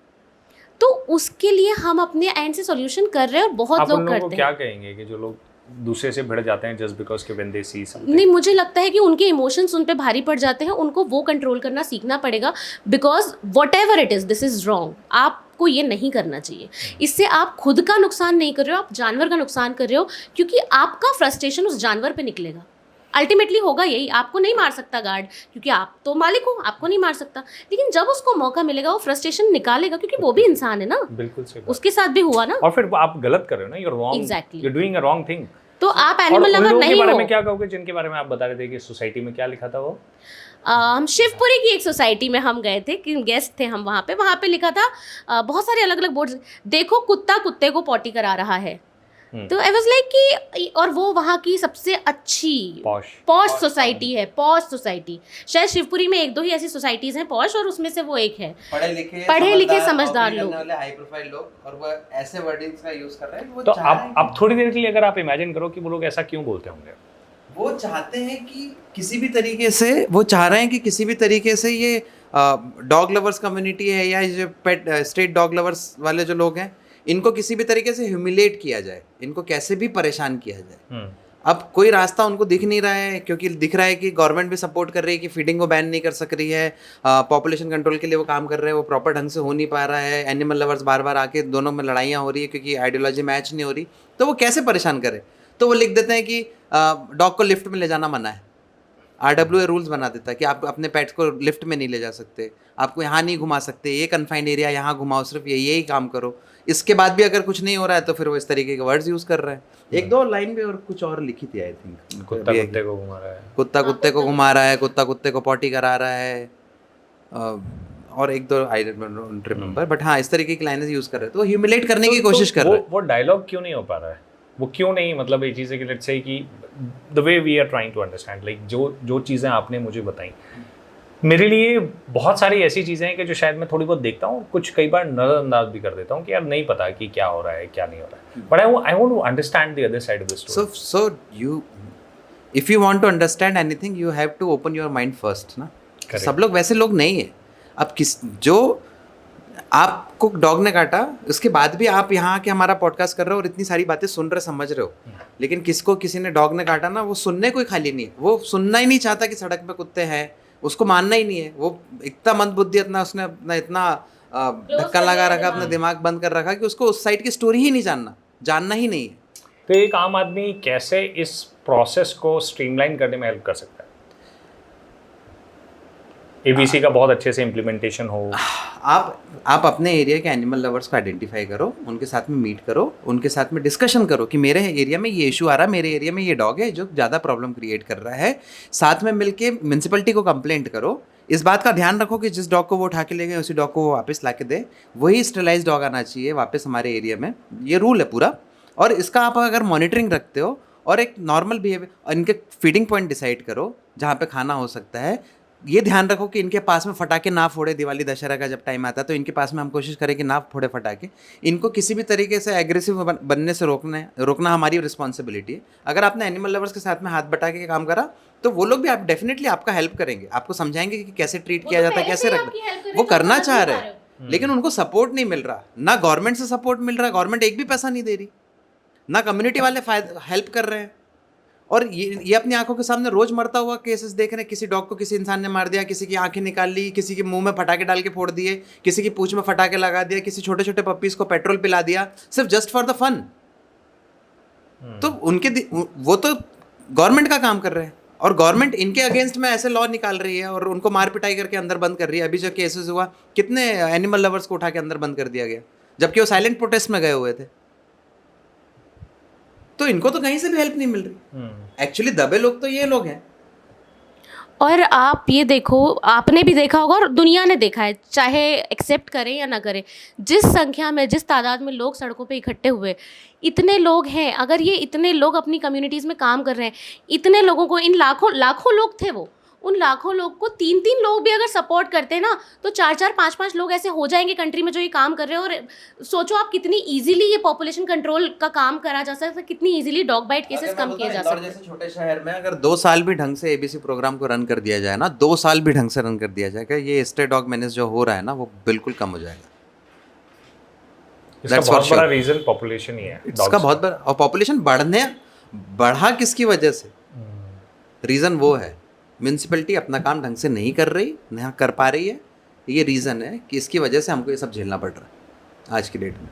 तो उसके लिए हम अपने एंड से सॉल्यूशन कर रहे हैं, और बहुत लोग करते हैं। क्या कहेंगे कि जो लोग दूसरे से भिड़ जाते हैं जस्ट बिकॉज के व्हेन दे सी समथिंग? नहीं, मुझे लगता है कि उनके इमोशंस उन पे भारी पड़ जाते हैं, उनको वो कंट्रोल करना सीखना पड़ेगा। Because what ever it is, this is wrong. आपको ये नहीं करना चाहिए। इससे आप खुद का नुकसान नहीं कर रहे हो, आप जानवर का नुकसान कर रहे हो, क्योंकि आपका फ्रस्ट्रेशन उस जानवर पे निकलेगा। अल्टीमेटली होगा यही। आपको नहीं मार सकता गार्ड, क्योंकि आप तो मालिक हो, आपको नहीं मार सकता। लेकिन जब उसको मौका मिलेगा वो फ्रस्ट्रेशन निकालेगा, क्योंकि वो भी इंसान है ना। बिल्कुल सही बात। उसके साथ भी हुआ ना। और फिर आप गलत कर रहे हो ना, you are wrong, Exactly. You are doing a wrong thing. तो आप और एनिमल उन लवर लोगों नहीं के बारे हो। में क्या कहोगे जिनके बारे में आप बता रहे थे कि सोसाइटी में क्या लिखा था वो? हम शिवपुरी की एक सोसाइटी में हम गए थे, कि गेस्ट थे हम वहाँ पे लिखा था बहुत सारे अलग अलग बोर्ड्स, देखो कुत्ता कुत्ते को पॉटी करा रहा है। तो आई वाज लाइक कि, और वो वहाँ की सबसे अच्छी पॉश सोसाइटी है, पॉश सोसाइटी। शायद शिवपुरी में 1-2 ही ऐसी सोसाइटीज हैं पॉश, और उसमें से वो एक है। पढ़े लिखे समझदार लोग, हाई प्रोफाइल लोग, और वो ऐसे वर्डिंग्स का यूज कर रहे हैं। तो आप थोड़ी देर के लिए अगर आप इमेजिन करो कि वो लोग ऐसा क्यों बोलते होंगे। वो चाहते हैं कि किसी भी तरीके से, वो चाह रहे हैं कि किसी भी तरीके से ये डॉग लवर्स कम्युनिटी है या जो पेट स्ट्रीट डॉग लवर्स वाले जो लोग हैं, इनको किसी भी तरीके से ह्यूमिलेट किया जाए, इनको कैसे भी परेशान किया जाए। अब कोई रास्ता उनको दिख नहीं रहा है, क्योंकि दिख रहा है कि गवर्नमेंट भी सपोर्ट कर रही है कि फीडिंग को बैन नहीं कर सक रही है, पॉपुलेशन कंट्रोल के लिए वो काम कर रहे हैं, वो प्रॉपर ढंग से हो नहीं पा रहा है, एनिमल लवर्स बार बार आके दोनों में लड़ाइयाँ हो रही है क्योंकि आइडियोलॉजी मैच नहीं हो रही, तो वो कैसे परेशान करे? तो वो लिख देते हैं कि डॉग को लिफ्ट में ले जाना मना है। RWA रूल्स बना देता है कि आप अपने पेट्स को लिफ्ट में नहीं ले जा सकते, आपको यहाँ नहीं घुमा सकते, ये कन्फाइंड एरिया यहाँ घुमाओ, सिर्फ यही काम करो। इसके बाद भी अगर कुछ नहीं हो रहा है तो फिर वो इस तरीके के वर्ड्स यूज़ कर रहा है। एक दो लाइन भी और कुछ और लिखी थी आई थिंक, कुत्ता कुत्ते को घुमा रहा है, कुत्ता कुत्ते को घुमा रहा है, कुत्ता कुत्ते को पॉटी करा रहा है, और एक दो आई डोंट रिमेंबर, बट हाँ इस तरीके की लाइनें यूज़ कर रहे हैं। तो ह्यूमिलेट करने की कोशिश कर रहे हैं। वो डायलॉग क्यों नहीं हो पा रहा है? वो क्यों नहीं, मतलब ये चीज़ें कि लेट्स से कि the way we are trying to understand, like जो चीज़ें आपने मुझे बताई, मेरे लिए बहुत सारी ऐसी चीज़ें हैं कि जो शायद मैं थोड़ी बहुत देखता हूँ, कुछ कई बार नज़रअंदाज भी कर देता हूँ कि यार नहीं पता कि क्या हो रहा है क्या नहीं हो रहा है, but I want to understand the other side of the story. So you, if you want to understand anything, you have to open your mind first ना। Correct. सब लोग वैसे लोग नहीं है। अब जो आपको डॉग ने काटा, उसके बाद भी आप यहाँ आके हमारा पॉडकास्ट कर रहे हो और इतनी सारी बातें सुन रहे समझ रहे हो, लेकिन किसको किसी ने डॉग ने काटा ना, वो सुनने कोई खाली नहीं है, वो सुनना ही नहीं चाहता कि सड़क पे कुत्ते हैं, उसको मानना ही नहीं है। वो इतना मंदबुद्धि, इतना उसने अपना इतना ढक्कन लगा रखा, अपना दिमाग बंद कर रखा कि उसको उस साइड की स्टोरी ही नहीं जानना ही नहीं है। तो एक आम आदमी कैसे इस प्रोसेस को स्ट्रीमलाइन करने में हेल्प कर सकता है? ABC का बहुत अच्छे से इम्प्लीमेंटेशन हो। आप अपने एरिया के एनिमल लवर्स को आइडेंटिफाई करो, उनके साथ में मीट करो, उनके साथ में डिस्कशन करो कि मेरे एरिया में ये इशू आ रहा है, मेरे एरिया में ये डॉग है जो ज़्यादा प्रॉब्लम क्रिएट कर रहा है। साथ में मिलके म्यूनसिपलिटी को कंप्लेंट करो। इस बात का ध्यान रखो कि जिस डॉग को वो उठा के ले गए उसी डॉग को वो वापस ला के दे, वही स्टेलाइज डॉग आना चाहिए वापस हमारे एरिया में। ये रूल है पूरा, और इसका आप अगर मॉनिटरिंग रखते हो और एक नॉर्मल बिहेवियर, इनके फीडिंग पॉइंट डिसाइड करो जहाँ पे खाना हो सकता है। ये ध्यान रखो कि इनके पास में फटाके ना फोड़े, दिवाली दशहरा का जब टाइम आता है तो इनके पास में हम कोशिश करें कि ना फोड़े फटाके। इनको किसी भी तरीके से एग्रेसिव बनने से रोकना हमारी रिस्पॉन्सिबिलिटी है। अगर आपने एनिमल लवर्स के साथ में हाथ बटा के काम करा तो वो लोग भी आप डेफिनेटली आपका हेल्प करेंगे, आपको समझाएंगे कि कैसे ट्रीट किया जाता है, कैसे रखना। वो करना चाह रहे हैं, लेकिन उनको सपोर्ट नहीं मिल रहा, ना गवर्नमेंट से सपोर्ट मिल रहा है, गवर्नमेंट एक भी पैसा नहीं दे रही, ना कम्युनिटी वाले हेल्प कर रहे हैं। और ये अपनी आंखों के सामने रोज मरता हुआ केसेस देख रहे हैं। किसी डॉग को किसी इंसान ने मार दिया, किसी की आंखें निकाल ली, किसी के मुंह में फटाके डाल के फोड़ दिए, किसी की पूंछ में फटाके लगा दिया, किसी छोटे छोटे पपीज को पेट्रोल पिला दिया, सिर्फ जस्ट फॉर द फन। तो वो तो गवर्नमेंट का काम कर रहे हैं, और गवर्नमेंट इनके अगेंस्ट में ऐसे लॉ निकाल रही है और उनको मार पिटाई करके अंदर बंद कर रही है। अभी जो केसेस हुआ, कितने एनिमल लवर्स को उठा के अंदर बंद कर दिया गया, जबकि वो साइलेंट प्रोटेस्ट में गए हुए थे। तो इनको तो कहीं से भी हेल्प नहीं मिल रही। एक्चुअली दबे लोग तो ये लोग हैं। और आप ये देखो, आपने भी देखा होगा और दुनिया ने देखा है, चाहे एक्सेप्ट करें या ना करें, जिस संख्या में, जिस तादाद में लोग सड़कों पे इकट्ठे हुए, इतने लोग हैं। अगर ये इतने लोग अपनी कम्युनिटीज़ में काम कर रहे हैं, इतने लोगों को, इन लाखों लोग थे वो, उन लाखों लोग को 3 लोग भी अगर सपोर्ट करते हैं ना, तो 4 5 लोग ऐसे हो जाएंगे कंट्री में जो ये काम कर रहे हैं। और सोचो आप कितनी इजीली ये पॉपुलेशन कंट्रोल का काम करा जा सकता है, कितनी इजीली डॉग बाइट केसेस कम किए जा सकते हैं। जैसे छोटे शहर में अगर 2 साल भी ढंग से ABC प्रोग्राम को रन कर दिया जाए ना, 2 साल भी ढंग से रन कर दिया जाएगा, ये स्टे डॉग मेनेस जो हो रहा है ना, वो बिल्कुल कम हो जाएगा। इसका बहुत बड़ा रीजन पॉपुलेशन ही है। इसका बहुत बड़ा, और पॉपुलेशन बढ़ा किसकी वजह से? रीजन वो है, म्यूनसिपलिटी अपना काम ढंग से नहीं कर रही, नहीं कर पा रही है। ये रीज़न है कि इसकी वजह से हमको ये सब झेलना पड़ रहा है आज की डेट में।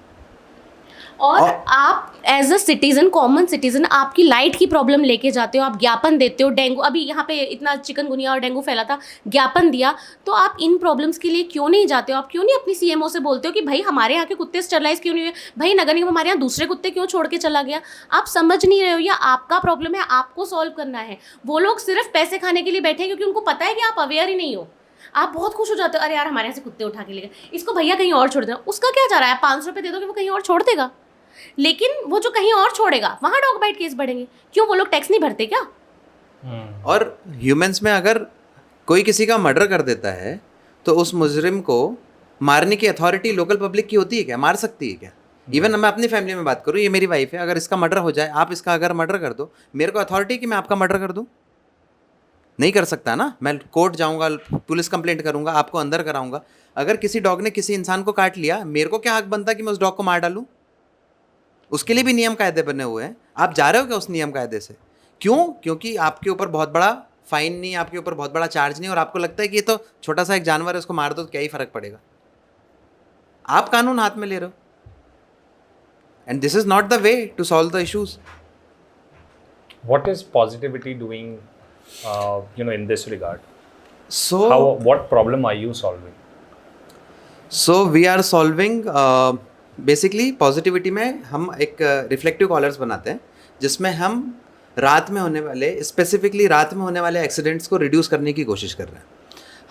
और आप as a citizen, common citizen, आपकी लाइट की प्रॉब्लम लेके जाते हो, आप ज्ञापन देते हो, डेंगू, अभी यहाँ पे इतना चिकनगुनिया और डेंगू फैला था, ज्ञापन दिया, तो आप इन प्रॉब्लम्स के लिए क्यों नहीं जाते हो? आप क्यों नहीं अपनी CMO से बोलते हो कि भाई हमारे यहाँ के कुत्ते स्टरलाइज क्यों नहीं हुए, भाई नगर निगम हमारे यहाँ दूसरे कुत्ते क्यों छोड़ के चला गया? आप समझ नहीं रहे हो, या आपका प्रॉब्लम है, आपको सॉल्व करना है। वो लोग सिर्फ पैसे खाने के लिए बैठे हैं, क्योंकि उनको पता है कि आप अवेयर ही नहीं हो। आप बहुत खुश हो जाते हो, अरे यार हमारे यहाँ से कुत्ते उठा के ले गए, इसको भैया कहीं और छोड़ देना। उसका क्या जा रहा है? आप 500 रुपये दे दोगे, वो कहीं और छोड़ देगा। लेकिन वो जो कहीं और छोड़ेगा, वहाँ डॉग बाइट केस बढ़ेंगे। क्यों? वो लोग टैक्स नहीं भरते क्या? और ह्यूमंस में अगर कोई किसी का मर्डर कर देता है तो उस मुजरिम को मारने की अथॉरिटी लोकल पब्लिक की होती है क्या? मार सकती है क्या? इवन मैं अपनी फैमिली में बात करूँ, ये मेरी वाइफ है, अगर इसका मर्डर हो जाए, आप इसका अगर मर्डर कर दो, मेरे को अथॉरिटी कि मैं आपका मर्डर कर दूँ? नहीं कर सकता ना। मैं कोर्ट जाऊँगा, पुलिस कंप्लेंट करूँगा, आपको अंदर कराऊँगा। अगर किसी डॉग ने किसी इंसान को काट लिया, मेरे को क्या हक बनता कि मैं उस डॉग को मार डालूँ? उसके लिए भी नियम कायदे बने हुए हैं। आप जा रहे हो क्या उस नियम कायदे से? क्यों? क्योंकि आपके ऊपर बहुत बड़ा फाइन नहीं, आपके ऊपर बहुत बड़ा चार्ज नहीं, और आपको लगता है कि ये तो छोटा सा एक जानवर है, उसको मार दो तो क्या ही फर्क पड़ेगा। आप कानून हाथ में ले रहे हो, and this is not the way to solve the issues. What is positivity doing, in this regard? So What problem are you solving? We are solving basically positivity में हम एक रिफ्लेक्टिव कॉलर्स बनाते हैं, जिसमें हम रात में होने वाले, स्पेसिफिकली रात में होने वाले एक्सीडेंट्स को रिड्यूस करने की कोशिश कर रहे हैं।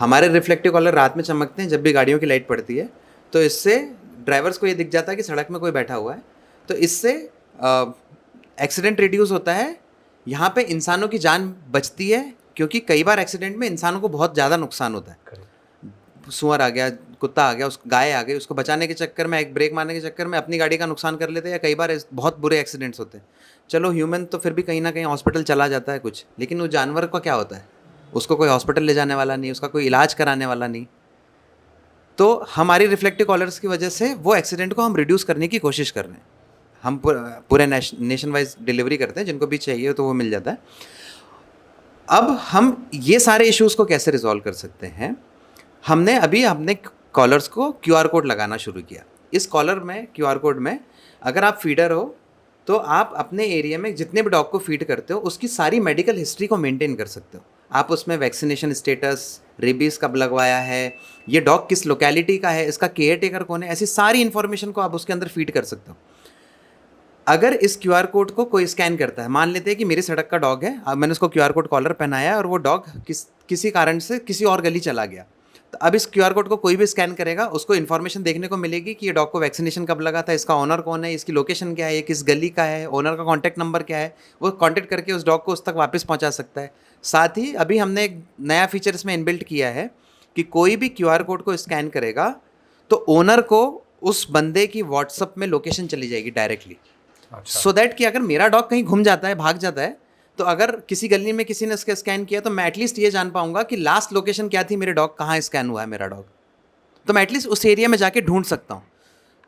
हमारे रिफ्लेक्टिव कॉलर रात में चमकते हैं जब भी गाड़ियों की लाइट पड़ती है, तो इससे ड्राइवर्स को ये दिख जाता है कि सड़क में कोई बैठा हुआ है, तो इससे एक्सीडेंट रिड्यूस होता है। यहाँ पे इंसानों की जान बचती है, क्योंकि कई बार एक्सीडेंट में इंसानों को बहुत ज़्यादा नुकसान होता है। सुअर आ गया, कुत्ता आ गया, उस गाय आ गई, उसको बचाने के चक्कर में, एक ब्रेक मारने के चक्कर में अपनी गाड़ी का नुकसान कर लेते हैं, या कई बार बहुत बुरे एक्सीडेंट्स होते हैं। चलो ह्यूमन तो फिर भी कहीं ना कहीं हॉस्पिटल चला जाता है कुछ, लेकिन वो जानवर का क्या होता है? उसको कोई हॉस्पिटल ले जाने वाला नहीं, उसका कोई इलाज कराने वाला नहीं। तो हमारी रिफ्लेक्टिव कॉलर्स की वजह से वो एक्सीडेंट को हम रिड्यूस करने की कोशिश कर रहे हैं। हम पूरे नेशन वाइज डिलीवरी करते हैं, जिनको भी चाहिए तो वो मिल जाता है। अब हम ये सारे इश्यूज़ को कैसे रिजॉल्व कर सकते हैं? हमने अपने कॉलर्स को QR कोड लगाना शुरू किया। इस कॉलर में, QR कोड में, अगर आप फीडर हो तो आप अपने एरिया में जितने भी डॉग को फीड करते हो उसकी सारी मेडिकल हिस्ट्री को मेंटेन कर सकते हो। आप उसमें वैक्सीनेशन स्टेटस, रेबीज़ कब लगवाया है, ये डॉग किस लोकेलिटी का है, इसका केयर टेकर कौन है, ऐसी सारी इन्फॉर्मेशन को आप उसके अंदर फीड कर सकते हो। अगर इस QR कोड को कोई स्कैन करता है, मान लेते हैं कि मेरी सड़क का डॉग है, अब मैंने उसको QR कोड कॉलर पहनाया और वो डॉग किसी कारण से किसी और गली चला गया, तो अब इस QR कोड को कोई भी स्कैन करेगा, उसको इन्फॉर्मेशन देखने को मिलेगी कि ये डॉग को वैक्सीनेशन कब लगा था, इसका ओनर कौन है, इसकी लोकेशन क्या है, ये किस गली का है, ओनर का कॉन्टैक्ट नंबर क्या है, वो कॉन्टैक्ट करके उस डॉग को उस तक वापस पहुँचा सकता है। साथ ही अभी हमने एक नया फीचर इसमें इनबिल्ट किया है कि कोई भी QR कोड को स्कैन करेगा तो ओनर को उस बंदे की व्हाट्सअप में लोकेशन चली जाएगी डायरेक्टली, सो दैट कि अगर मेरा डॉग कहीं घूम जाता है, भाग जाता है, तो अगर किसी गली में किसी ने इसका स्कैन किया तो मैं एटलीस्ट ये जान पाऊंगा कि लास्ट लोकेशन क्या थी, मेरे डॉग कहाँ स्कैन हुआ है मेरा डॉग, तो मैं एटलीस्ट उस एरिया में जाके ढूंढ सकता हूँ।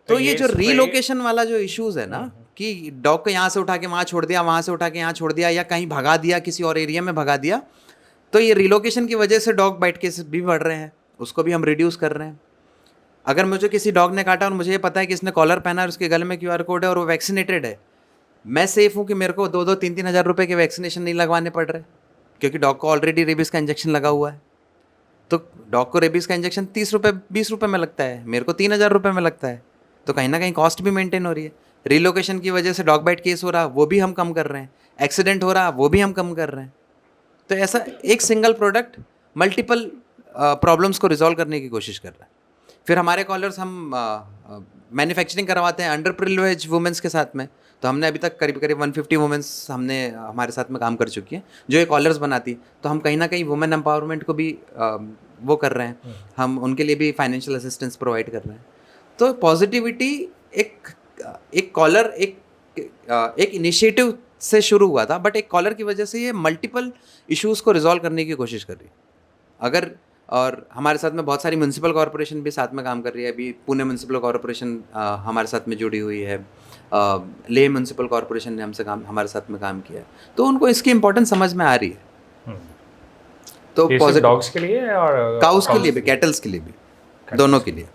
तो ये जो रीलोकेशन वाला जो इश्यूज़ है ना, कि डॉग को यहाँ से उठा के वहाँ छोड़ दिया, वहाँ से उठा के यहाँ छोड़ दिया, या कहीं भगा दिया, किसी और एरिया में भगा दिया, तो ये रीलोकेशन की वजह से डॉग बाइट केसेस भी बढ़ रहे हैं, उसको भी हम रिड्यूस कर रहे हैं। अगर मुझे किसी डॉग ने काटा और मुझे ये पता है कि इसने कॉलर पहना है और उसके गले में QR कोड है और वो वैक्सीनेटेड है, मैं सेफ़ हूँ कि मेरे को 2-3 हज़ार रुपये के वैक्सीनेशन नहीं लगवाने पड़ रहे, क्योंकि डॉग को ऑलरेडी रेबीज़ का इंजेक्शन लगा हुआ है। तो डॉग को रेबीज़ का इंजेक्शन 30 रुपये 20 रुपये में लगता है, मेरे को 3,000 रुपये में लगता है, तो कहीं ना कहीं कॉस्ट भी मेंटेन हो रही है। रिलोकेशन की वजह से डॉग बाइट केस हो रहा, वो भी हम कम कर रहे हैं, एक्सीडेंट हो रहा, वो भी हम कम कर रहे हैं। तो ऐसा एक सिंगल प्रोडक्ट मल्टीपल प्रॉब्लम्स को रिजॉल्व करने की कोशिश कर रहा है। फिर हमारे कॉलर्स हम मैन्युफैक्चरिंग करवाते हैं अंडर प्रिविलेज वुमेंस के साथ में, तो हमने अभी तक करीब 150 वुमेंस हमने हमारे साथ में काम कर चुकी हैं जो ये कॉलर्स बनाती, तो हम कहीं ना कहीं वुमेन एम्पावरमेंट को भी वो कर रहे हैं, हम उनके लिए भी फाइनेंशियल असिस्टेंस प्रोवाइड कर रहे हैं। तो पॉजिटिविटी एक कॉलर एक इनिशिएटिव से शुरू हुआ था, बट एक कॉलर की वजह से ये मल्टीपल इश्यूज़ को रिजॉल्व करने की कोशिश कर रही है। अगर और हमारे साथ में बहुत सारी म्यूनसिपल कॉरपोरेशन भी साथ में काम कर रही है। अभी पुणे म्यूनसिपल कॉरपोरेशन हमारे साथ में जुड़ी हुई है, ले म्यूनसिपल कॉरपोरेशन ने हमारे साथ में काम किया है, तो उनको इसकी इम्पोर्टेंस समझ में आ रही है। तो डॉग्स के लिए और काउस के लिए भी, कैटल्स के लिए भी, दोनों के लिए।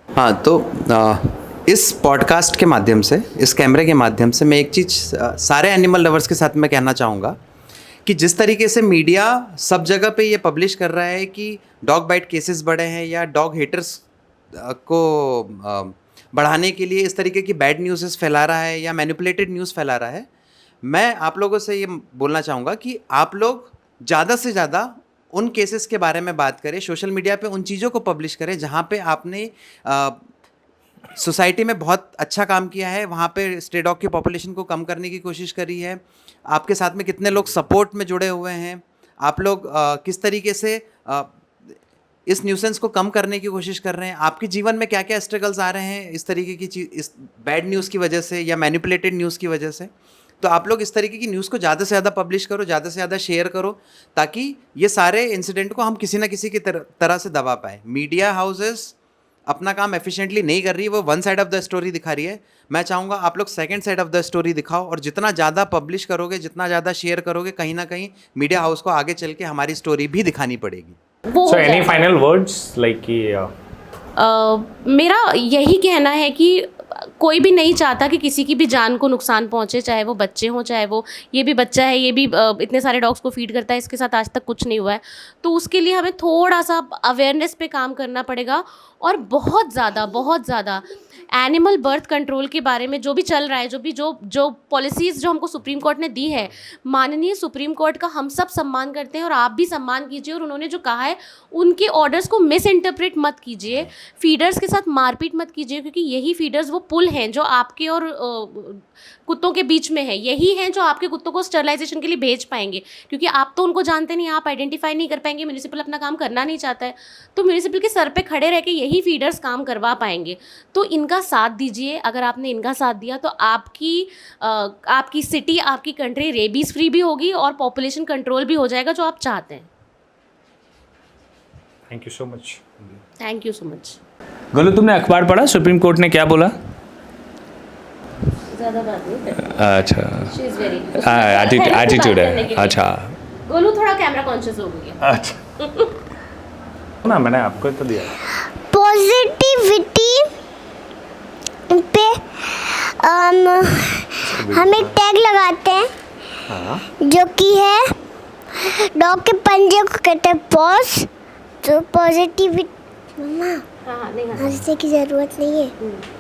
हाँ, तो इस पॉडकास्ट के माध्यम से, इस कैमरे के माध्यम से मैं एक चीज़ सारे एनिमल लवर्स के साथ मैं कहना चाहूँगा कि जिस तरीके से मीडिया सब जगह पे ये पब्लिश कर रहा है कि डॉग बाइट केसेस बढ़े हैं या डॉग हेटर्स को बढ़ाने के लिए इस तरीके की बैड न्यूज़ फैला रहा है या मैनिपुलेटेड न्यूज़ फैला रहा है, मैं आप लोगों से ये बोलना चाहूँगा कि आप लोग ज़्यादा से ज़्यादा उन केसेस के बारे में बात करें, सोशल मीडिया पे उन चीज़ों को पब्लिश करें जहाँ पे आपने सोसाइटी में बहुत अच्छा काम किया है, वहाँ पे स्ट्रे डॉग की पॉपुलेशन को कम करने की कोशिश करी है, आपके साथ में कितने लोग सपोर्ट में जुड़े हुए हैं, आप लोग किस तरीके से इस न्यूसेंस को कम करने की कोशिश कर रहे हैं, आपके जीवन में क्या क्या स्ट्रगल्स आ रहे हैं इस तरीके की चीज़, इस बैड न्यूज़ की वजह से या मैनिपुलेटेड न्यूज़ की वजह से। तो आप लोग इस तरीके की न्यूज़ को ज़्यादा से ज़्यादा पब्लिश करो, ज़्यादा से ज़्यादा शेयर करो, ताकि ये सारे इंसिडेंट को हम किसी ना किसी की तरह से दबा पाए। मीडिया हाउसेस अपना काम एफिशिएंटली नहीं कर रही है, वो one side of the story दिखा रही है। मैं चाहूँगा आप लोग second side of the story दिखाओ, और जितना ज़्यादा पब्लिश करोगे, जितना ज़्यादा शेयर करोगे, कहीं ना कहीं मीडिया हाउस को आगे चल के हमारी स्टोरी भी दिखानी पड़ेगी। वो सो हो एनी जाएगा। फाइनल वर्ड्स लाइक कि मेरा यही कहना है कि कोई भी नहीं चाहता कि किसी की भी जान को नुकसान पहुंचे, चाहे वो बच्चे हों, चाहे वो ये भी बच्चा है, ये भी इतने सारे डॉग्स को फीड करता है, इसके साथ आज तक कुछ नहीं हुआ है। तो उसके लिए हमें थोड़ा सा अवेयरनेस पे काम करना पड़ेगा, और बहुत ज़्यादा एनिमल बर्थ कंट्रोल के बारे में जो भी चल रहा है, जो पॉलिसीज़ जो हमको सुप्रीम कोर्ट ने दी है, माननीय सुप्रीम कोर्ट का हम सब सम्मान करते हैं, और आप भी सम्मान कीजिए। और उन्होंने जो कहा है, उनके ऑर्डर्स को मिस इंटरप्रेट मत कीजिए, फीडर्स के साथ मारपीट मत कीजिए, क्योंकि यही फीडर्स वो पुल हैं जो आपके और कुत्तों के बीच में है। यही हैं जो आपके कुत्तों को स्टरलाइजेशन के लिए भेज पाएंगे, क्योंकि आप तो उनको जानते नहीं, आप आइडेंटिफाई नहीं कर पाएंगे। म्यूनिसिपल अपना काम करना नहीं चाहता है, तो म्यूनिसिपल के सर पे खड़े रह के यही फीडर्स काम करवा पाएंगे। तो इनका साथ दीजिए। अगर आपने इनका साथ दिया तो आपकी सिटी, आपकी कंट्री रेबीज़ फ्री भी होगी, और पॉपुलेशन कंट्रोल भी हो जाएगा, जो आप चाहते हैं। Thank you so much. Thank you so much. Golu, तुमने अखबार पढ़ा? सुप्रीम कोर्ट ने क्या बोला? ज़्यादा बात नहीं करती। अच्छा, She is very- एटीट्यूड करने के है। लिए। अच्छा गोलू थोड़ा कैमरा कॉन्शियस हो गया। अच्छा ना, मैंने आपको तो दिया। पॉजिटिविटी पे हम एक टैग लगाते हैं, हाँ, जो कि है डॉग के पंजे को कहते हैं पॉज। तो पॉजिटिविटी, मम्मा हाँ, नहीं हंसने की ज़रूरत नहीं है।